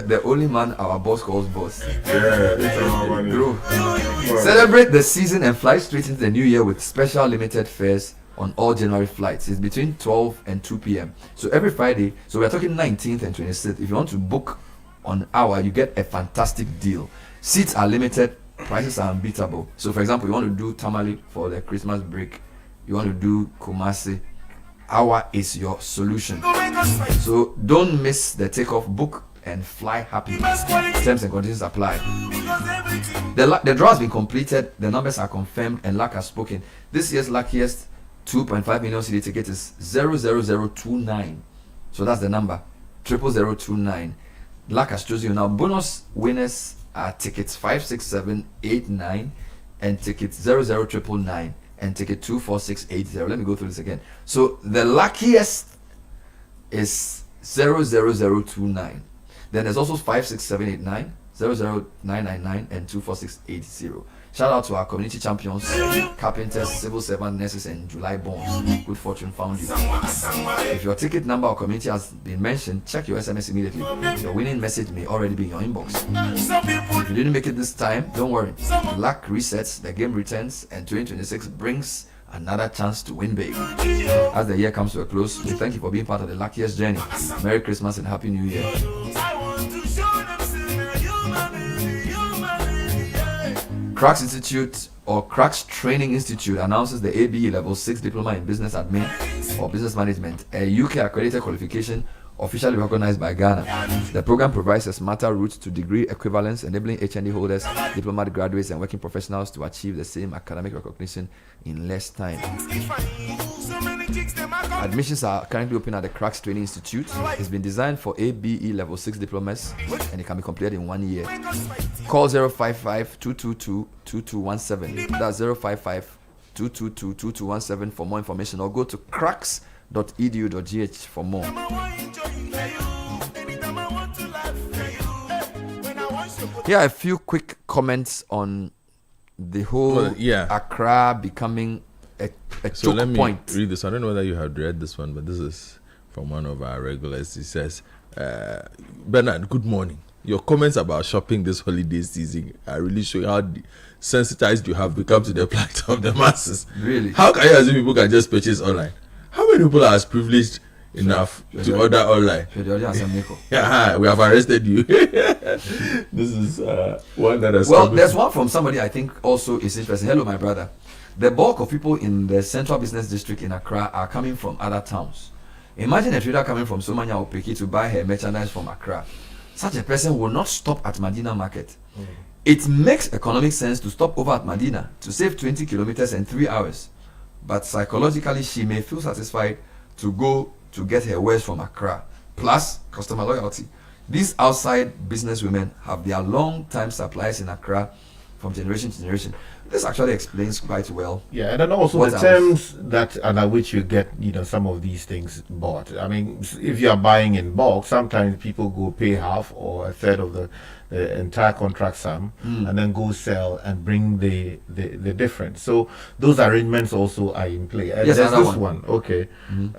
The only man our boss calls boss. Yeah, it's our money. Celebrate the season and fly straight into the new year with special limited fares on all January flights. It's between 12 and 2 p.m. So every Friday, so we're talking 19th and 26th. If you want to book on hour, you get a fantastic deal. Seats are limited, prices are unbeatable. So for example, you want to do Tamale for the Christmas break, you want to do Kumasi, hour is your solution. So don't miss the takeoff. Book and fly happy. Terms and conditions apply. The draw has been completed, the numbers are confirmed, and luck has spoken. This year's luckiest 2.5 million CD ticket is 00029. So that's the number 00029. Luck has chosen you. Now bonus winners are tickets 5, 6, 7, 8, 9 and tickets 00999 and ticket 24680. Let me go through this again. So the luckiest is 00029. Then there's also 5, 6, 7, 8, 9, 00999 and 24680. Shout out to our community champions, carpenters, civil servant, nurses, and July bonds. Good fortune found you. If your ticket number or community has been mentioned, check your SMS immediately. Your winning message may already be in your inbox. If you didn't make it this time, don't worry. Luck resets, the game returns, and 2026 brings another chance to win big. As the year comes to a close, we thank you for being part of the luckiest journey. Merry Christmas and Happy New Year. Cracks Institute or Cracks Training Institute announces the ABE Level 6 Diploma in Business Admin or Business Management, a UK accredited qualification officially recognized by Ghana. The program provides a smarter route to degree equivalence, enabling HND holders, diplomat graduates, and working professionals to achieve the same academic recognition in less time. Admissions are currently open at the Cracks Training Institute. It's been designed for ABE Level 6 diplomas and it can be completed in 1 year. Call 055-222-2217. That's 055-222-2217 for more information, or go to cracks.edu.gh for more. Here are a few quick comments on the whole Accra becoming a so let me point. read this. I don't know whether you have read this one, but this is from one of our regulars. He says, Bernard, good morning. Your comments about shopping this holiday season are really showing how sensitized you have become to the plight of the masses. Really? How can you assume people can just purchase online? How many people are as privileged enough to order online? Yeah, we have arrested you. This is one that has. Well, there's one from somebody I think also is interesting. Hello, my brother. The bulk of people in the central business district in Accra are coming from other towns. Imagine a trader coming from Somanya or Peki to buy her merchandise from Accra. Such a person will not stop at Medina Market. It makes economic sense to stop over at Medina to save 20 kilometers and 3 hours. But psychologically, she may feel satisfied to go to get her wares from Accra. Plus, customer loyalty. These outside businesswomen have their long-time suppliers in Accra from generation to generation. This actually explains quite well. Yeah, and then also the terms that under which you get, some of these things bought. I mean, if you are buying in bulk, sometimes people go pay half or a third of the entire contract sum and then go sell and bring the difference. So those arrangements also are in play. Yes, there's this one. Okay.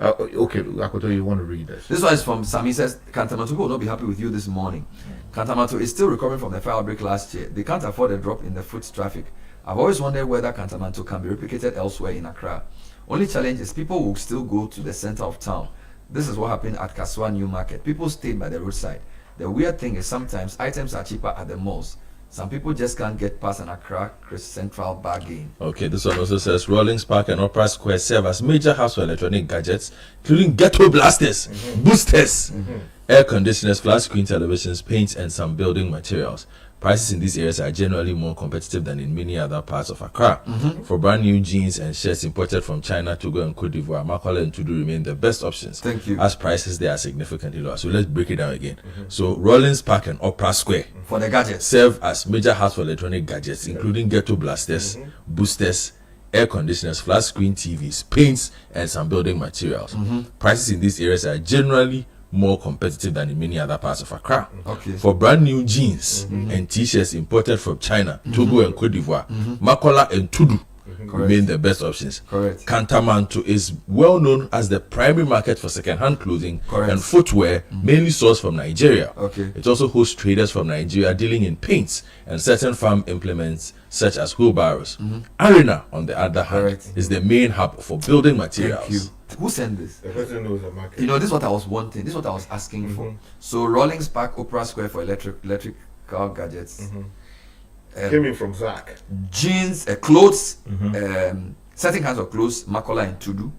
Okay, Akoto, you want to read this? This one is from Sam. He says, Kantamanto will not be happy with you this morning. Kantamanto is still recovering from the fire outbreak last year. They can't afford a drop in the foot traffic. I've always wondered whether Kantamanto can be replicated elsewhere in Accra. Only challenge is people will still go to the center of town. This is what happened at Kaswa New Market. People stayed by the roadside. The weird thing is sometimes items are cheaper at the malls. Some people just can't get past an Accra Central bargain. Okay, this one also says Rawlings Park and Opera Square serve as major house for electronic gadgets, including ghetto blasters, boosters, air conditioners, flat screen televisions, paints, and some building materials. Prices in these areas are generally more competitive than in many other parts of Accra. For brand new jeans and shirts imported from China, Togo, and Cote d'Ivoire, Makola and Tudu remain the best options. Thank you. As prices there are significantly lower. So let's break it down again. So Rawlings Park and Opera Square for the gadgets serve as major house for electronic gadgets, including ghetto blasters, boosters, air conditioners, flat screen TVs, paints, and some building materials. Prices in these areas are generally more competitive than in many other parts of Accra. Okay. For brand new jeans and t-shirts imported from China, Togo, and Cote d'Ivoire, Makola and Tudu remain the best options. Correct. Kantamanto is well known as the primary market for second-hand clothing and footwear, mainly sourced from Nigeria. Okay. It also hosts traders from Nigeria dealing in paints and certain farm implements such as wheelbarrows. Arena, on the other hand, is the main hub for building materials. Thank you. Who sent this? The person knows the market. This is what I was wanting. This is what I was asking for. So Rawlings Park, Opera Square for electrical gadgets. Came in from Zach. Jeans, clothes, certain kinds of clothes, Makola and Tudu.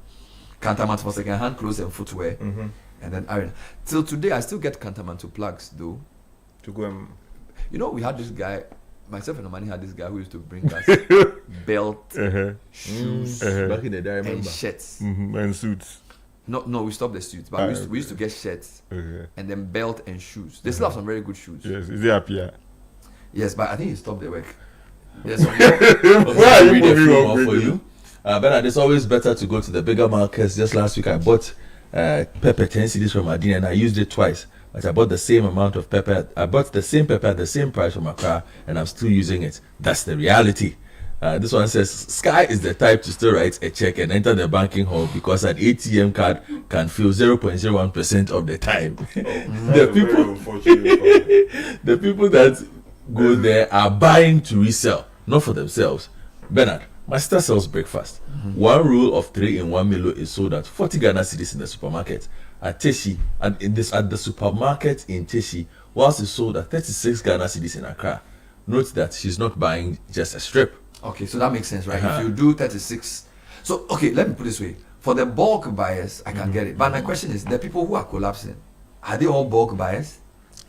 Kantamanto for second-hand clothes and footwear. And then Arena. Till today, I still get Kantamanto plugs, though. To go and... we had this guy, myself and Omani had this guy who used to bring us belt, shoes, back in the day, I remember. and shirts. And suits. No, we stopped the suits, but we used to get shirts and then belt and shoes. They still have some very good shoes. Yes, is he happy? Yes, but I think he stopped the work. Yes, why are you moving on for you? Bernard, it's always better to go to the bigger markets. Just last week I bought pepper 10 cedis from Adina and I used it twice. But I bought the same amount of pepper. I bought the same pepper at the same price from Accra and I'm still using it. That's the reality. This one says Sky is the type to still write a check and enter the banking hall because an ATM card can fill 0.01% of the time. The people that go there are buying to resell, not for themselves. Bernard, my sister sells breakfast. One roll of 3-in-1 Milo is sold at 40 Ghana cedis in the supermarket. At Teshi, at the supermarket in Teshi, whilst it's sold at 36 Ghana cedis in Accra. Note that she's not buying just a strip. Okay, so that makes sense, right? If you do 36, so okay, let me put it this way: for the bulk buyers, I can get it. But my question is, the people who are collapsing, are they all bulk buyers?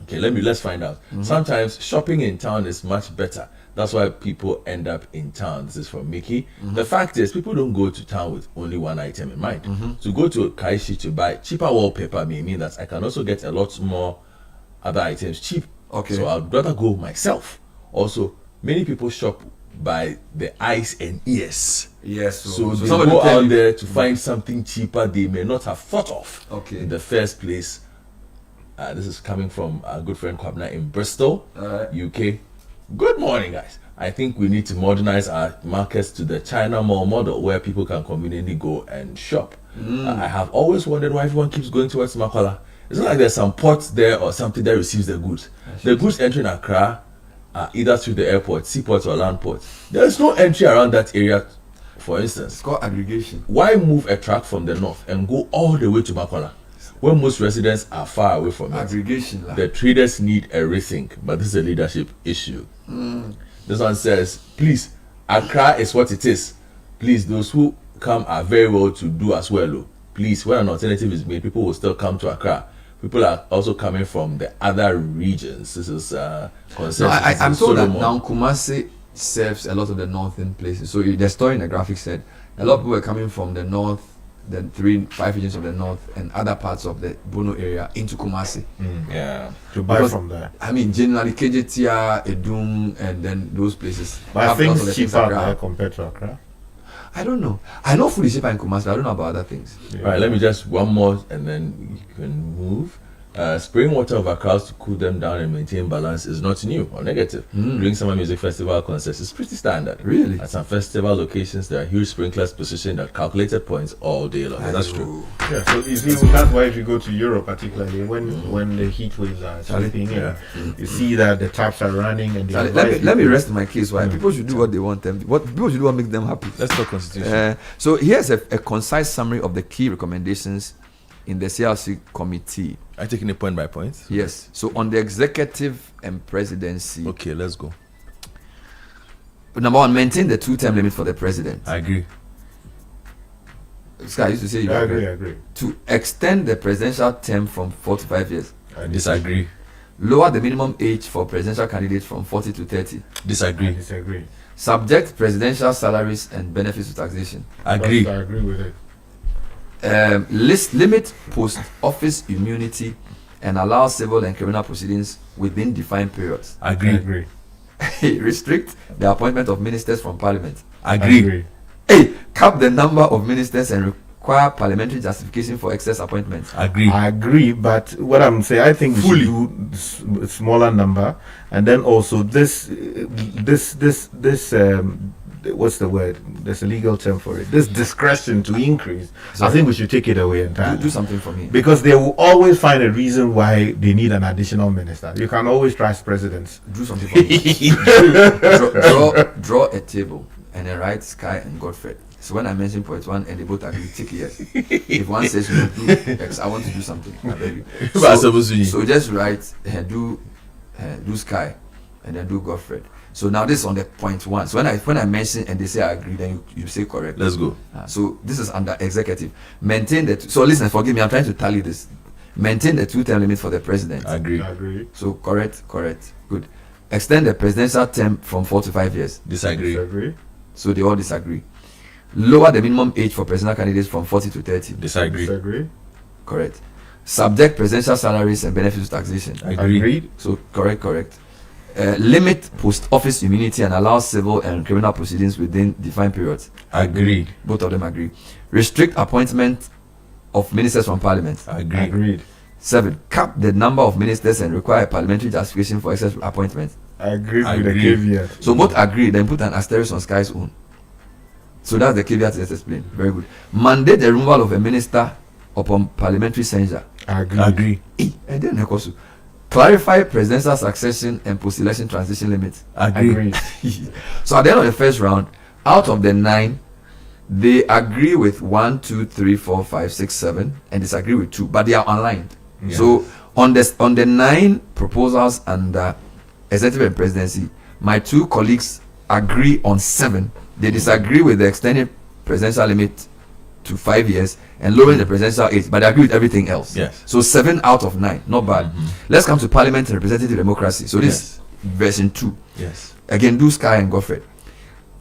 Okay, let's find out. Sometimes shopping in town is much better. That's why people end up in town. This is from Mickey. The fact is, people don't go to town with only one item in mind. To go to Kaishi to buy cheaper wallpaper may mean that I can also get a lot more other items cheap. Okay. So I'd rather go myself. Also, many people shop by the eyes and ears. Yes. So they go out there to find something cheaper they may not have thought of in the first place. This is coming from our good friend Kwabna in Bristol, UK. Good morning, guys. I think we need to modernize our markets to the China Mall model where people can conveniently go and shop. I have always wondered why everyone keeps going towards Makola. It's not like there's some port there or something that receives the goods. The goods entering Accra either through the airport, seaport or land port. There's no entry around that area, for instance. It's called aggregation. Why move a truck from the north and go all the way to Makola when most residents are far away from it? Aggregation. The traders need a rethink, but this is a leadership issue. This one says, please, Accra is what it is. Please, those who come are very well to do as well. Please, when an alternative is made, people will still come to Accra. People are also coming from the other regions. This is consensus. No, I'm told that now Kumasi serves a lot of the northern places. So the story in the graphic said a lot of people were coming from the north, the 3-5 regions of the north and other parts of the Bono area into Kumasi. To buy from there. I mean, generally Kejetia, Edum, and then those places. But I think it's cheaper there compared to Accra. I don't know. I know food is cheaper in Kumasi, but I don't know about other things. Right, let me just one more and then you can move. Spraying water over crowds to cool them down and maintain balance is not new or negative. During summer music festival concerts, it's pretty standard. Really? At some festival locations, there are huge sprinklers positioned at calculated points all day long. That's true. Yeah, so you see, that's why if you go to Europe, particularly when the heat waves are sweeping in, you see that the taps are running and let me rest my case. Why people should do what they want them. What people should do what makes them happy. Let's talk constitution. So here's a concise summary of the key recommendations in the CRC committee. Are you taking it point by point? Yes. So on the executive and presidency. Okay, let's go. Number one, maintain the 2-term limit for the president. I agree. Sky used to say I agree. To extend the presidential term from 4 to 5 years. I disagree. Lower the minimum age for presidential candidates from 40 to 30. Disagree. Subject presidential salaries and benefits to taxation. Agree. I agree with it. Limit post-office immunity and allow civil and criminal proceedings within defined periods. Agree. Restrict the appointment of ministers from parliament. Agree. Cap the number of ministers and require parliamentary justification for excess appointments. Agree. I agree, but what I'm saying, I think we should do a smaller number, and then also this what's the word? There's a legal term for it. This discretion to increase. I think we should take it away entirely. Do something for me. Because they will always find a reason why they need an additional minister. You can always trust presidents. Do something for me. draw a table and then write Sky and Godfrey. So when I mention point one and they both agree, tick yes. If one says no, do X, I want to do something. I beg you. So just write do Sky and then do Godfrey. So now this is on the point one. So when I mention and they say I agree, then you say correct. Let's go. So this is under executive. Maintain the so listen, forgive me, I'm trying to tally this. Maintain the 2-term limit for the president. Agree. So correct. Good. Extend the presidential term from 4 to 5 years. Disagree. So they all disagree. Lower the minimum age for presidential candidates from 40 to 30. Disagree. Correct. Subject presidential salaries and benefits to taxation. Agreed. So correct. Limit post-office immunity and allow civil and criminal proceedings within defined periods. Agreed. Both of them agree. Restrict appointment of ministers from parliament. Agreed. 7. Cap the number of ministers and require parliamentary justification for excess appointments. Agree with the caveat. So both agree, then put an asterisk on Sky's own. So that's the caveat. Let's explain. Very good. Mandate the removal of a minister upon parliamentary censure. Agree. And then also clarify presidential succession and post-election transition limits. Agree. So at the end of the first round, out of the 9, they agree with 1, 2, 3, 4, 5, 6, 7, and disagree with 2, but they are aligned. Yes. So on the 9 proposals under executive and presidency, my 2 colleagues agree on 7. They disagree with the extended presidential limit to 5 years and lowering the presidential age, but they agree with everything else. Yes. So 7 out of 9, not bad. Let's come to parliament and representative democracy. So this version 2. Yes. Again, do Sky and Godfrey.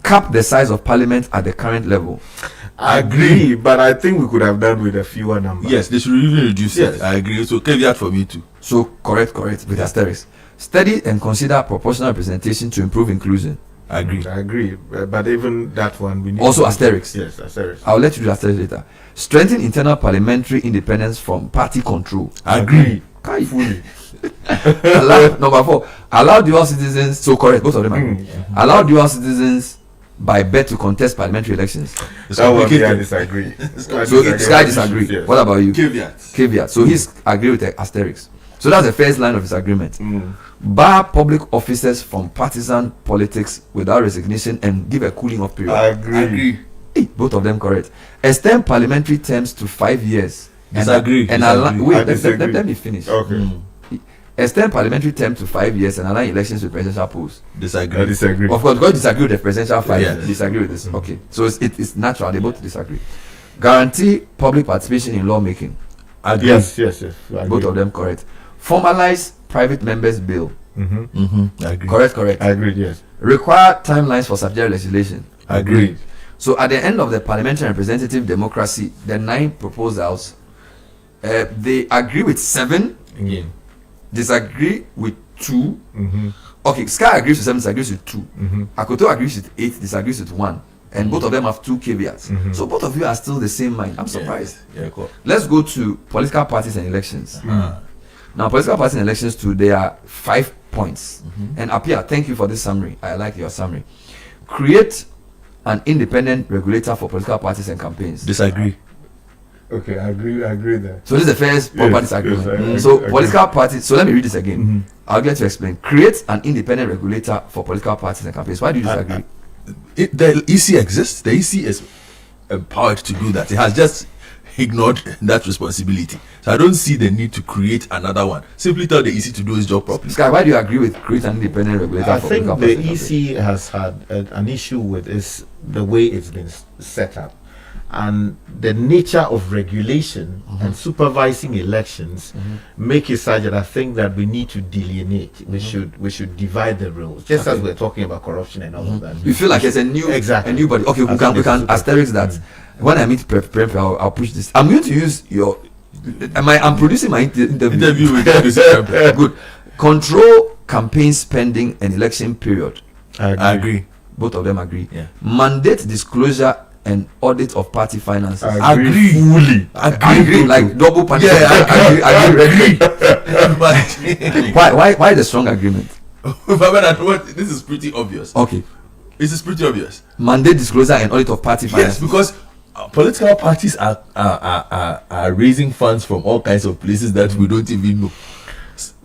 Cap the size of parliament at the current level. Agree, but I think we could have done with a fewer number. Yes, they should even reduce it. I agree. So caveat for me too. So correct with asterisk. Study and consider proportional representation to improve inclusion. I agree. But even that one we need also asterisk. Yes, asterisk. I'll let you do asterisk later. Strengthen internal parliamentary independence from party control. Agree. Fully. Number 4. Allow dual citizens. So correct, both of them agree. Allow dual citizens by bet to contest parliamentary elections. That one I disagree. So Sky disagree. Yes. What about you? Caveat. So he's agree with the asterisk. So that's the first line of his agreement. Bar public officers from partisan politics without resignation and give a cooling off period. I agree. Both of them correct. Extend parliamentary terms to 5 years. Disagree. Let me finish. Okay. Extend parliamentary term to 5 years and align elections with presidential polls. Disagree. I disagree. Of course, because disagree with the presidential 5. Yes. Disagree with this. Okay. So it's natural. They both disagree. Guarantee public participation in lawmaking. Agree. Yes. Both of them correct. Formalize private members bill. Agree. Correct. I agree. Yes. Require timelines for subsidiary legislation. Agreed. So at the end of the parliamentary representative democracy, the 9 proposals, they agree with 7. Again. Disagree with 2. Okay, Sky agrees with 7, disagrees with 2. Akoto agrees with 8, disagrees with 1. And both of them have 2 caveats. So both of you are still the same mind. I'm surprised. Yeah, cool. Let's go to political parties and elections. Now, political parties and elections too, there are 5 points. And Apia, thank you for this summary. I like your summary. Create an independent regulator for political parties and campaigns. Disagree. Okay, I agree there. So this is the first parties agreement. So political parties. So let me read this again. I'll get to explain. Create an independent regulator for political parties and campaigns. Why do you disagree? The EC exists. The EC is empowered to do that. It has just ignored that responsibility. So I don't see the need to create another one. Simply tell the EC to do its job properly. Sky, why do you agree with create an independent regulator? I for think political the parties and EC has had an issue with is the way it's been set up. And the nature of regulation and supervising elections make it such that I think that we need to delineate. We should divide the roles, just as we're talking about corruption and all of that. You feel like it's a new body. Okay, we can asterisk that. When I meet Prep, I'll push this. I'm going to use your. I'm producing my interview with good. Control campaign spending and election period. I agree. Both of them agree. Yeah. Mandate disclosure and audit of party finances. Agree fully. Agree like double punch. Yeah, agree. Why the strong agreement? This is pretty obvious. Okay. This is pretty obvious. Mandate disclosure and audit of party finances. Yes, because political parties are raising funds from all kinds of places that we don't even know.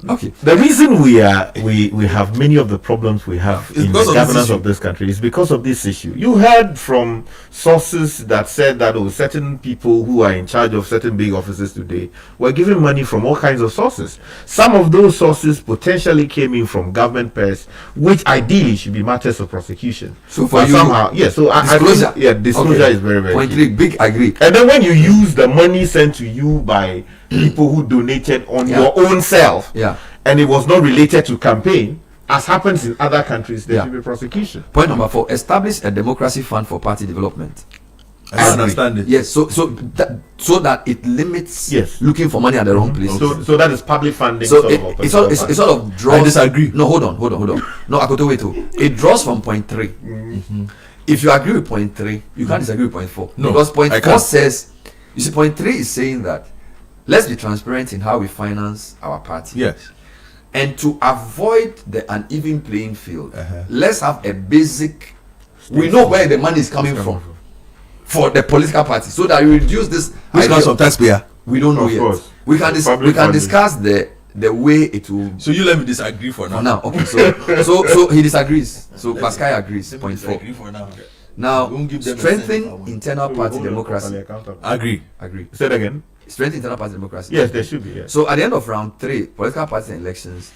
Okay. The reason we have many of the problems we have in the governance of this country is because of this issue. You heard from sources that said that certain people who are in charge of certain big offices today were given money from all kinds of sources. Some of those sources potentially came in from government purse, which ideally should be matters of prosecution. So for you, somehow, yeah. So disclosure, disclosure is very, very point key. 3, big agree. And then when you use the money sent to you by people who donated on your own self, and it was not related to campaign, as happens in other countries, there should be prosecution. Point number 4: establish a democracy fund for party development. I understand it. Yes, so that it limits looking for money at the wrong place. So that is public funding. So it sort of draws. I disagree. No, hold on. No, Akoto, wait. It draws from point 3. If you agree with point 3, you can't disagree with point 4. No, because point 4 says, you see, point 3 is saying that let's be transparent in how we finance our party. Yes. And to avoid the uneven playing field, let's have a basic. We know where the money is coming from for the political party, so that we reduce this. Which comes from taxpayer? We don't know yet. We can discuss the way it will. So you let me disagree for now. Okay. So he disagrees. So Pascal agrees. Point 4. For now. Now, strengthen internal party democracy. Agree. Say it again. Strengthen internal party democracy. Yes, there should be. Yes. So at the end of round 3, political parties and elections,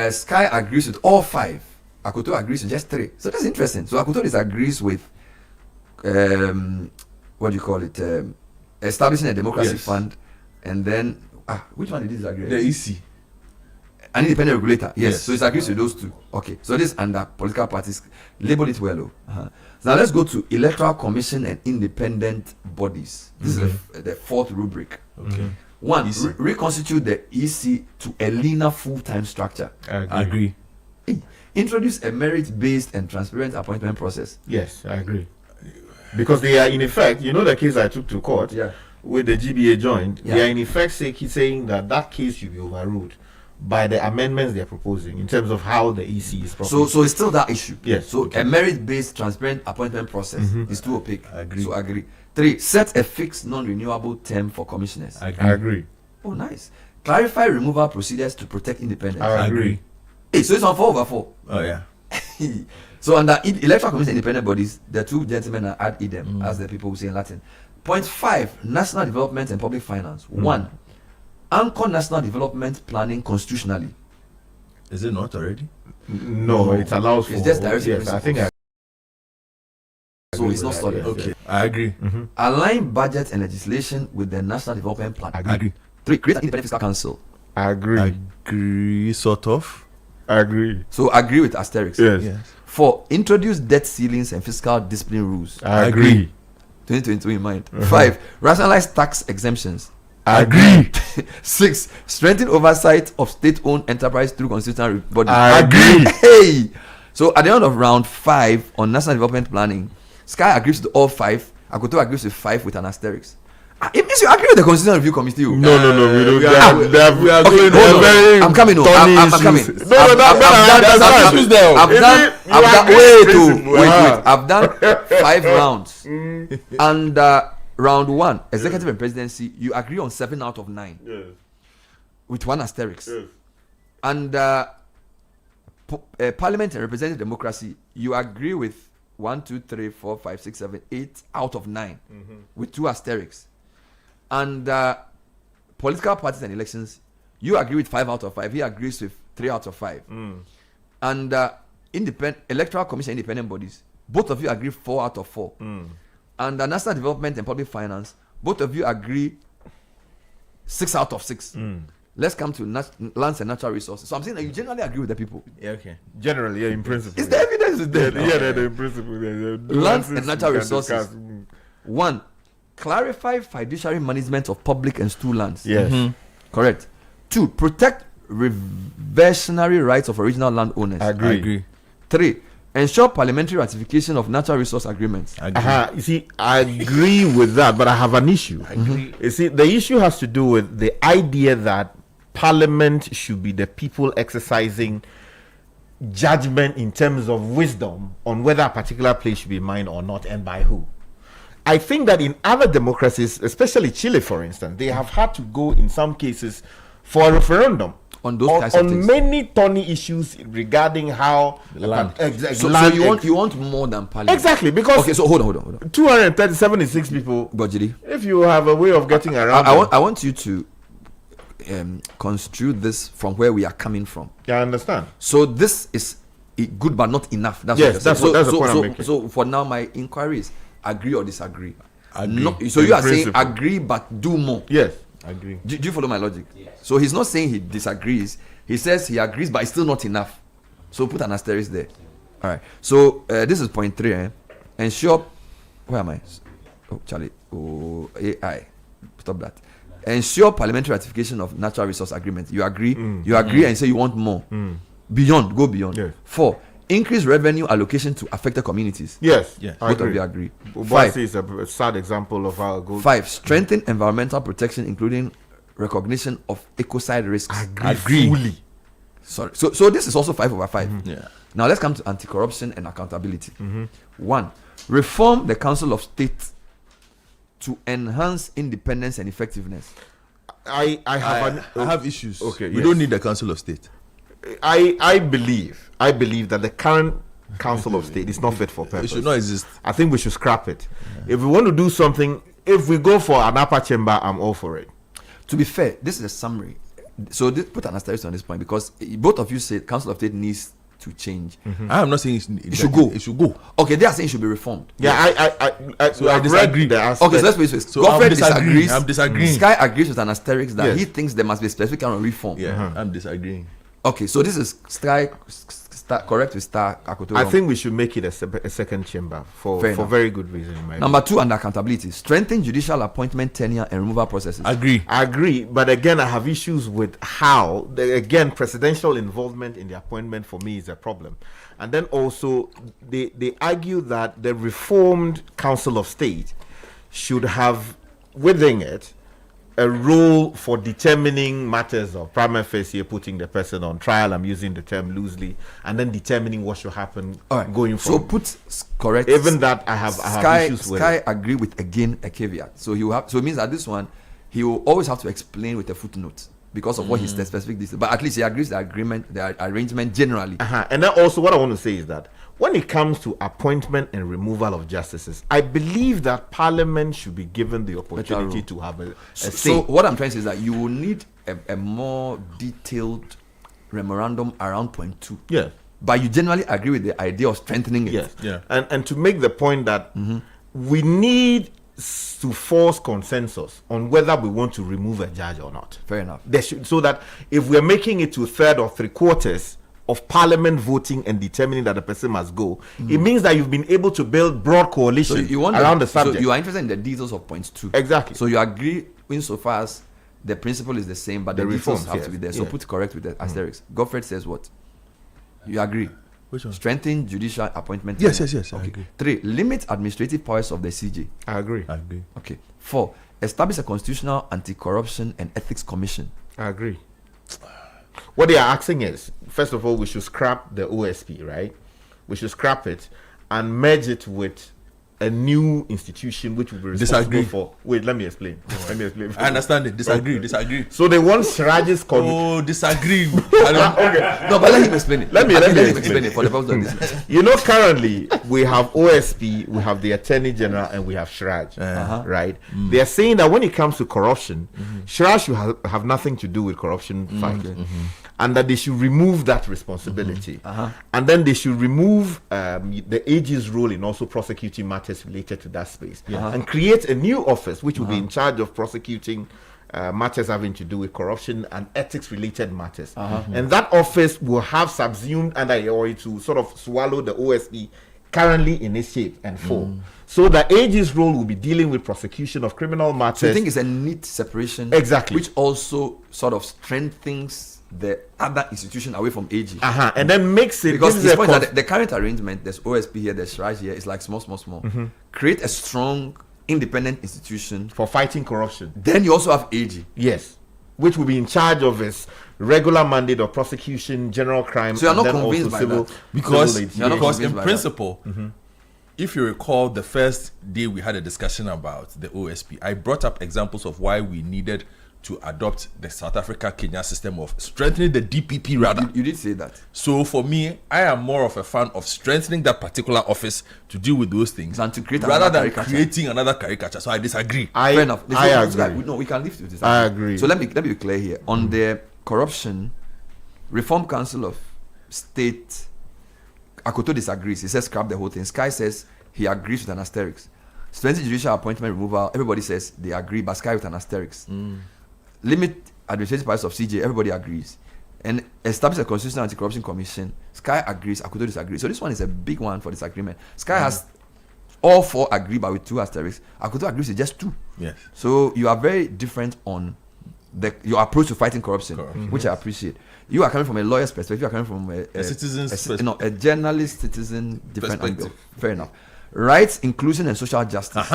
Sky agrees with all 5. Akoto agrees with just 3. So that's interesting. So Akoto disagrees with, what do you call it? Establishing a democracy fund, and then which one did he disagree? The EC. An independent regulator. Yes. So he agrees with those 2. Okay. So this under political parties. Label it well. So now let's go to Electoral Commission and independent bodies. This is the 4th rubric. Okay. 1. Reconstitute the EC to a leaner full-time structure. I agree. Introduce a merit-based and transparent appointment process. Yes, I agree. Because they are in effect, the case I took to court with the GBA joint, they are in effect saying that case should be overruled by the amendments they are proposing in terms of how the EC is proposed. So it's still that issue. Yes. So a merit-based transparent appointment process is too opaque. I agree. So agree. 3. Set a fixed non-renewable term for commissioners. I agree. Oh, nice. Clarify removal procedures to protect independence. I agree. So it's on 4/4. Oh yeah. So under electoral commission independent bodies, the 2 gentlemen are ad idem, as the people will say in Latin. Point 5. National development and public finance. 1. Anchor national development planning constitutionally. Is it not already? No, it allows for. It's just directive. Yes, I think. So it's not solid. Okay, I agree. Align budget and legislation with the national development plan. I agree. 3. Create an independent fiscal council. I agree. Agree, sort of. I agree. So agree with asterisk. Yes. 4. Introduce debt ceilings and fiscal discipline rules. I agree. 2022 in mind. 5. Rationalize tax exemptions. I agree. 6. Strengthen oversight of state-owned enterprise through constitutional bodies. I agree. Hey! So at the end of round 5 on national development planning, Sky agrees with all 5. Akoto agrees with 5 with an asterisk. It means you agree with the Constitutional Review Committee. No, we don't. We are going very. I'm coming. I'm coming. I've done 5 rounds. And round 1, executive and presidency, you agree on 7 out of 9. Yes. With 1 asterisk. Yes. And parliament and representative democracy, you agree with 1, 2, 3, 4, 5, 6, 7, 8 out of 9 with 2 asterisks. And political parties and elections, you agree with 5 out of 5. He agrees with 3 out of 5. And electoral commission independent bodies, both of you agree 4 out of 4. And national development and public finance, both of you agree 6 out of 6. Let's come to lands and natural resources. So I'm saying that you generally agree with the people. Yeah, okay. Generally, in principle. It's the evidence is there. In principle. Lands and natural resources. 1. Clarify fiduciary management of public and stool lands. Yes. Correct. 2. Protect reversionary rights of original landowners. I agree. 3. Ensure parliamentary ratification of natural resource agreements. You see, I agree with that, but I have an issue. You see, the issue has to do with the idea that Parliament should be the people exercising judgment in terms of wisdom on whether a particular place should be mined or not, and by who. I think that in other democracies, especially Chile, for instance, they have had to go in some cases for a referendum on those types of things. Many thorny issues regarding how land. So you want more than Parliament. Exactly, because okay. So hold on. 276 people. Gojiri. If you have a way of getting around, I want you to construe this from where we are coming from. Yeah, I understand. So this is good, but not enough. That's that's the point I'm making. So for now, my inquiry is agree or disagree. Agree. So you are saying agree, but do more. Yes, agree. Do you follow my logic? Yes. So he's not saying he disagrees. He says he agrees, but it's still not enough. So put an asterisk there. All right. So this is point 3. Ensure. Where am I? Oh, Charlie. Oh, AI. Stop that. Ensure parliamentary ratification of natural resource agreement. You agree? You agree and say you want more. Beyond. Go beyond. Yes. 4. Increase revenue allocation to affected communities. Yes. Both of you agree. 5 is a sad example of our goal. 5. Strengthen environmental protection, including recognition of ecocide risks. Agree. Fully. Sorry. So this is also 5/5. Yeah. Now let's come to anti-corruption and accountability. 1. Reform the Council of State to enhance independence and effectiveness. I have issues. Okay, we don't need the Council of State. I believe that the current Council of State is not fit for purpose. It should not exist. I think we should scrap it. If we want to do something, if we go for an upper chamber, I'm all for it. To be fair, this is a summary. So put an asterisk on this point, because both of you said Council of State needs to change. I am not saying it should go. It should go. Okay, they are saying it should be reformed. So I disagree. Okay, so let's be So Godfrey I'm disagreeing. disagrees. I'm disagreeing. Sky agrees with an asterisk that Yes. he thinks there must be a specific kind of reform. Yeah, I'm disagreeing. Okay, so this is Sky correct with Star Akoto. I think we should make it a second chamber for very good reason. In my Number 2, under accountability, strengthen judicial appointment, tenure, and removal processes. I agree, but again, I have issues with how presidential involvement in the appointment for me is a problem. And then also they argue that the reformed Council of State should have within it a role for determining matters of prima facie, putting the person on trial. I'm using the term loosely, and then determining what should happen going forward. So put correct. Even that I have issues with. Sky agree with again a caveat. So he will have. So it means that this one he will always have to explain with a footnote because of what his specific details. But at least he agrees the agreement, the arrangement generally. And then also what I want to say is that when it comes to appointment and removal of justices, I believe that Parliament should be given the opportunity to have a say. So what I'm trying to say is that you will need a more detailed memorandum around point 2. Yeah. But you generally agree with the idea of strengthening it. Yes. Yeah. And to make the point that we need to force consensus on whether we want to remove a judge or not. Fair enough. So that if we're making it to 1/3 or 3/4 of Parliament voting and determining that the person must go, it means that you've been able to build broad coalition around the subject. So you are interested in the details of points 2. Exactly. So you agree insofar as the principle is the same, but the details have to be there. So put correct with the asterisk. Godfrey says what? You agree? Which one? Strengthen judicial appointment. Yes. I Okay. agree. 3, limit administrative powers of the CJ. I agree. Okay. 4, establish a constitutional anti-corruption and ethics commission. I agree. What they are asking is, first of all, we should scrap the OSP, right? We should scrap it and merge it with a new institution which will be responsible Disagree. for. Wait, let me explain. I understand it. Disagree. So they want Siraj's disagree. Okay. No, but let him explain it. Let me explain it for the purpose of this. You know, currently we have OSP, we have the Attorney General, and we have Siraj, right? They are saying that when it comes to corruption, Siraj should have nothing to do with corruption fight. And that they should remove that responsibility. And then they should remove the AG's role in also prosecuting matters related to that space. And create a new office which will be in charge of prosecuting matters having to do with corruption and ethics related matters. And that office will have subsumed under it to sort of swallow the OSP currently in its shape and form. So the AG's role will be dealing with prosecution of criminal matters. So you think it's a neat separation? Exactly. Which also sort of strengthens the other institution away from AG. And then makes it, because this point that the current arrangement, there's OSP here, there's Siraj here, it's like small. Create a strong independent institution for fighting corruption. Then you also have AG. Yes. Which will be in charge of its regular mandate of prosecution, general crime, so you're not and then convinced also by civil, that? Because in principle, if you recall the first day we had a discussion about the OSP, I brought up examples of why we needed to adopt the South Africa-Kenya system of strengthening the DPP rather. You did say that. So for me, I am more of a fan of strengthening that particular office to deal with those things than to create rather than caricature. creating another caricature. So I disagree. Fair enough. I agree. No, we can live with this. I agree. So let me be clear here. On the corruption, Reform Council of State, Akoto disagrees. He says scrap the whole thing. Sky says he agrees with an asterisk. Strengthen judicial appointment removal, everybody says they agree, but Sky with an asterisk. Limit administrative powers of CJ, everybody agrees. And establish a constitutional anti-corruption commission, Sky agrees, Akoto disagrees. So this one is a big one for disagreement. Sky has all 4 agree, but with 2 asterisks. Akoto agrees with just 2. Yes. So you are very different on your approach to fighting corruption, which I appreciate. You are coming from a lawyer's perspective. You are coming from a citizen's perspective. No, a journalist, citizen, different angle. Fair enough. Rights, inclusion, and social justice.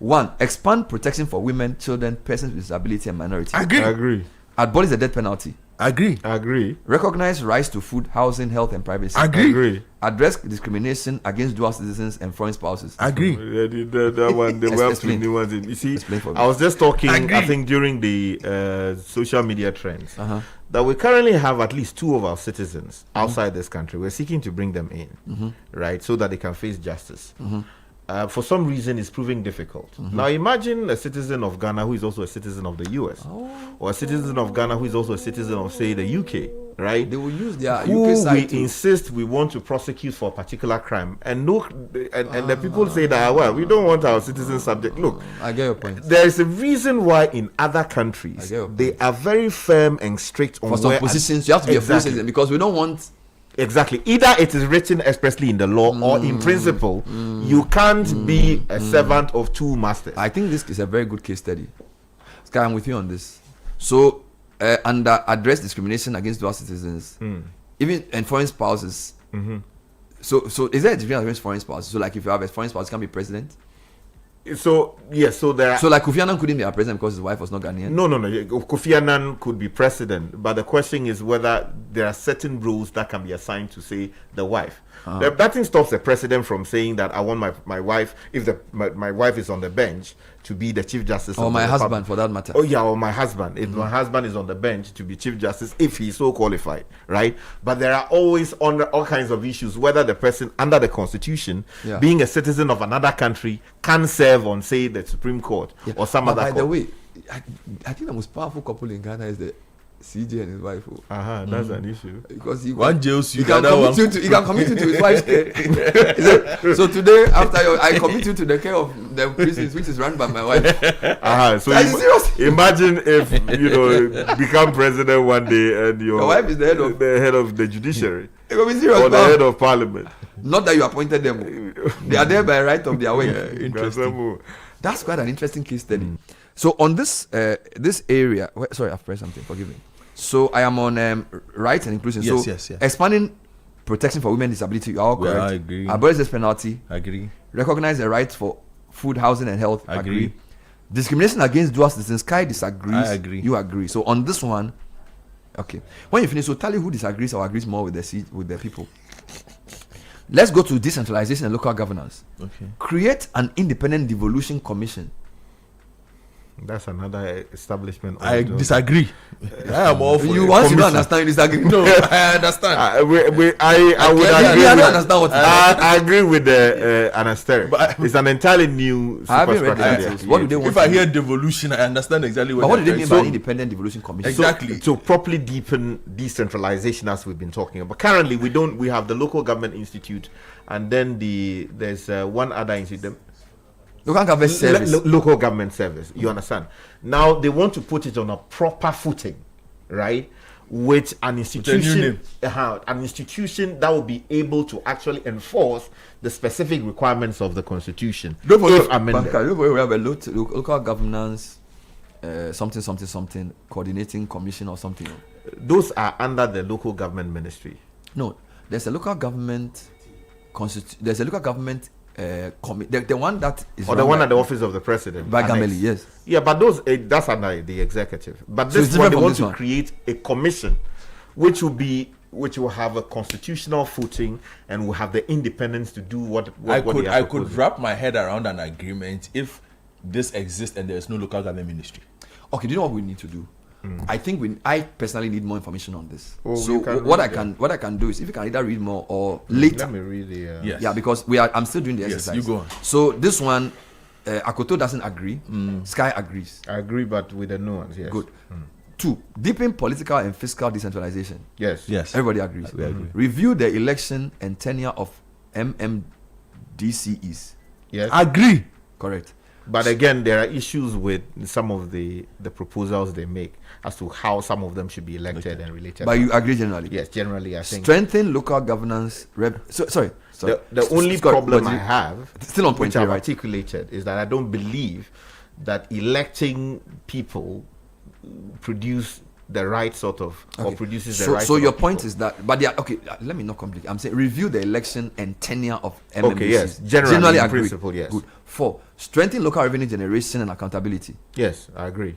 1. Expand protection for women, children, persons with disability, and minorities. I agree. Abolish the death penalty. Agree. Recognize rights to food, housing, health, and privacy. Agree. Address discrimination against dual citizens and foreign spouses. Agree. That one, they were Explain. new ones. You see, Explain I was just talking, Agree. I think, during the social media trends, that we currently have at least 2 of our citizens outside this country. We're seeking to bring them in, right, so that they can face justice. For some reason, it's proving difficult. Now, imagine a citizen of Ghana who is also a citizen of the US, or a citizen of Ghana who is also a citizen of, say, the UK, right? They will use their who UK side we to insist we want to prosecute for a particular crime, and the people say that, well, we don't want our citizens subject. Look, I get your point. there is a reason why in other countries they are very firm and strict on For some where positions, you have to be a full Exactly. citizen because we don't want. Exactly. Either it is written expressly in the law or in principle, you can't be a servant of 2 masters. I think this is a very good case study. Sky, I'm with you on this. So, under address discrimination against dual citizens, even and foreign spouses. So is there a difference against foreign spouses? So, like, if you have a foreign spouse, you can be president. So yes, so there are. So, like, Kofi Annan couldn't be a president because his wife was not Ghanaian. No. Kofi Annan could be president, but the question is whether there are certain roles that can be assigned to, say, the wife. That thing stops the president from saying that I want my wife, if my wife is on the bench, to be the chief justice. Or of my the husband, Republic. for that matter. Oh yeah, or my husband. If my husband is on the bench to be chief justice, if he's so qualified, right? But there are always all kinds of issues whether the person under the constitution, being a citizen of another country, can serve on, say, the Supreme Court or some other by court. the way, I think the most powerful couple in Ghana is the CJ and his wife. That's an issue. Because one jails he can commit you to his wife's care. So today, after I commit you to the care of the prisons, which is run by my wife. So imagine if you become president one day and your wife is the head of the judiciary or the head of parliament. Not that you appointed them; they are there by right of their way. Interesting. That's quite an interesting case study. So on this area, sorry, I've pressed something. Forgive me. So I am on rights and inclusion. Yes. Expanding protection for women with disability. You are all correct. I agree. Abolish this penalty. Agree. Recognize the rights for food, housing, and health. Agree. Discrimination against dual citizens. Sky disagrees. I agree. You agree. So on this one, okay. When you finish, so tell you who disagrees or agrees more with the people. Let's go to decentralization and local governance. Okay. Create an independent devolution commission. That's another establishment. I disagree. I am all for you want to understand, you disagree. No, I understand. I would agree. I agree with the anesthetic. But it's an entirely new superstructure. What do they want? If I hear devolution, I understand exactly what. But what do they mean by an independent devolution commission? Exactly. To properly deepen decentralization, as we've been talking about. Currently, we have the Local Government Institute, and then there's one other institute. Local government service. Local government service. You understand? Now they want to put it on a proper footing, right? With an institution, an institution that will be able to actually enforce the specific requirements of the Constitution. We have a local governance, something coordinating commission or something. Those are under the local government ministry. No, there's a local government. There's a local government. The one that is or the one at the office of the president by Gameli, yes. Yeah, but those that's under the executive. But so this one they want to create a commission which will have a constitutional footing and will have the independence to do what I could wrap my head around an agreement if this exists and there's no local government ministry. Okay, do you know what we need to do? I think I personally need more information on this. So what I can do is if you can either read more or later. Let me read the yeah, because I'm still doing the exercise. You go on. So this one, Akoto doesn't agree. Sky agrees. I agree, but with the nuance. Yes. Good. 2, deepen political and fiscal decentralization. Yes. Everybody agrees. We agree. Review the election and tenure of MMDCEs. Yes. Agree. Correct. But again, there are issues with some of the proposals they make as to how some of them should be elected and related. But you agree generally? Yes, generally I think. Strengthen local governance. Sorry. The only problem I have, still on point, which I've right? articulated, is that I don't believe that electing people produce the right sort of or produces the right. So your of point people. is that, but okay, let me not complicate. I'm saying review the election and tenure of MMDCs. Okay, yes, generally in agree. principle, yes. Good. 4, strengthen local revenue generation and accountability. Yes, I agree.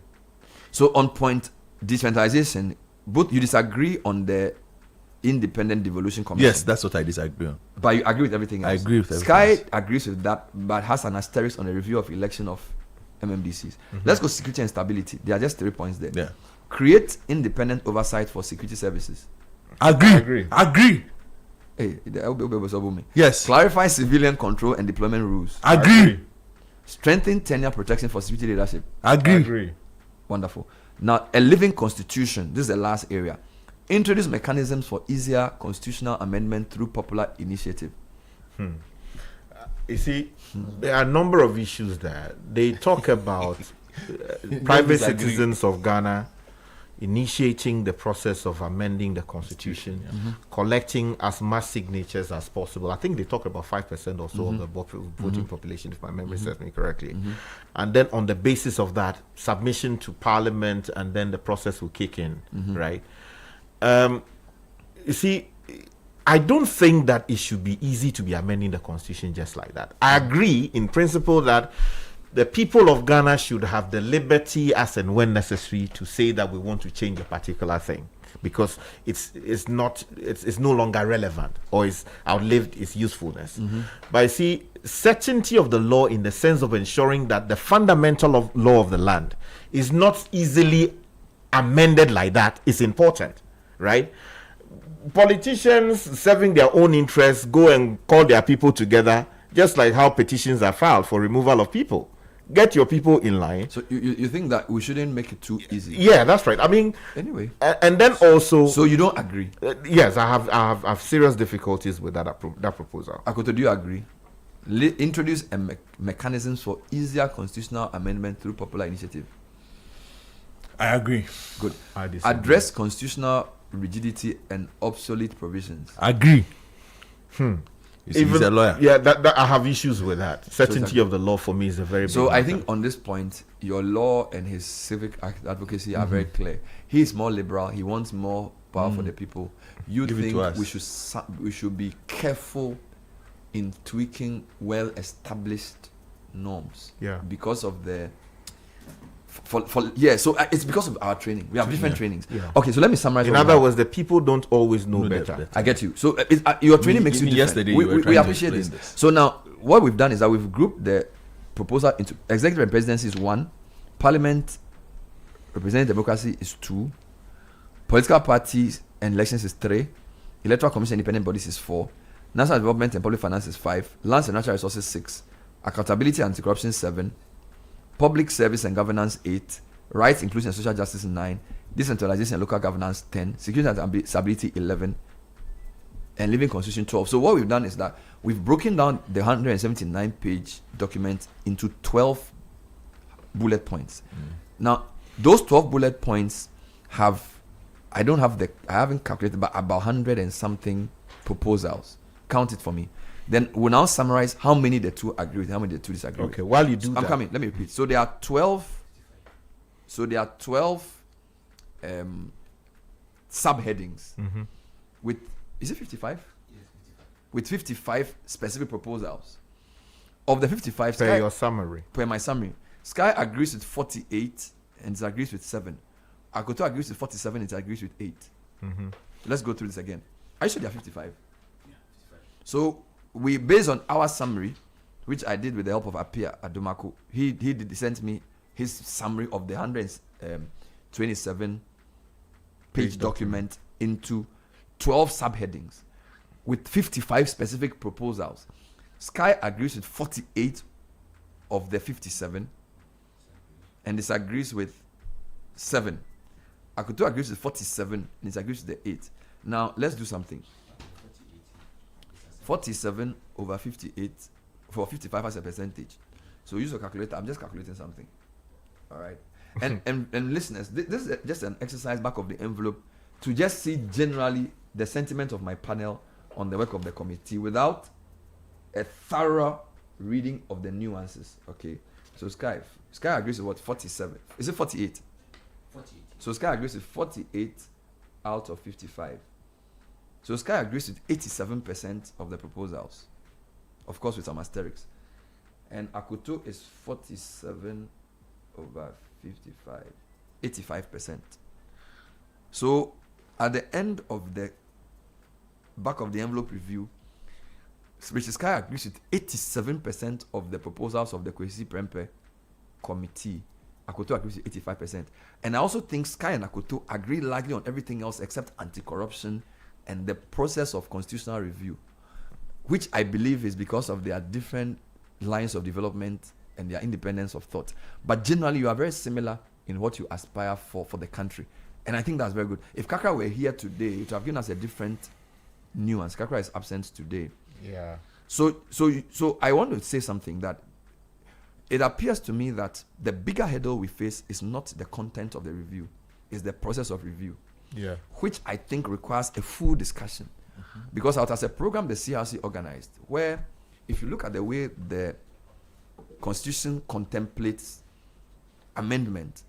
So on point, decentralization, both you disagree on the independent devolution commission. Yes, that's what I disagree on. But you agree with everything else. I agree with everything Sky else. agrees with that, but has an asterisk on the review of election of MMDCs. Let's go security and stability. There are just 3 points there. Yeah. Create independent oversight for security services. Agree. Hey, Yes. Clarify civilian control and deployment rules. Agree. Strengthen tenure protection for security leadership. Agree. Wonderful. Now, a living constitution. This is the last area. Introduce mechanisms for easier constitutional amendment through popular initiative. You see, there are a number of issues there. They talk about private citizens of Ghana initiating the process of amending the constitution, collecting as much signatures as possible. I think they talk about 5% or so of the voting population, if my memory serves me correctly. And then on the basis of that, submission to parliament, and then the process will kick in, right? You see, I don't think that it should be easy to be amending the constitution just like that. I agree in principle that the people of Ghana should have the liberty as and when necessary to say that we want to change a particular thing because it's no longer relevant or it's outlived its usefulness. But you see, certainty of the law in the sense of ensuring that the fundamental law of the land is not easily amended like that is important, right? Politicians serving their own interests go and call their people together, just like how petitions are filed for removal of people. Get your people in line. So you think that we shouldn't make it too easy? Yeah, that's right. I mean, anyway, and then also. So you don't agree? Yes, I have serious difficulties with that proposal. Akoto, do you agree? Introduce mechanisms for easier constitutional amendment through popular initiative. I agree. Good. I disagree. Address constitutional rigidity and obsolete provisions. Agree. Even a lawyer. Yeah, that I have issues with that. Certainty of the law for me is a very big So I matter. think on this point, your law and his civic advocacy are very clear. He is more liberal. He wants more power for the people. You Give it to think us. we should be careful in tweaking well-established norms. Yeah. Because of the so it's because of our training. We have different trainings. Yeah. Okay, so let me summarize. In what we other have. words, the people don't always know better. I get you. So your training makes you Even different. yesterday you were We trying to appreciate this. explain this. So now what we've done is that we've grouped the proposal into executive and presidency is 1, parliament representing democracy is 2, political parties and elections is 3, electoral commission and independent bodies is 4, national development and public finance is 5, lands and natural resources 6, accountability and anti-corruption 7, public service and governance 8, rights, inclusion and social justice 9, decentralization and local governance 10, security and stability 11, and living constitution 12. So what we've done is that we've broken down the 179-page document into 12 bullet points. Now, those 12 bullet points I haven't calculated, but about 100 and something proposals. Count it for me. Then we'll now summarize how many the two agree with, how many the two disagree with. Okay, while you do that. I'm coming. Let me repeat. So there are 12 subheadings with, is it 55? Yes, 55. With 55 specific proposals. Of the 55, Per your summary. Per my summary. Sky agrees with 48 and disagrees with 7. Akoto agrees with 47 and disagrees with 8. Let's go through this again. Are you sure there are 55? Yeah, 55. So we, based on our summary, which I did with the help of Apia Adomako, he sent me his summary of the 127 page document into 12 subheadings with 55 specific proposals. Sky agrees with 48 of the 57 and disagrees with 7. Akoto agrees with 47 and disagrees with the 8. Now let's do something. 47 over 58 for 55 as a percentage. So use your calculator. I'm just calculating something. All right. And listeners, this is just an exercise back of the envelope to just see generally the sentiment of my panel on the work of the committee without a thorough reading of the nuances. Okay. So Sky agrees with what? 47. Is it 48? 48. So Sky agrees with 48 out of 55. So Sky agrees with 87% of the proposals. Of course with some asterisks. And Akoto is 47 over 55. 85%. So at the end of the back of the envelope review, Mr. Sky agrees with 87% of the proposals of the Kwesi Prempeh committee. Akoto agrees with 85%. And I also think Sky and Akoto agree largely on everything else except anti-corruption and the process of constitutional review, which I believe is because of their different lines of development and their independence of thought. But generally, you are very similar in what you aspire for the country. And I think that's very good. If Kakra were here today, it would have given us a different nuance. Kakra is absent today. Yeah. So I want to say something that it appears to me that the bigger hurdle we face is not the content of the review, it's the process of review. Yeah. Which I think requires a full discussion. Because out as a program the CRC organized, where if you look at the way the Constitution contemplates amendment,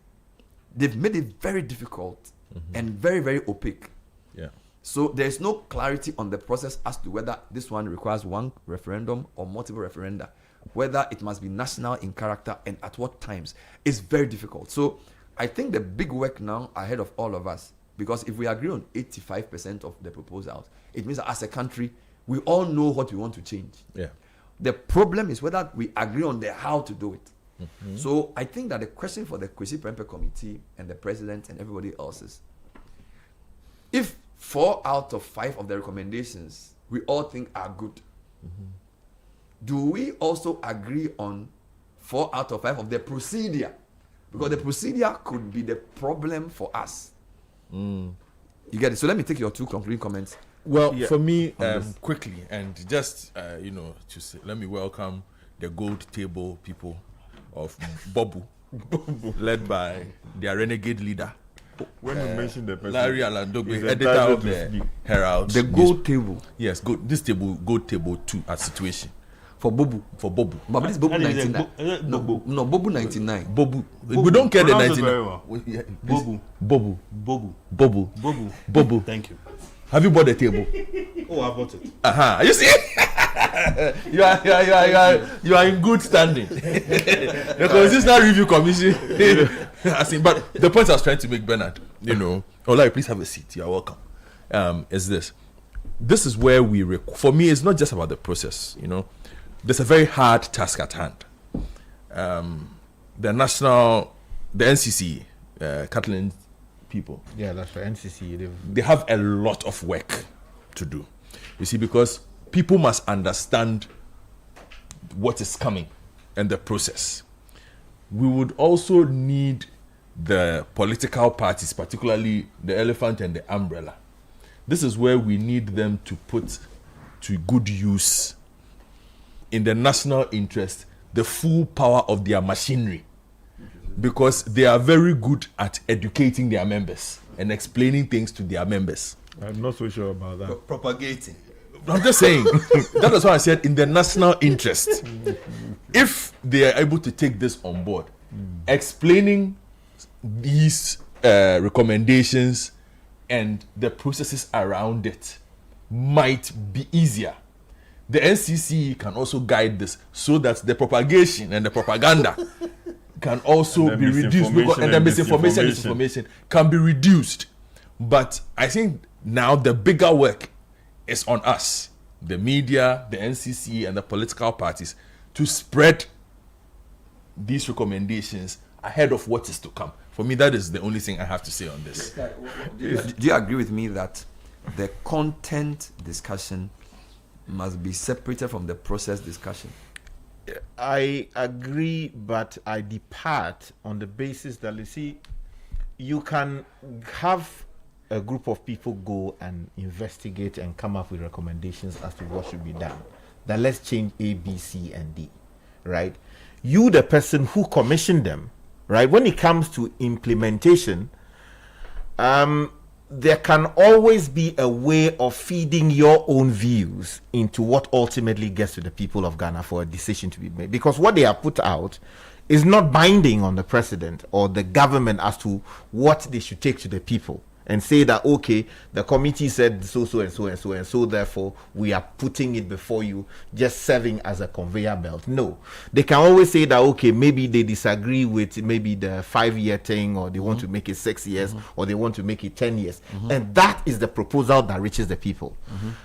they've made it very difficult and very, very opaque. Yeah. So there's no clarity on the process as to whether this one requires one referendum or multiple referenda, whether it must be national in character and at what times. It's very difficult. So I think the big work now ahead of all of us, because if we agree on 85% of the proposals, it means that as a country, we all know what we want to change. Yeah. The problem is whether we agree on the how to do it. So I think that the question for the Kwesi Prempeh committee and the president and everybody else is, if 4 out of 5 of the recommendations we all think are good, do we also agree on 4 out of 5 of the procedure? Because the procedure could be the problem for us. You get it? So let me take your 2 concluding comments. Well, for me, quickly, and just, to say, let me welcome the gold table people of Bobu, led by their renegade leader. When you mention the person, Larry Alandogbe, editor of the Herald. The gold table. Yes, this table, gold table 2 at Situation. For Bobu. But this is Bobu 99. No, Bobu 99. Bobu. We don't care the 99. Bobu. Bobu. Thank you. Have you bought the table? Oh, I bought it. You see? you are in good standing. The Constitutional Review Commission. But the point I was trying to make, Bernard, Olai, please have a seat. You are welcome. Is this? This is where for me, it's not just about the process. There's a very hard task at hand. The NCC, Catalan people. Yeah, that's right. NCC. They have a lot of work to do. You see, because people must understand what is coming and the process. We would also need the political parties, particularly the elephant and the umbrella. This is where we need them to put to good use, in the national interest, the full power of their machinery. Because they are very good at educating their members and explaining things to their members. I'm not so sure about that. Propagating. I'm just saying. That is why I said in the national interest. If they are able to take this on board, explaining these recommendations and the processes around it might be easier. The NCC can also guide this so that the propagation and the propaganda can also be reduced, and the misinformation and disinformation can be reduced. But I think now the bigger work is on us, the media, the NCC, and the political parties, to spread these recommendations ahead of what is to come. For me, that is the only thing I have to say on this. Do you agree with me that the content discussion must be separated from the process discussion? I agree, but I depart on the basis that, you see, you can have a group of people go and investigate and come up with recommendations as to what should be done. That let's change A, B, C, and D, right? You, the person who commissioned them, right? When it comes to implementation, there can always be a way of feeding your own views into what ultimately gets to the people of Ghana for a decision to be made. Because what they have put out is not binding on the president or the government as to what they should take to the people. and say that, okay, the committee said so and so, and so therefore we are putting it before you, just serving as a conveyor belt. No, they can always say that, okay, maybe they disagree with maybe the 5-year thing, or they want to make it 6 years, or they want to make it 10 years, and that is the proposal that reaches the people.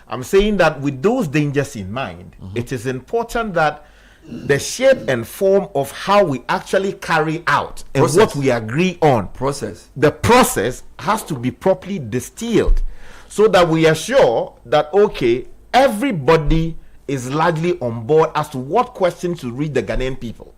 I'm saying that with those dangers in mind, it is important that the shape and form of how we actually carry out and what we agree on, the process has to be properly distilled, so that we are sure that, okay, everybody is largely on board as to what questions to read the Ghanaian people.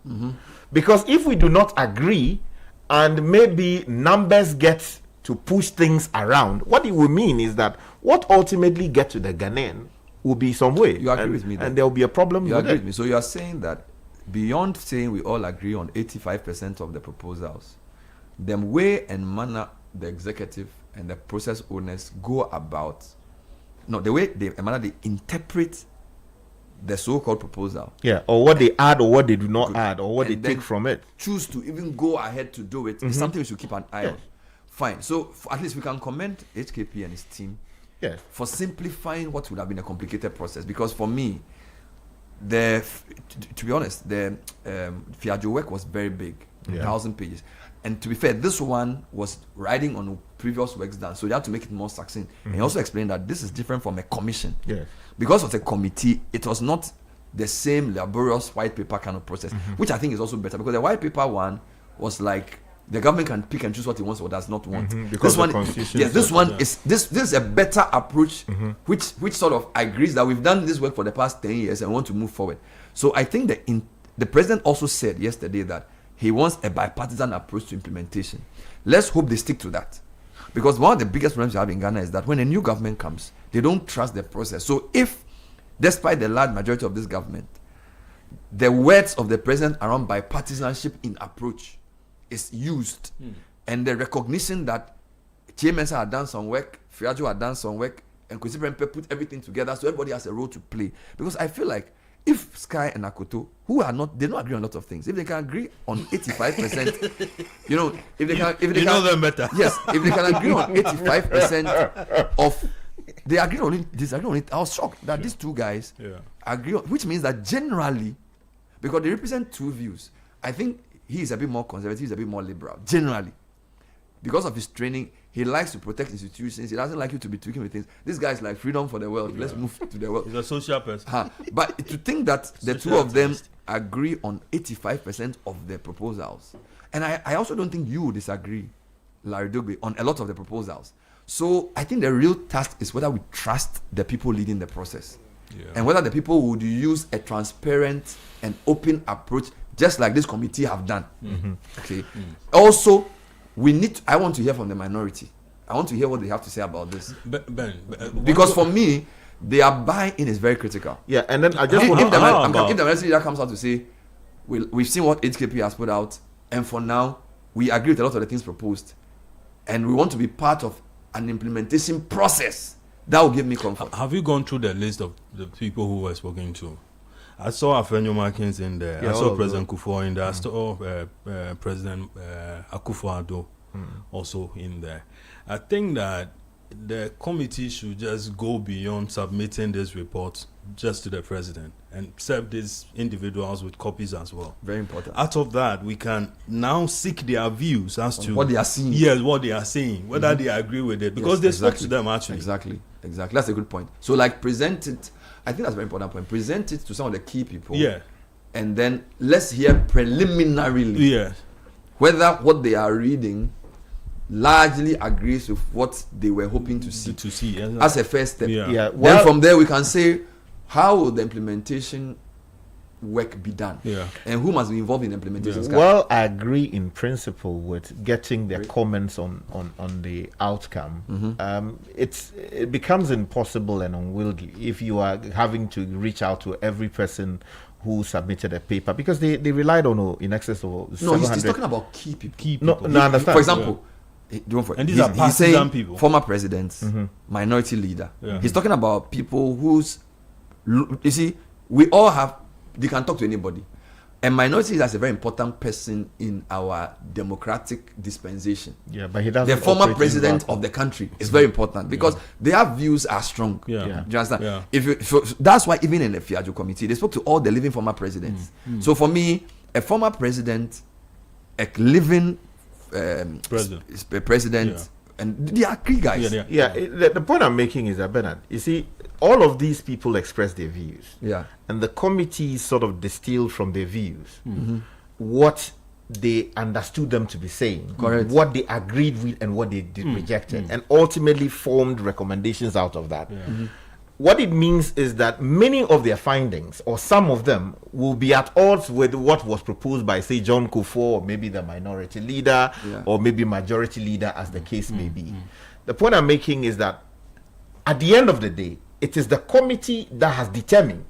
Because if we do not agree, and maybe numbers get to push things around, what it will mean is that what ultimately gets to the Ghanaian will be some way. You agree with me, and there will be a problem. You with agree it. with me. So you are saying that beyond saying we all agree on 85% of the proposals, the way and manner the executive and the process owners go about, the way and manner they interpret the so-called proposal, or what they add or what they do not add, or what they take from it, choose to even go ahead to do it, is something we should keep an eye on. Fine. So at least we can commend HKP and his team for simplifying what would have been a complicated process. Because for me, to be honest, the Fiajo work was very big, 1,000 pages. And to be fair, this one was riding on previous works done, so they had to make it more succinct. And he also explained that this is different from a commission. Because of the committee, it was not the same laborious white paper kind of process, which I think is also better, because the white paper one was like, the government can pick and choose what it wants or does not want. Because this one is this is a better approach, which sort of agrees that we've done this work for the past 10 years and want to move forward. So I think the president also said yesterday that he wants a bipartisan approach to implementation. Let's hope they stick to that, because one of the biggest problems you have in Ghana is that when a new government comes, they don't trust the process. So if, despite the large majority of this government, the words of the president around bipartisanship in approach is used, and the recognition that Chiemesa had done some work, Fiajo had done some work, and Kwesi Prempeh put everything together, so everybody has a role to play. Because I feel like if Sky and Akoto, they don't agree on a lot of things, if they can agree on 85%, if they can them better. Yes, if they can agree on 85% of, they agree on it, disagree on it. I was shocked that these two guys agree on, which means that generally, because they represent two views, I think he is a bit more conservative, he's a bit more liberal, generally. Because of his training, he likes to protect institutions, he doesn't like you to be tweaking with things. This guy is like freedom for the world, let's move to the world. He's a social person. But to think that the two of them agree on 85% of the proposals, and I also don't think you would disagree, Larry Dogbe, on a lot of the proposals. So I think the real task is whether we trust the people leading the process, and whether the people would use a transparent and open approach, just like this committee have done. Okay. Also, I want to hear from the minority. I want to hear what they have to say about this. Because for me, their buy-in is very critical. And then I just want if the minority leader comes out to say, we've seen what HKP has put out, and for now, we agree with a lot of the things proposed, and we want to be part of an implementation process, that will give me comfort. Have you gone through the list of the people who were spoken to? I saw Afenyo Markins in there. I saw President Kufuor in there. I saw President Akufo-Addo also in there. I think that the committee should just go beyond submitting this report just to the president and serve these individuals with copies as well. Very important. Out of that, we can now seek their views as to what they are seeing. Yes, what they are saying, whether they agree with it, because they spoke to them actually. Exactly. That's a good point. So, like, present it. I think that's a very important point. Present it to some of the key people. And then let's hear preliminarily whether what they are reading largely agrees with what they were hoping to see. As a first step. Then from there we can say, how will the implementation work be done? And who must be involved in implementation? Well, I agree in principle with getting their comments on the outcome. It becomes impossible and unwieldy if you are having to reach out to every person who submitted a paper, because they relied on in excess of 700. He's talking about key people. No, I understand. For example, and these are partisan people. Former presidents, minority leader. He's talking about people whose, you see, we all have, they can talk to anybody. a minority is a very important person in our democratic dispensation. Yeah, but he doesn't. The former president of the country is very important because their views are strong. Yeah. Do you understand? Yeah. So that's why even in the Fiajo committee, they spoke to all the living former presidents. So for me, a former president, a living president, and they are key guys. The point I'm making is that, Bernard, you see, all of these people express their views. Yeah. And the committee sort of distilled from their views what they understood them to be saying, correct, what they agreed with and what they rejected, and ultimately formed recommendations out of that. What it means is that many of their findings, or some of them, will be at odds with what was proposed by, say, John Kufuor, or maybe the minority leader, or maybe majority leader, as the case may be. The point I'm making is that at the end of the day, it is the committee that has determined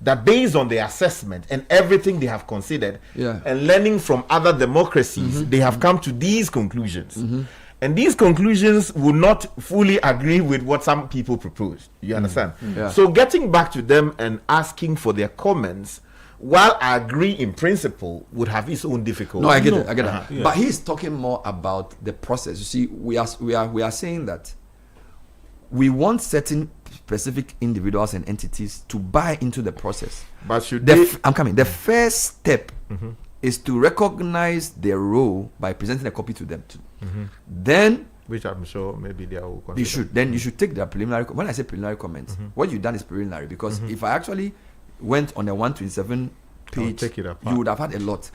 that, based on their assessment and everything they have considered, and learning from other democracies, they have come to these conclusions. And these conclusions will not fully agree with what some people propose. You understand? So getting back to them and asking for their comments, while I agree in principle, would have its own difficulties. No, I get it. But he's talking more about the process. You see, we are saying that we want certain specific individuals and entities to buy into the process. But should I'm coming. The first step is to recognize their role by presenting a copy to them too. Then, which I'm sure maybe they will consider. You should. Then you should take their preliminary. When I say preliminary comments, what you've done is preliminary, because if I actually went on a 127 page, take it apart. you would have had a lot.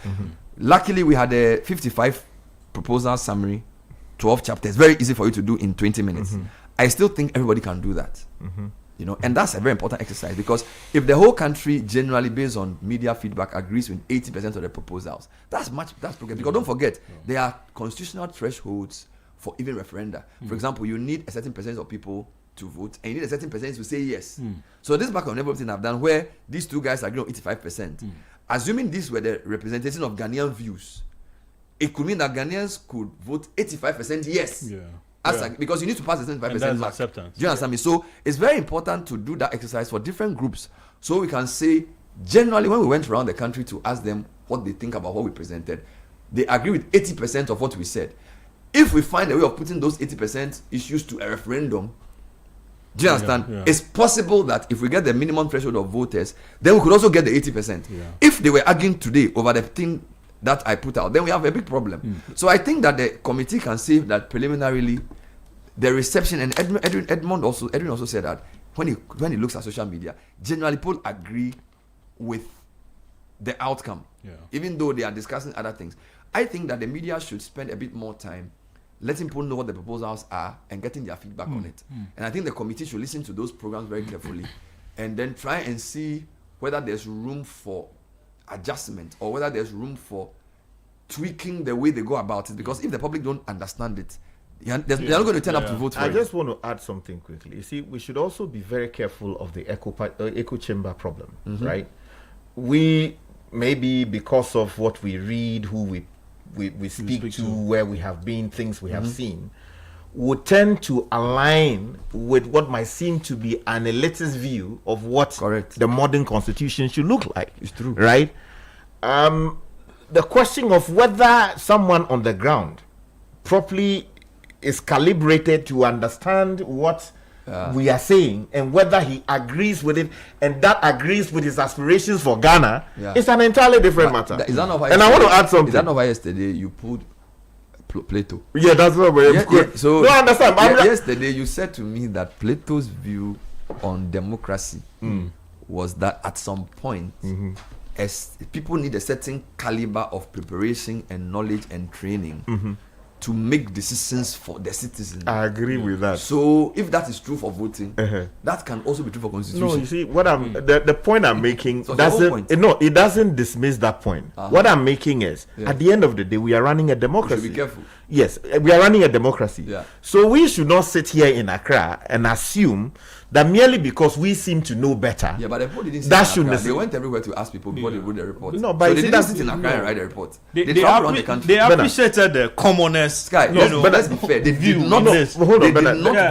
Luckily, we had a 55 proposal summary, 12 chapters. Very easy for you to do in 20 minutes. I still think everybody can do that. You know, and that's a very important exercise, because if the whole country generally, based on media feedback, agrees with 80% of the proposals, that's progress. Because don't forget, there are constitutional thresholds for even referenda. For example, you need a certain percentage of people to vote, and you need a certain percentage to say yes. So this back on everything I've done, where these two guys agree on 85%, assuming these were the representation of Ghanaian views, it could mean that Ghanaians could vote 85% yes. Because you need to pass the 75% mark. Acceptance. Do you understand me? So it's very important to do that exercise for different groups, so we can say, generally, when we went around the country to ask them what they think about what we presented, they agree with 80% of what we said. If we find a way of putting those 80% issues to a referendum, do you understand? It's possible that if we get the minimum threshold of voters, then we could also get the 80%. If they were arguing today over the thing that I put out, then we have a big problem. So I think that the committee can say that preliminarily, the reception, and Edmund also said that when he looks at social media, generally people agree with the outcome, even though they are discussing other things. I think that the media should spend a bit more time letting people know what the proposals are and getting their feedback on it. And I think the committee should listen to those programs very carefully and then try and see whether there's room for adjustment or whether there's room for tweaking the way they go about it. Because if the public don't understand it, they're not going to turn up to vote for it. I just want to add something quickly. You see, we should also be very careful of the echo chamber problem, right? We, maybe because of what we read, who we speak to, where we have been, things we have seen, would tend to align with what might seem to be an elitist view of what the modern constitution should look like. It's true. Right? The question of whether someone on the ground properly is calibrated to understand what we are saying and whether he agrees with it and that agrees with his aspirations for Ghana is an entirely different matter. Is that not why and I want to add something. Is that not why yesterday you pulled Plato? Yeah, that's not why. So no, I understand. Yesterday you said to me that Plato's view on democracy was that at some point, as people need a certain caliber of preparation and knowledge and training to make decisions for the citizens. I agree with that. So if that is true for voting, that can also be true for constitution. No, you see, what I'm the point I'm making it doesn't dismiss that point. What I'm making is at the end of the day, we are running a democracy. We should be careful. Yes, we are running a democracy. So we should not sit here in Accra and assume that merely because we seem to know better. Yeah, but the report didn't that should They went everywhere to ask people before they wrote the report. No, but so they didn't sit in Accra and write the report. They traveled around the country. They appreciated the commonest. But let's be fair. They did not.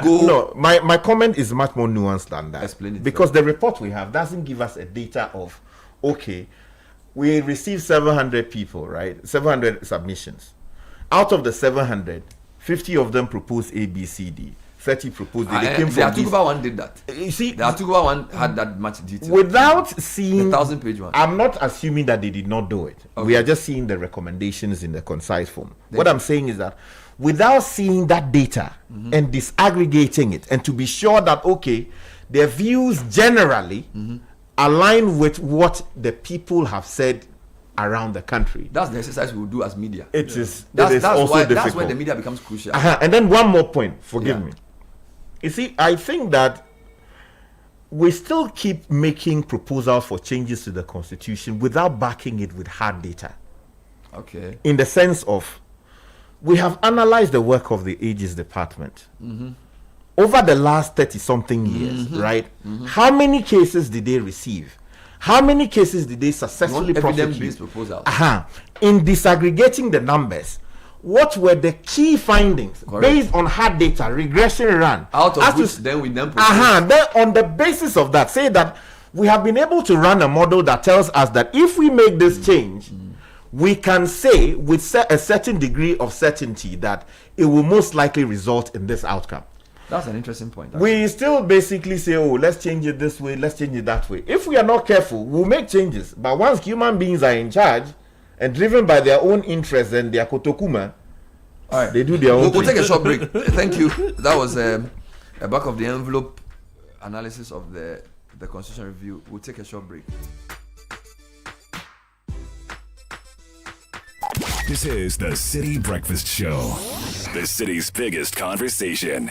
No, my comment is much more nuanced than that. Explain it. Because the report we have doesn't give us a data of, okay, we received 700 people, right? 700 submissions. Out of the 700, 50 of them proposed A, B, C, D. 30 proposed. They came from the Atuguba one did that. You see, the Atuguba one had that much detail. Without seeing the 1,000-page one, I'm not assuming that they did not do it. Okay. We are just seeing the recommendations in the concise form. What I'm saying is that without seeing that data and disaggregating it, and to be sure that okay, their views generally align with what the people have said around the country. That's the exercise we will do as media. It is. That's also why, difficult. that's where the media becomes crucial. And then one more point. Forgive me. You see, I think that we still keep making proposals for changes to the constitution without backing it with hard data. Okay. In the sense of, we have analyzed the work of the Ages Department over the last 30-something years, right? How many cases did they receive? How many cases did they successfully prosecute? Evidence-based proposals. In disaggregating the numbers, what were the key findings based on hard data, regression run? Out of which then we then propose. Then on the basis of that, say that we have been able to run a model that tells us that if we make this change, we can say with a certain degree of certainty that it will most likely result in this outcome. That's an interesting point. We still basically say, oh, let's change it this way, let's change it that way. If we are not careful, we'll make changes. But once human beings are in charge and driven by their own interests and their kotokuma, all right, they do their own We'll take a short break. Thank you. That was a back of the envelope analysis of the Constitution Review. We'll take a short break. This is the Citi Breakfast Show, the city's biggest conversation.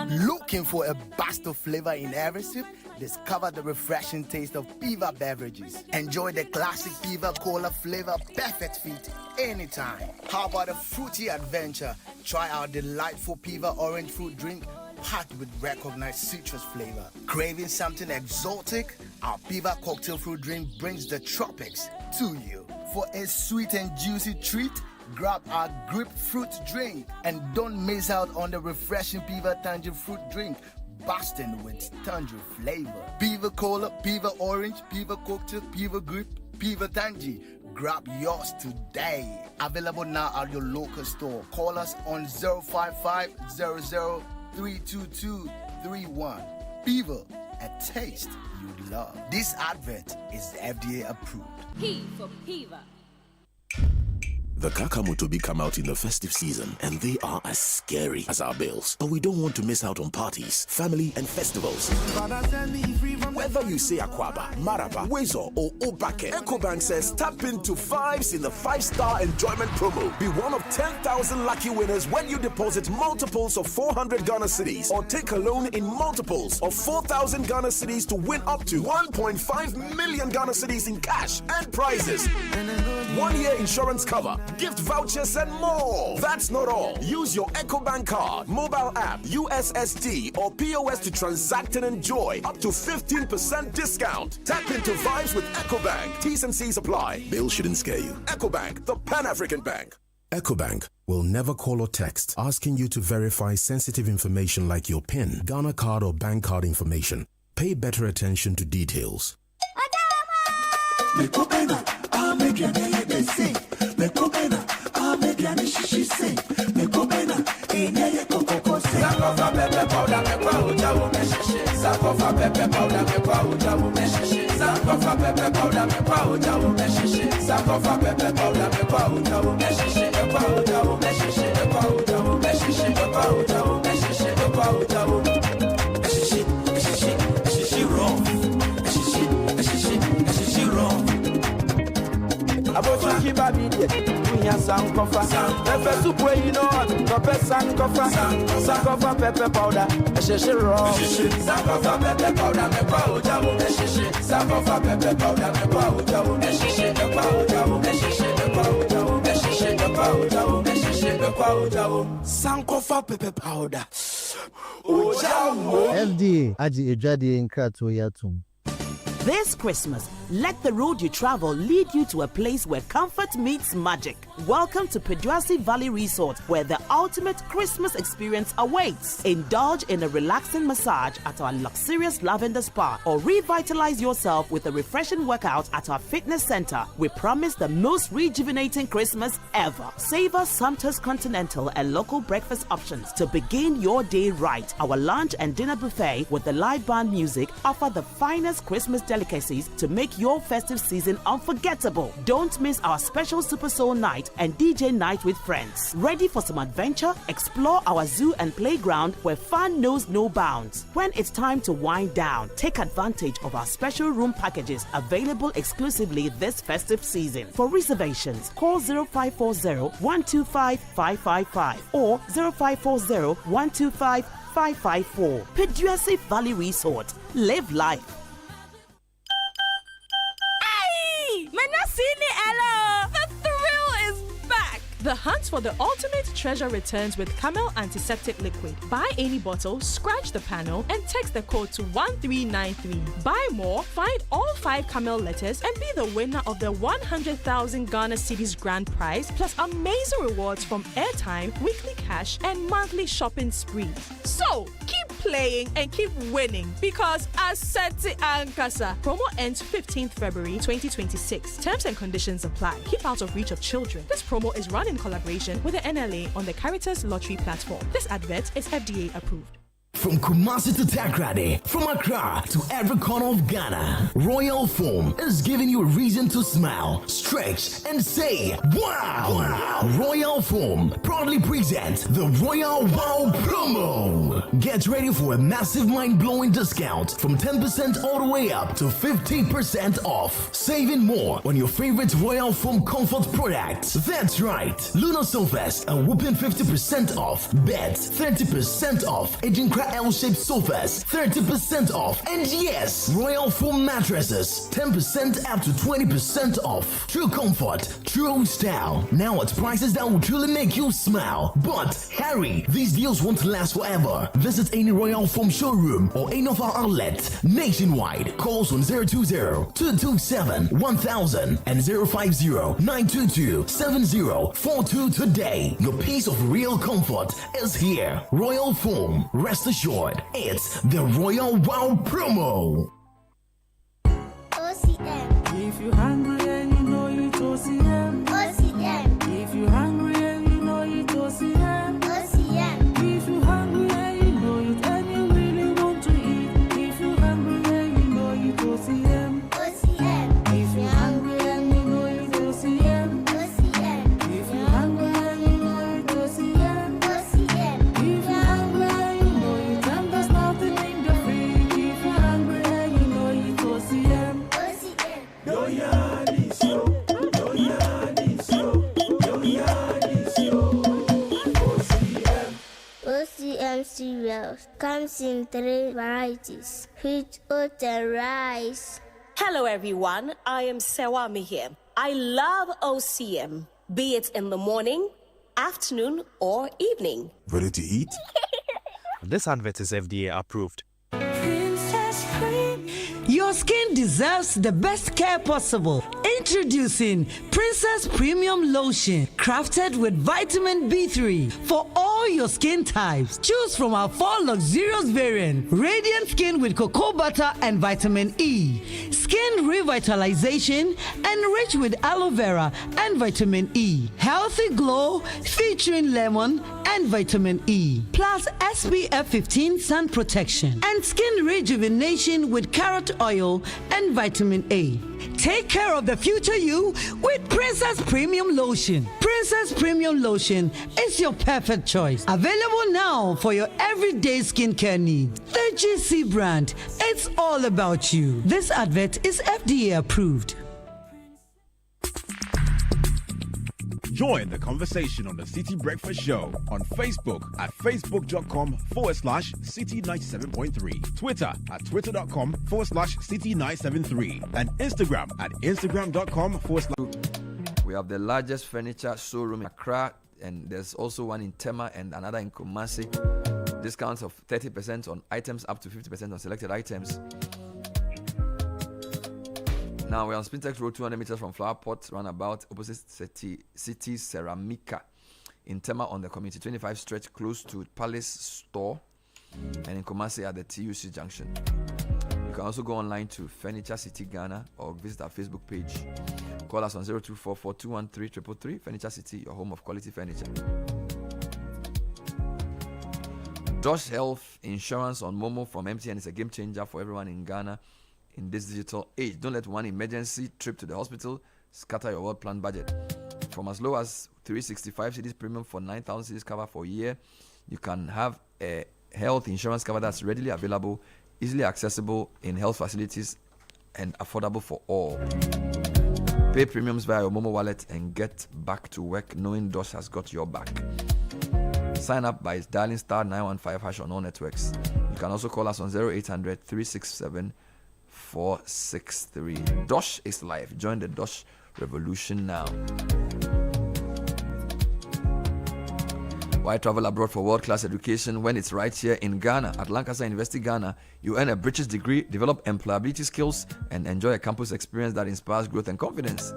Looking for a burst of flavor in every sip? Discover the refreshing taste of Piva beverages. Enjoy the classic Piva Cola flavor, perfect fit anytime. How about a fruity adventure? Try our delightful Piva orange fruit drink, packed with recognized citrus flavor. Craving something exotic? Our Piva cocktail fruit drink brings the tropics to you. For a sweet and juicy treat, grab our grapefruit drink and don't miss out on the refreshing Piva tangerine fruit drink, bursting with tangerine flavor. Piva Cola, Piva Orange, Piva Cocktail, Piva Grape, Piva Tangy. Grab yours today. Available now at your local store. Call us on 055-00-32231. Piva, a taste you love. This advert is FDA approved. P for Piva. The Kakamutobi come out in the festive season, and they are as scary as our bills. But we don't want to miss out on parties, family, and festivals. Whether you say Akwaba, Maraba, Wezo, or Obake, EcoBank says tap into vibes in the 5-star enjoyment promo. Be one of 10,000 lucky winners when you deposit multiples of 400 Ghana cedis or take a loan in multiples of 4,000 Ghana cedis to win up to 1.5 million Ghana cedis in cash and prizes. 1-year insurance cover, gift vouchers, and more. That's not all. Use your EcoBank card, mobile app, USSD, or POS to transact and enjoy up to 15% discount. Tap into vibes with EcoBank. T's and C's apply. Bill shouldn't scare you. EcoBank, the Pan-African Bank. EcoBank will never call or text asking you to verify sensitive information like your PIN, Ghana card, or bank card information. Pay better attention to details. Abochuki babidi, unya sankofa. Pepe soup where you know, pepe sankofa. Sankofa pepper powder, esheshi raw. Sankofa pepper powder, me kwa ujabu. Esheshi. Sankofa pepper powder, me kwa ujabu. Esheshi, me kwa ujabu. Esheshi, me kwa ujabu. Esheshi, me kwa ujabu. Esheshi, me kwa ujabu. Sankofa pepper powder. Ujabu. FDA, aji ejadi nkrato yatum. This Christmas, let the road you travel lead you to a place where comfort meets magic. Welcome to Peduasi Valley Resort, where the ultimate Christmas experience awaits. Indulge in a relaxing massage at our luxurious lavender spa, or revitalize yourself with a refreshing workout at our fitness center. We promise the most rejuvenating Christmas ever. Savor Sumpter's continental and local breakfast options to begin your day right. Our lunch and dinner buffet with the live band music offer the finest Christmas delicacies to make your festive season unforgettable. Don't miss our special Super Soul night and DJ night with friends. Ready for some adventure? Explore our zoo and playground where fun knows no bounds. When it's time to wind down, take advantage of our special room packages available exclusively this festive season. For reservations, call 0540-125-555 or 0540-125-554. Peduasi Valley Resort. Live life. Menasini Ella! The thrill is back! The hunt for the ultimate treasure returns with Camel Antiseptic Liquid. Buy any bottle, scratch the panel, and text the code to 1393. Buy more, find all 5 Camel letters, and be the winner of the 100,000 Ghana Cedis grand prize, plus amazing rewards from airtime, weekly cash, and monthly shopping spree. So, keep playing and keep winning, because Aseti Ankasa promo ends 15th February 2026. Terms and conditions apply. Keep out of reach of children. This promo is run in collaboration with the NLA on the Caritas Lottery platform. This advert is FDA approved. From Kumasi to Takrade, from Accra to every corner of Ghana, Royal Foam is giving you a reason to smile, stretch, and say, wow! Wow. Royal Foam proudly presents the Royal Wow promo. Get ready for a massive mind-blowing discount from 10% all the way up to 50% off. Saving more on your favorite Royal Foam comfort products. That's right. Lunar Sofas, a whooping 50% off. Beds, 30% off. Aging L-shaped sofas, 30% off. And yes, Royal Foam mattresses, 10% up to 20% off. True comfort, true style. Now at prices that will truly make you smile. But hurry, these deals won't last forever. Visit any Royal Foam showroom or any of our outlets nationwide. Calls on 020-227-1000 and 050-922-7042 today. Your piece of real comfort is here. Royal Foam. Rest assured, it's the Royal Wow promo. OCM. If you're hungry and you know it, OCM. OCM. If you're hungry and you know it, OCM. OCM. If you're hungry and you know it and you really want to eat. If you're hungry and you know it, OCM. OCM. If you're hungry and you know it, OCM. OCM. If you're hungry and you know it, OCM. OCM. If you're hungry and you know it, and there's nothing in the fridge. If you're hungry and you know it, OCM. OCM. Yo is yo. Yo is yo. Yo is yo. OCM. OCM cereals comes in 3 varieties: wheat, oat, and rice. Hello everyone, I am Sewami here. I love OCM, be it in the morning, afternoon, or evening. Ready to eat? This advert is FDA approved. Your skin deserves the best care possible. Introducing Princess Premium Lotion, crafted with vitamin B3 for all your skin types. Choose from our 4 luxurious variants: Radiant Skin with cocoa butter and vitamin E, Skin Revitalization, enriched with aloe vera and vitamin E, Healthy Glow featuring lemon and vitamin E, plus SPF 15 sun protection, and Skin Rejuvenation with carrot oil and vitamin A. Take care of the future you with Princess Premium Lotion. Princess Premium Lotion is your perfect choice. Available now for your everyday skincare needs. The GC brand, it's all about you. This advert is FDA approved. Join the conversation on the Citi Breakfast Show on Facebook at facebook.com/Citi97.3, Twitter at twitter.com/Citi973, and Instagram at instagram.com/. We have the largest furniture showroom in Accra, and there's also one in Tema and another in Kumasi. Discounts of 30% on items, up to 50% on selected items. Now we're on Spintex Road, 200 meters from Flower Pot, roundabout opposite Citi Ceramica in Tema on the Community 25 stretch close to Palace Store, and in Kumasi at the TUC Junction. You can also go online to Furniture City Ghana or visit our Facebook page. Call us on 0244 213 333. Furniture City, your home of quality furniture. Dosh Health Insurance on Momo from MTN is a game changer for everyone in Ghana in this digital age. Don't let one emergency trip to the hospital scatter your well-planned budget. From as low as 365 cedis premium for 9,000 cedis cover for a year, you can have a health insurance cover that's readily available, easily accessible in health facilities, and affordable for all. Pay premiums via your Momo wallet and get back to work knowing Dosh has got your back. Sign up by dialing star 915 hash on all networks. You can also call us on 0800 367 463. Dosh is life. Join the Dosh revolution now. Why travel abroad for world-class education when it's right here in Ghana? At Lancaster University Ghana, you earn a British degree, develop employability skills, and enjoy a campus experience that inspires growth and confidence.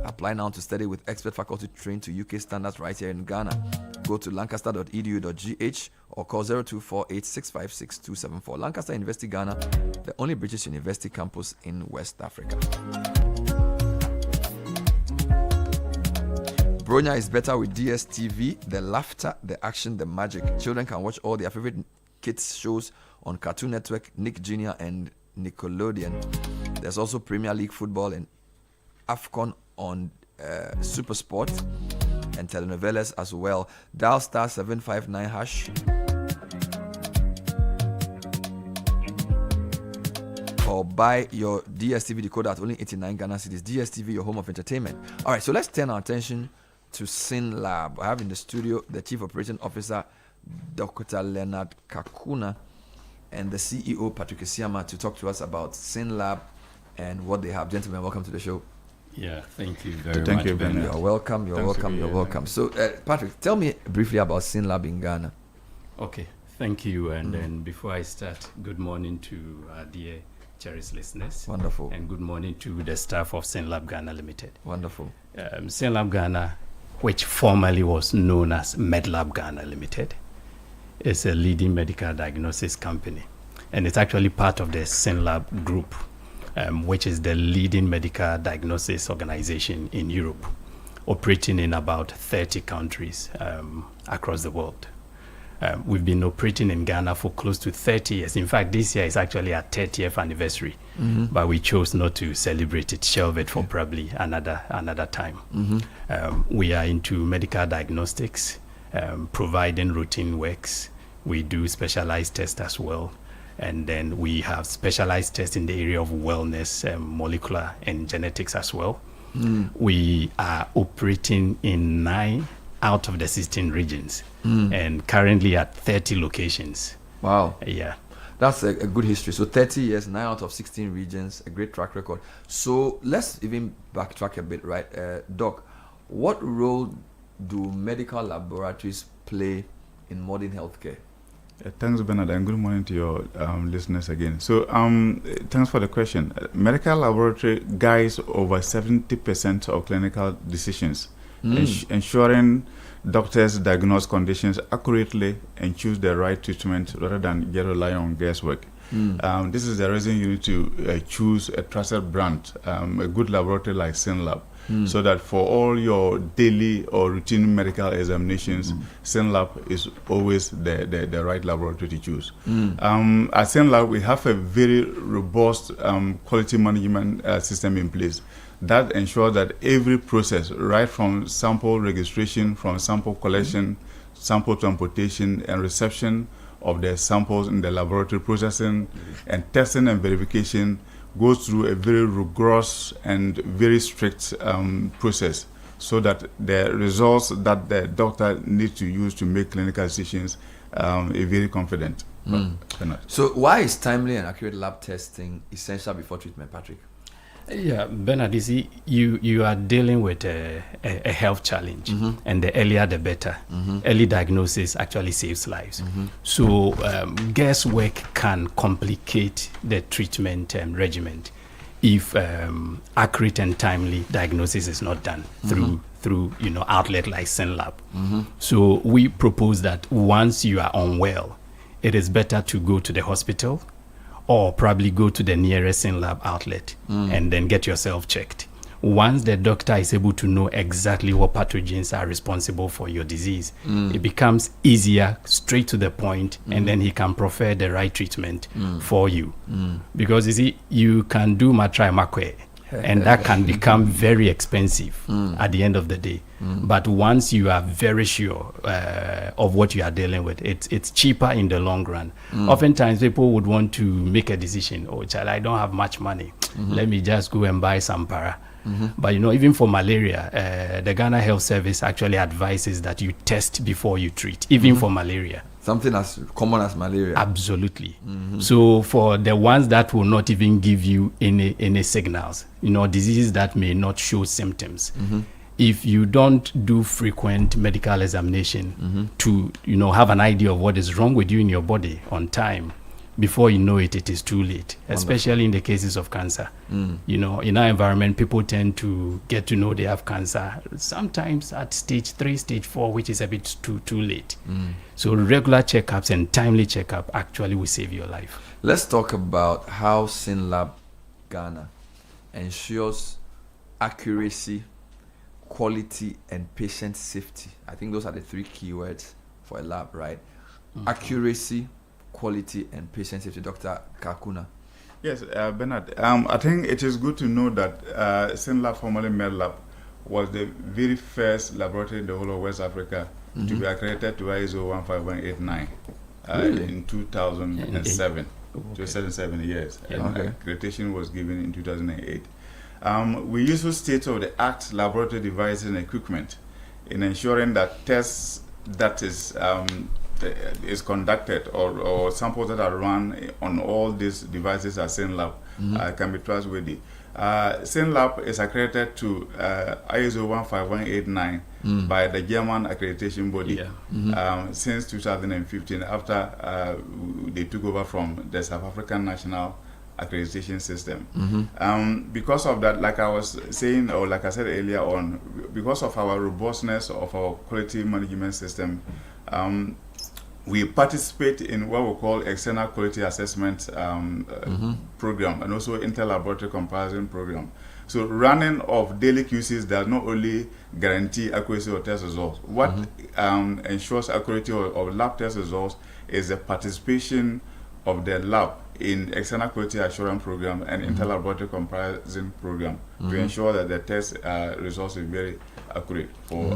Apply now to study with expert faculty trained to UK standards right here in Ghana. Go to lancaster.edu.gh or call 0248656274. Lancaster University Ghana, the only British university campus in West Africa. Bronya is better with DSTV. The laughter, the action, the magic. Children can watch all their favorite kids shows on Cartoon Network, Nick Jr. and Nickelodeon. There's also Premier League football and AFCON on Super Sport and telenovelas as well. Dial star 759 hash or buy your DSTV decoder at only 89 Ghana cedis. DSTV, your home of entertainment. All right, so let's turn our attention to Sin Lab. I have in the studio the Chief Operating Officer, Dr. Leonard Kakuna, and the CEO, Patrick Isiama, to talk to us about Sin Lab and what they have. Gentlemen, welcome to the show. Yeah, thank you very much. Thank you, Ben. You're welcome. You're welcome. So, Patrick, tell me briefly about Sin Lab in Ghana. Okay, thank you. And then before I start, good morning to our dear cherished listeners. Wonderful. And good morning to the staff of Sin Lab Ghana Limited. Wonderful. Sin Lab Ghana, which formerly was known as MedLab Ghana Limited, is a leading medical diagnosis company. And it's actually part of the Sin Lab Group, which is the leading medical diagnosis organization in Europe, operating in about 30 countries across the world. We've been operating in Ghana for close to 30 years. In fact, this year is actually our 30th anniversary, but we chose not to celebrate it, shelve it for probably another time. We are into medical diagnostics, providing routine works. We do specialized tests as well. And then we have specialized tests in the area of wellness, molecular and genetics as well. We are operating in 9 out of the 16 regions and currently at 30 locations. Wow. Yeah. That's a good history. So 30 years, 9 out of 16 regions, a great track record. So let's even backtrack a bit, right? Doc, what role do medical laboratories play in modern healthcare? Thanks, Bernard, and good morning to your listeners again. So, thanks for the question. Medical laboratory guides over 70% of clinical decisions, ensuring doctors diagnose conditions accurately and choose the right treatment rather than get rely on guesswork. This is the reason you need to choose a trusted brand, a good laboratory like Sin Lab. So that for all your daily or routine medical examinations, Sin Lab is always the right laboratory to choose. At Sin Lab, we have a very robust quality management system in place that ensures that every process, right from sample registration, from sample collection, sample transportation, and reception of the samples in the laboratory processing and testing and verification, goes through a very rigorous and very strict process so that the results that the doctor needs to use to make clinical decisions are very confident. So why is timely and accurate lab testing essential before treatment, Patrick? Yeah, Bernard, you see, you are dealing with a health challenge, and the earlier the better. Early diagnosis actually saves lives. So guesswork can complicate the treatment regimen. if accurate and timely diagnosis is not done through outlet like SynLab. So we propose that once you are unwell, it is better to go to the hospital or probably go to the nearest SynLab outlet and then get yourself checked. Once the doctor is able to know exactly what pathogens are responsible for your disease, it becomes easier, straight to the point, and then he can prefer the right treatment for you. Because you see, you can do matrai, and that can become very expensive at the end of the day. But once you are very sure of what you are dealing with, it's cheaper in the long run. Oftentimes, people would want to make a decision. Oh, child, I don't have much money. Let me just go and buy some para. But even for malaria, the Ghana Health Service actually advises that you test before you treat, even for malaria. Something as common as malaria. Absolutely. So for the ones that will not even give you any signals, diseases that may not show symptoms, if you don't do frequent medical examination to have an idea of what is wrong with you in your body on time, before you know it, it is too late, especially in the cases of cancer. In our environment, people tend to get to know they have cancer sometimes at stage 3, stage 4, which is a bit too late. So regular checkups and timely checkup actually will save your life. Let's talk about how SynLab Ghana ensures accuracy, quality, and patient safety. I think those are the 3 keywords for a lab, right? Accuracy, quality, and patient safety. Dr. Kakuna. Yes, Bernard. I think it is good to know that SynLab, formerly MedLab, was the very first laboratory in the whole of West Africa to be accredited to ISO 15189 in 2007. So 7 years. And accreditation was given in 2008. We use state-of-the-art laboratory devices and equipment in ensuring that tests that is conducted or samples that are run on all these devices at SynLab can be trustworthy. SynLab is accredited to ISO 15189 by the German accreditation body since 2015, after they took over from the South African National Accreditation System. Because of that, like I was saying, or like I said earlier on, because of our robustness of our quality management system, we participate in what we call external quality assessment program, and also inter-laboratory comparison program. So running of daily QCs does not only guarantee accuracy of test results. What ensures accuracy of lab test results is the participation of the lab in external quality assurance program and inter-laboratory comparison program to ensure that the test results are very accurate for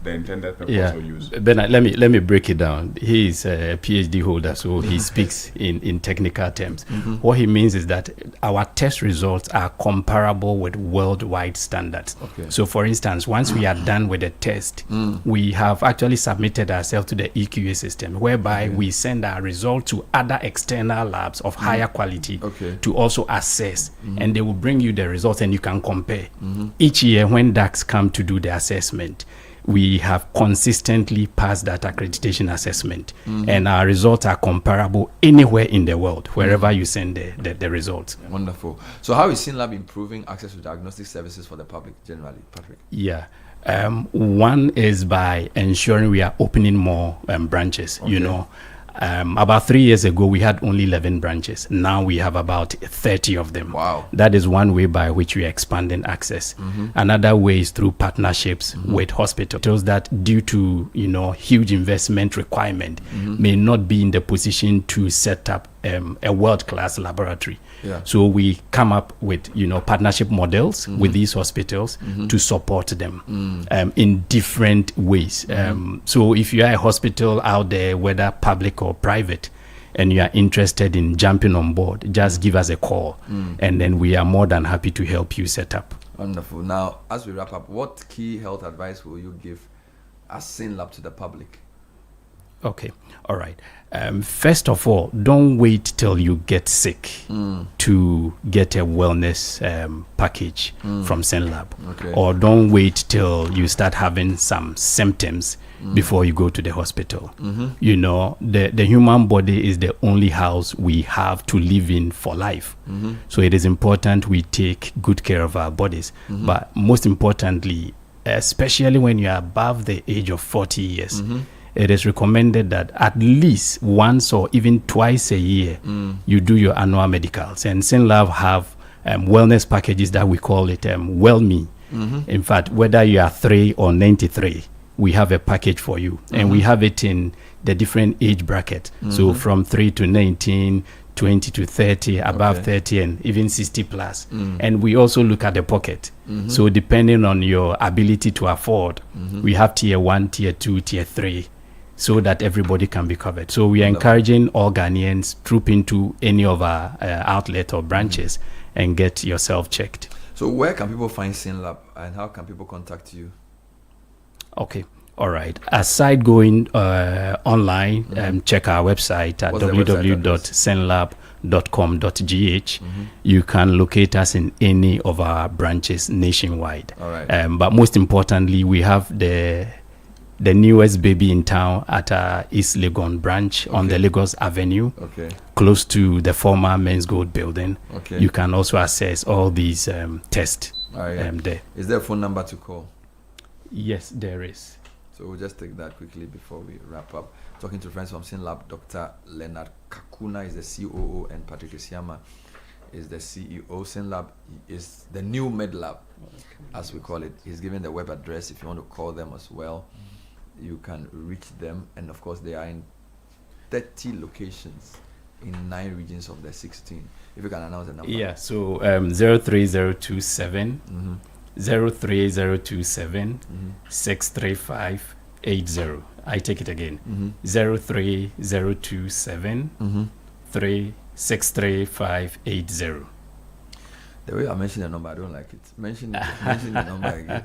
the intended purpose of use. Bernard, let me break it down. He is a PhD holder, so he speaks in technical terms. What he means is that our test results are comparable with worldwide standards. So for instance, once we are done with the test, we have actually submitted ourselves to the EQA system, whereby we send our result to other external labs of higher quality to also assess, and they will bring you the results and you can compare. Each year when DACs come to do the assessment, we have consistently passed that accreditation assessment, and our results are comparable anywhere in the world, wherever you send the results. Wonderful. So how is SynLab improving access to diagnostic services for the public generally, Patrick? One is by ensuring we are opening more branches. About 3 years ago, we had only 11 branches. Now we have about 30 of them. Wow. That is one way by which we are expanding access. Another way is through partnerships with hospitals that, due to huge investment requirement, may not be in the position to set up a world-class laboratory. So we come up with partnership models with these hospitals to support them in different ways. So if you are a hospital out there, whether public or private, and you are interested in jumping on board, just give us a call, and then we are more than happy to help you set up. Wonderful. Now, as we wrap up, what key health advice will you give as SynLab to the public? Okay, all right. First of all, don't wait till you get sick to get a wellness package from SenLab. Okay. Or don't wait till you start having some symptoms before you go to the hospital. You know, the human body is the only house we have to live in for life. So it is important we take good care of our bodies. But most importantly, especially when you are above the age of 40 years, it is recommended that at least once or even twice a year you do your annual medicals. And SenLab have wellness packages that we call it Well Me. In fact, whether you are 3 or 93, we have a package for you. And we have it in the different age bracket. So from 3 to 19, 20 to 30, above 30, and even 60 plus. And we also look at the pocket. So depending on your ability to afford, we have tier 1, tier 2, tier 3, so that everybody can be covered. So we are encouraging all Ghanaians troop into any of our outlet or branches and get yourself checked. So where can people find SenLab and how can people contact you? Okay. All right. Aside going online, check our website at www.senlab.com.gh. You can locate us in any of our branches nationwide. All right. But most importantly, we have the newest baby in town at our East Legon branch on the Lagos Avenue, close to the former Men's Gold building. You can also access all these tests there. Is there a phone number to call? Yes, there is. So we'll just take that quickly before we wrap up. Talking to friends from SenLab, Dr. Leonard Kakuna is the COO and Patrick Isiama is the CEO. SenLab is the new MedLab, as we call it. He's given the web address if you want to call them as well. You can reach them, and of course they are in 30 locations in 9 regions of the 16. If you can announce the number. Yeah, so 03027 03027 63580. I take it again. 03027 63580. The way I mentioned the number, I don't like it. Mention the number again.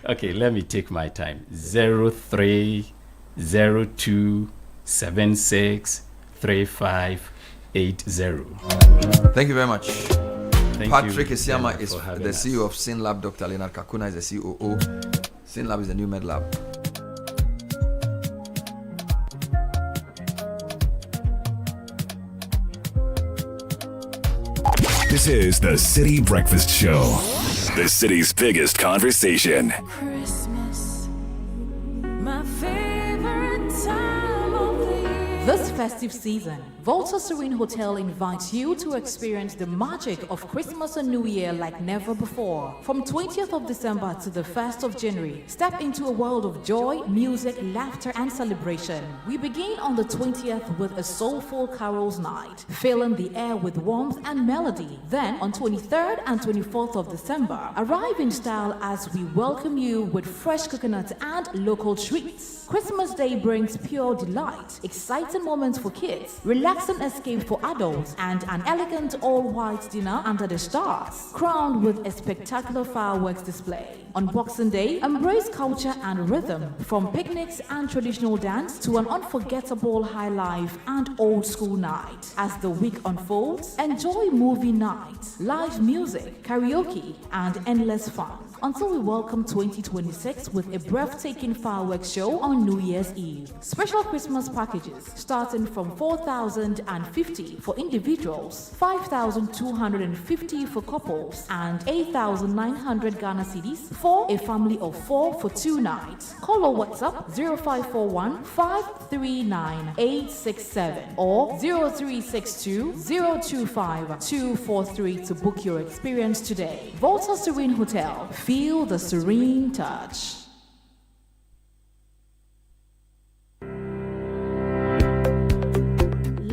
Okay, let me take my time. 0302763580. Thank you very much. Patrick Isiama is the CEO of SenLab. Dr. Leonard Kakuna is the COO. SenLab is the new MedLab. This is the Citi Breakfast Show, the city's biggest conversation. Christmas, my favorite time of the year. This festive season, Volta Serene Hotel invites you to experience the magic of Christmas and New Year like never before. From 20th of December to the 1st of January, step into a world of joy, music, laughter, and celebration. We begin on the 20th with a soulful carols night, filling the air with warmth and melody. Then, on 23rd and 24th of December, arrive in style as we welcome you with fresh coconut and local treats. Christmas Day brings pure delight, exciting moments for kids, relaxing escape for adults, and an elegant all-white dinner under the stars, crowned with a spectacular fireworks display. On Boxing Day, embrace culture and rhythm, from picnics and traditional dance to an unforgettable high life and old school night. As the week unfolds, enjoy movie nights, live music, karaoke, and endless fun, until we welcome 2026 with a breathtaking fireworks show on New Year's Eve. Special Christmas packages starting from 4,050 for individuals, 5,250 for couples, and 8,900 Ghana cedis for a family of 4 for 2 nights. Call or WhatsApp 0541 539 867 or 0362 025 243 to book your experience today. Volta Serene Hotel. Feel the serene touch.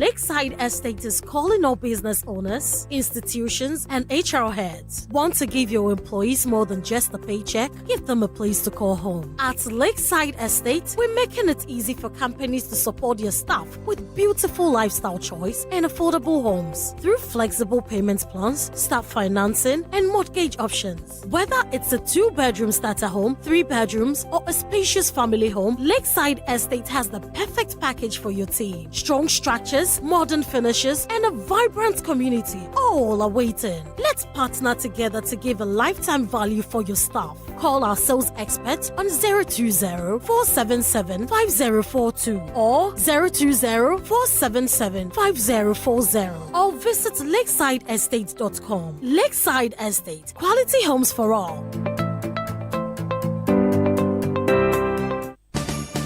Lakeside Estate is calling all business owners, institutions, and HR heads. Want to give your employees more than just a paycheck? Give them a place to call home. At Lakeside Estate, we're making it easy for companies to support their staff with beautiful lifestyle choice and affordable homes through flexible payment plans, staff financing, and mortgage options. Whether it's a 2-bedroom starter home, 3 bedrooms, or a spacious family home, Lakeside Estate has the perfect package for your team. Strong structures, modern finishes, and a vibrant community all are waiting. Let's partner together to give a lifetime value for your staff. Call our sales expert on 020-477-5042 or 020-477-5040 or visit lakesideestate.com. Lakeside Estate, quality homes for all.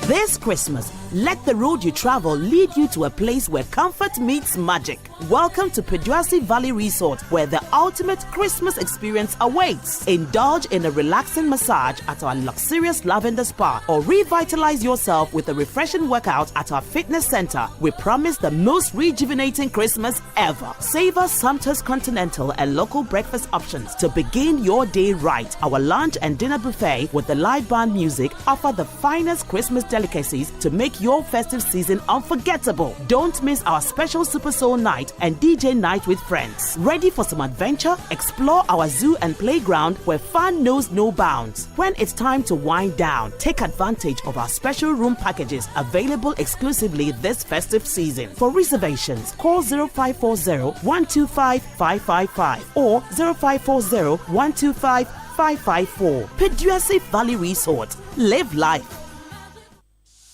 This Christmas, let the road you travel lead you to a place where comfort meets magic. Welcome to Peduasi Valley Resort, where the ultimate Christmas experience awaits. Indulge in a relaxing massage at our luxurious lavender spa or revitalize yourself with a refreshing workout at our fitness center. We promise the most rejuvenating Christmas ever. Savor sumptuous continental and local breakfast options to begin your day right. Our lunch and dinner buffet with the live band music offer the finest Christmas delicacies to make your festive season unforgettable. Don't miss our special Super Soul night and DJ night with friends. Ready for some adventure? Explore our zoo and playground where fun knows no bounds. When it's time to wind down, take advantage of our special room packages available exclusively this festive season. For reservations, call 0540-125-555 or 0540-125-554. Peduasi Valley Resort. Live life.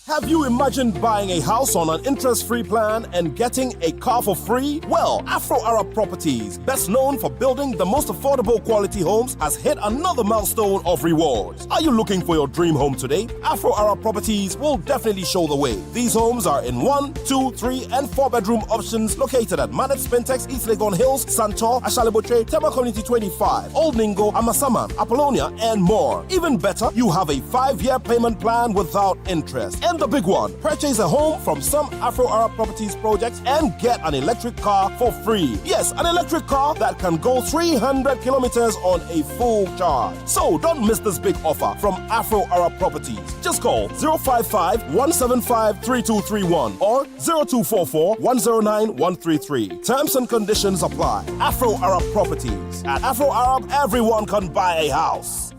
Have you imagined buying a house on an interest-free plan and getting a car for free? Well, Afro Arab Properties, best known for building the most affordable quality homes, has hit another milestone of rewards. Are you looking for your dream home today? Afro Arab Properties will definitely show the way. These homes are in 1, 2, 3, and 4-bedroom options located at Manet Spintex, East Legon Hills, Santor, Ashalibotre, Tema Community 25, Old Ningo, Amasaman, Apollonia, and more. Even better, you have a 5-year payment plan without interest. And the big one, purchase a home from some Afro Arab Properties projects and get an electric car for free. Yes, an electric car that can go 300 kilometers on a full charge. So don't miss this big offer from Afro Arab Properties. Just call 055-175-3231 or 0244-109-133. Terms and conditions apply. Afro Arab Properties. At Afro Arab, everyone can buy a house.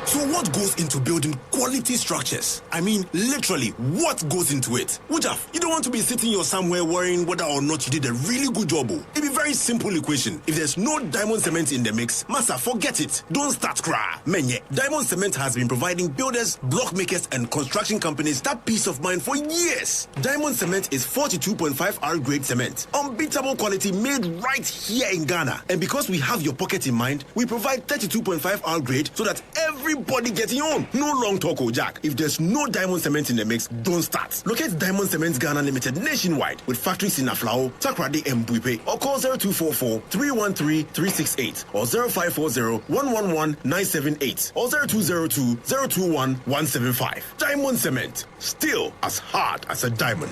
So what goes into building quality structures? I mean, literally, what goes into it? Wujaf, you don't want to be sitting here somewhere worrying whether or not you did a really good job. It'd be a very simple equation. If there's no diamond cement in the mix, massa, forget it. Don't start cry. Menye, diamond cement has been providing builders, block makers, and construction companies that peace of mind for years. Diamond cement is 42.5 R grade cement. Unbeatable quality made right here in Ghana. And because we have your pocket in mind, we provide 32.5 R grade so that everybody getting on. No long talk, Jack. If there's no diamond cement in the mix, don't start. Locate Diamond Cement Ghana Limited nationwide with factories in Aflao, Takrady, and Buipe, or call 0244-313-368 or 0540-111-978 or 0202-021-175. Diamond Cement, still as hard as a diamond.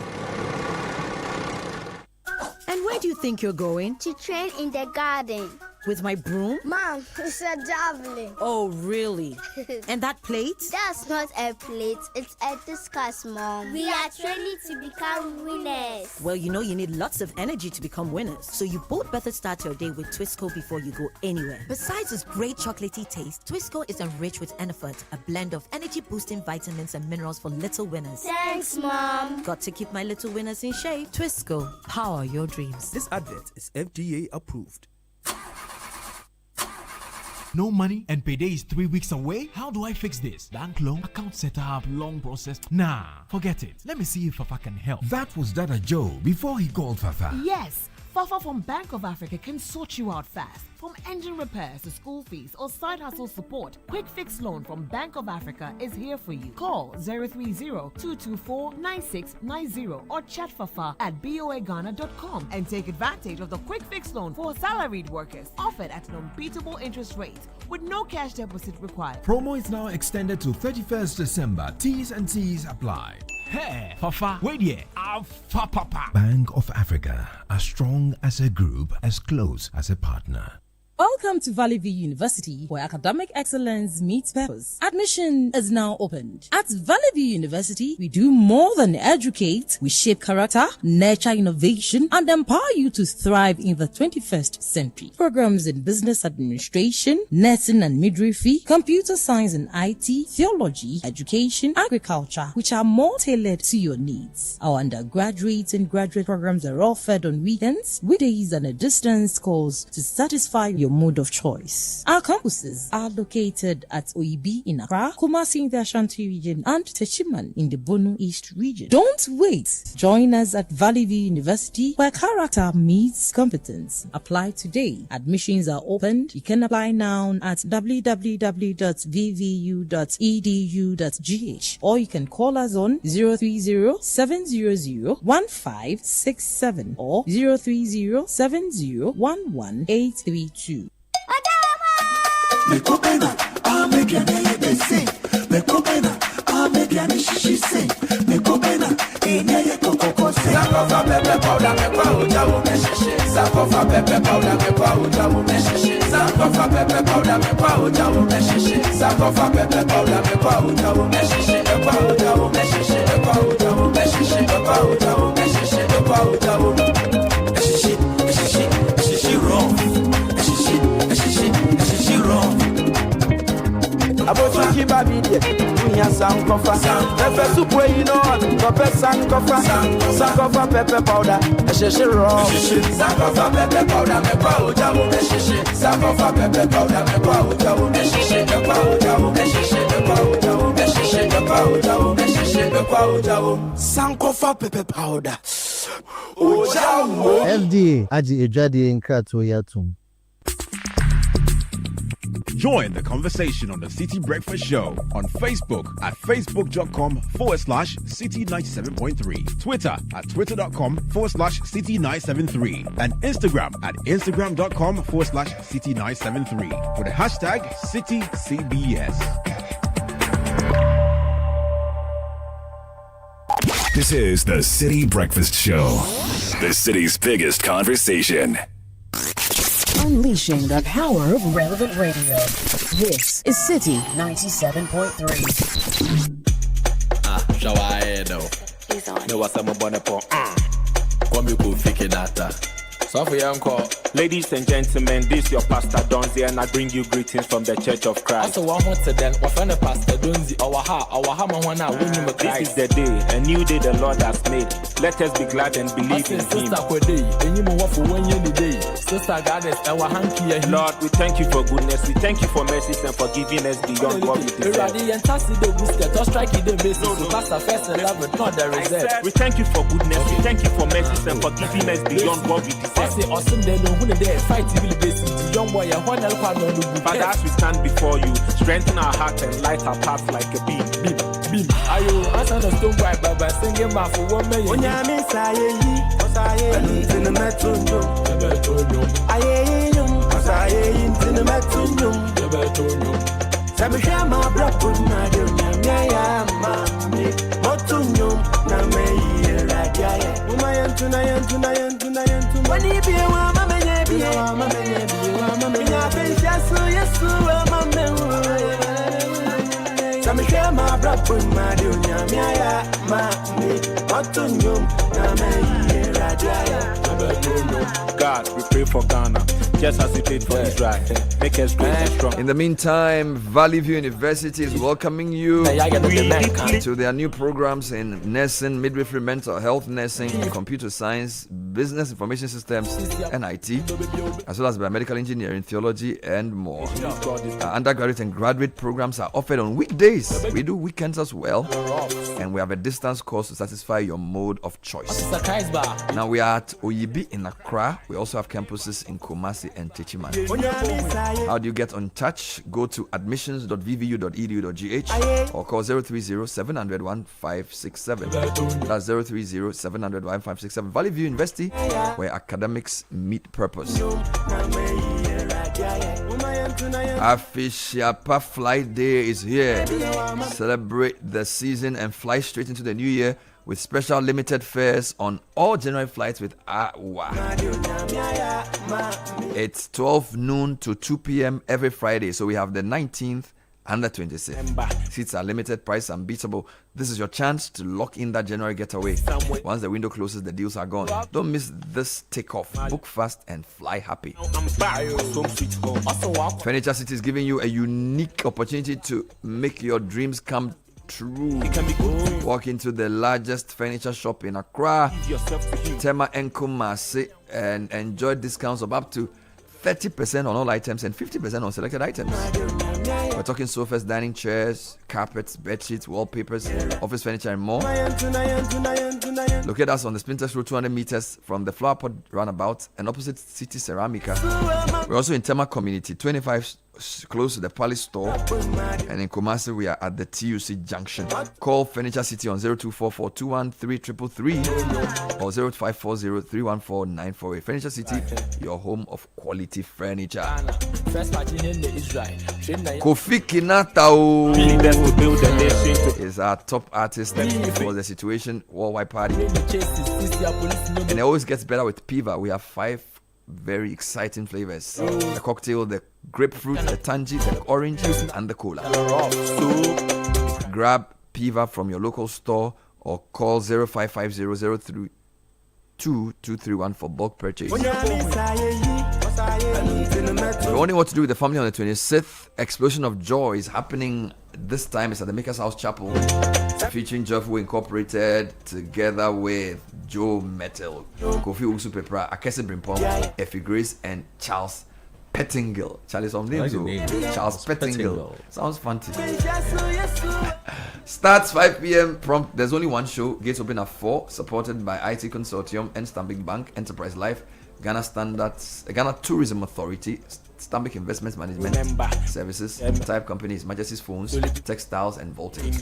And where do you think you're going? To train in the garden. With my broom? Mom, it's a javelin. Oh, really? And that plate? That's not a plate. It's a discus, Mom. We are training to become winners. Well, you know you need lots of energy to become winners. So you both better start your day with Twisco before you go anywhere. Besides its great chocolatey taste, Twisco is enriched with Enerfert, a blend of energy-boosting vitamins and minerals for little winners. Thanks, Mom. Got to keep my little winners in shape. Twisco, power your dreams. This advert is FDA approved. No money and payday is 3 weeks away? How do I fix this? Bank loan, account setup, long process. Nah, forget it. Let me see if Fafa can help. That was Dada Joe before he called Fafa. Yes, Fafa from Bank of Africa can sort you out fast. From engine repairs to school fees or side hustle support, Quick Fix Loan from Bank of Africa is here for you. Call 030-224-9690 or chat Fafa at boaghana.com and take advantage of the Quick Fix Loan for salaried workers offered at an unbeatable interest rate with no cash deposit required. Promo is now extended to 31st December. T's and C's apply. Hey, Fafa, wait here. Alpha Papa. Bank of Africa, as strong as a group, as close as a partner. Welcome to Valley View University, where academic excellence meets purpose. Admission is now opened. At Valley View University, we do more than educate. We shape character, nurture innovation, and empower you to thrive in the 21st century. Programs in business administration, nursing and midwifery, computer science and IT, theology, education, agriculture, which are more tailored to your needs. Our undergraduate and graduate programs are offered on weekends, weekdays, and a distance course to satisfy your mode of choice. Our campuses are located at Oibi in Accra, Kumasi in the Ashanti region, and Techiman in the Bono East region. Don't wait. Join us at Valley View University, where character meets competence. Apply today. Admissions are opened. You can apply now at www.vvu.edu.gh, or you can call us on 030-700-1567 or 030-70-11832. Abosuki babidie, dunya sankofa. Pepper soup where you know, pepper sankofa. Sankofa pepper powder, esheshi raw. Sankofa pepper powder, me kwa ujawu esheshi. Sankofa pepper powder, me kwa ujawu esheshi. Me kwa ujawu esheshi. Me kwa ujawu esheshi. Me kwa ujawu esheshi. Me kwa ujawu. Sankofa pepper powder. Ujawu. FDA aji ejadi nkrato yatum. Join the conversation on the City Breakfast Show on Facebook at facebook.com/City97.3, Twitter at twitter.com/City973, and Instagram at instagram.com/City973 with the hashtag CityCBS. This is the City Breakfast Show, the city's biggest conversation. Unleashing the power of relevant radio. This is City 97.3. Shawaedo. No, what's up, Bonapo? Come you could fake it. Ladies and gentlemen, this is your Pastor Donzi, and I bring you greetings from the Church of Christ. So, one more then, what friend Pastor Donzi, our hammer, this is the day, a new day the Lord has made. Let us be glad and believe in Him. Lord, we thank you for goodness, we thank you for mercies and for giving us beyond what we deserve. We thank you for goodness, we thank you for mercies and for giving us beyond what we deserve. Father, as we stand before you, strengthen our heart and light our path like a beam. Ayo, I said a stone by Baba singing my for 1 million. God, we pray for Ghana, just as we prayed for Israel. Make us great and strong. In the meantime, Valley View University is welcoming you to their new programs in nursing, midwifery, mental health nursing, computer science, business information systems, and IT, as well as biomedical engineering, theology, and more. Undergraduate and graduate programs are offered on weekdays. We do weekends as well, and we have a distance course to satisfy your mode of choice. Now we are at Oyi Yibi in Accra. We also have campuses in Kumasi and Techiman. How do you get in touch? Go to admissions.vvu.edu.gh or call 030-700-1567. That's 030-700-1567. Valley View University, where academics meet purpose. Afishiapa Flight Day is here. Celebrate the season and fly straight into the new year with special limited fares on all January flights with AWA. It's 12 noon to 2 p.m. every Friday. So we have the 19th and the 26th. Seats are limited, price unbeatable. This is your chance to lock in that January getaway. Once the window closes, the deals are gone. Don't miss this takeoff. Book fast and fly happy. Furniture City is giving you a unique opportunity to make your dreams come true. Walk into the largest furniture shop in Accra, Tema and Kumasi, and enjoy discounts of up to 30% on all items and 50% on selected items. We're talking sofas, dining chairs, carpets, bed sheets, wallpapers, office furniture, and more. Locate us on the Splinters Road, 200 meters from the Flower Pot roundabout and opposite Citi Ceramica. We're also in Tema Community, 25 close to the Palace store, and in Kumasi we are at the TUC Junction. Call Furniture City on 0244213333 or 0540314948. Furniture City, your home of quality furniture. Kofi Kinata is our top artist for the Situation Worldwide Party, and it always gets better with Piva. We have 5 very exciting flavors: the cocktail, the grapefruit, the tangy, the orange, and the cola. Grab Piva from your local store or call 0550032231 for bulk purchase. If you're wondering what to do with the family on the 26th, Explosion of Joy is happening. This time it's at the Maker's House Chapel, featuring Joyful Incorporated together with Joe Metal, Kofi Usupepra, Akese Brimpong, Effie Grace, and Charles Pettingill. Charlie, some names. Charles Pettingill. Sounds fancy. Starts 5 p.m. prompt. There's only one show. Gates open at 4. Supported by IT Consortium and Stanbic Bank, Enterprise Life, Ghana Standards, Ghana Tourism Authority, Stanbic Investment Management Services, Type Companies, Majesty's Phones, Textiles, and Voltage.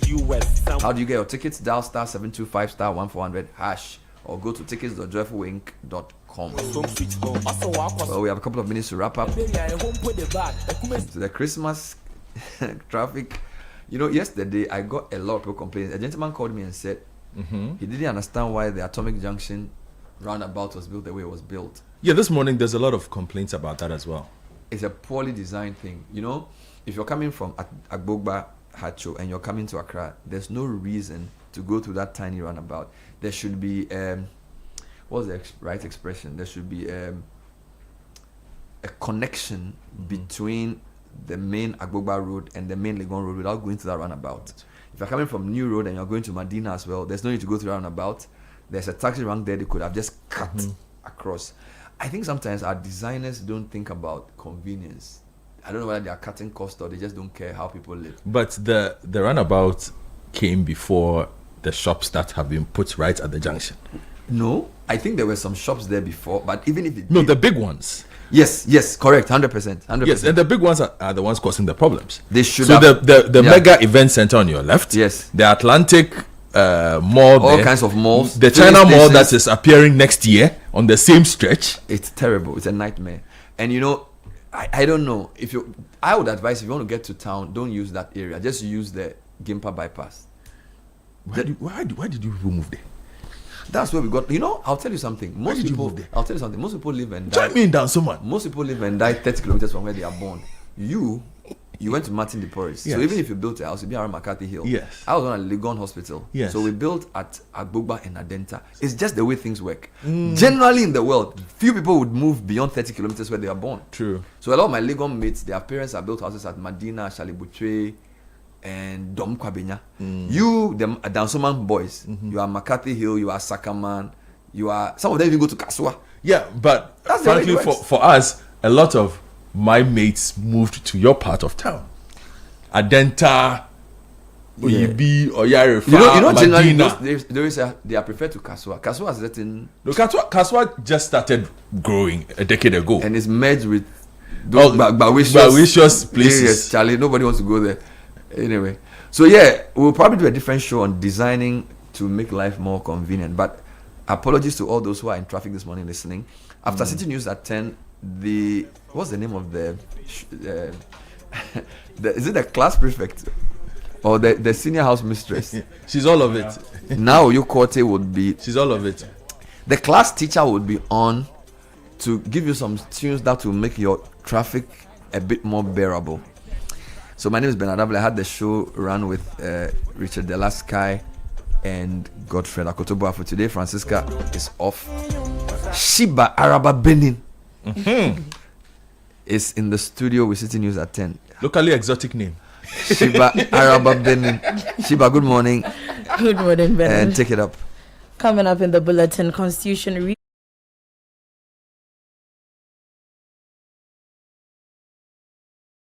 How do you get your tickets? Dial star 725 star 1400 hash or go to tickets.joyfulwink.com. Well, we have a couple of minutes to wrap up. To the Christmas traffic. You know, yesterday I got a lot of people complaining. A gentleman called me and said he didn't understand why the Atomic Junction roundabout was built the way it was built. Yeah, this morning there's a lot of complaints about that as well. It's a poorly designed thing. You know, if you're coming from Agbogba, Hacho, and you're coming to Accra, there's no reason to go through that tiny roundabout. There should be, what's the right expression? There should be a connection between the main Agbogba road and the main Legon road without going through that roundabout. If you're coming from New Road and you're going to Medina as well, there's no need to go through that roundabout. There's a taxi rank there they could have just cut across. I think sometimes our designers don't think about convenience. I don't know whether they are cutting costs or they just don't care how people live. But the roundabout came before the shops that have been put right at the junction. No, I think there were some shops there before, but even if the big ones. Yes, correct, 100%. Yes, and the big ones are the ones causing the problems. They should. So the mega event center on your left. Yes. The Atlantic mall. All kinds of malls. The China mall that is appearing next year on the same stretch. It's terrible. It's a nightmare. And you know, I don't know I would advise if you want to get to town, don't use that area. Just use the Gimpa bypass. Why did you people move there? That's where we got. You know, I'll tell you something. Most people live and die. Join me down, someone. Most people live and die 30 kilometers from where they are born. You went to Martin de Porres. Yes. So even if you built a house, you'd be around McCarthy Hill. Yes. I was on a Legon Hospital. Yes. So we built at Agbogba and Adenta. It's just the way things work. Generally in the world, few people would move beyond 30 kilometers where they are born. True. So a lot of my Legon mates, their parents have built houses at Medina, Shalibutre, and Dom Kwabenya. You, the Dansoman boys, you are McCarthy Hill, you are Sakaman, you are, some of them even go to Kasua. Yeah, but frankly, for us, a lot of my mates moved to your part of town. Adenta, Oyibi or Yarefa. You know generally they are preferred to Kaswa. Kaswa is that in... No, Kaswa just started growing a decade ago. And it's merged with those Bawicious places. Yes, Charlie, nobody wants to go there. Anyway. So yeah, we'll probably do a different show on designing to make life more convenient. But apologies to all those who are in traffic this morning listening. After City News at 10, what's the name of the is it the class prefect or the senior house mistress? She's all of it. Now Yokote would be... She's all of it. The class teacher would be on to give you some tunes that will make your traffic a bit more bearable. So my name is Bernard Abel. I had the show run with Richard Delasky and Godfred Akotoboa. For today, Francisca is off. Shiba Araba Benin is in the studio with City News at 10. Locally exotic name. Shiba Araba Benin. Shiba, good morning. Good morning, Bernard. And take it up. Coming up in the bulletin, Constitution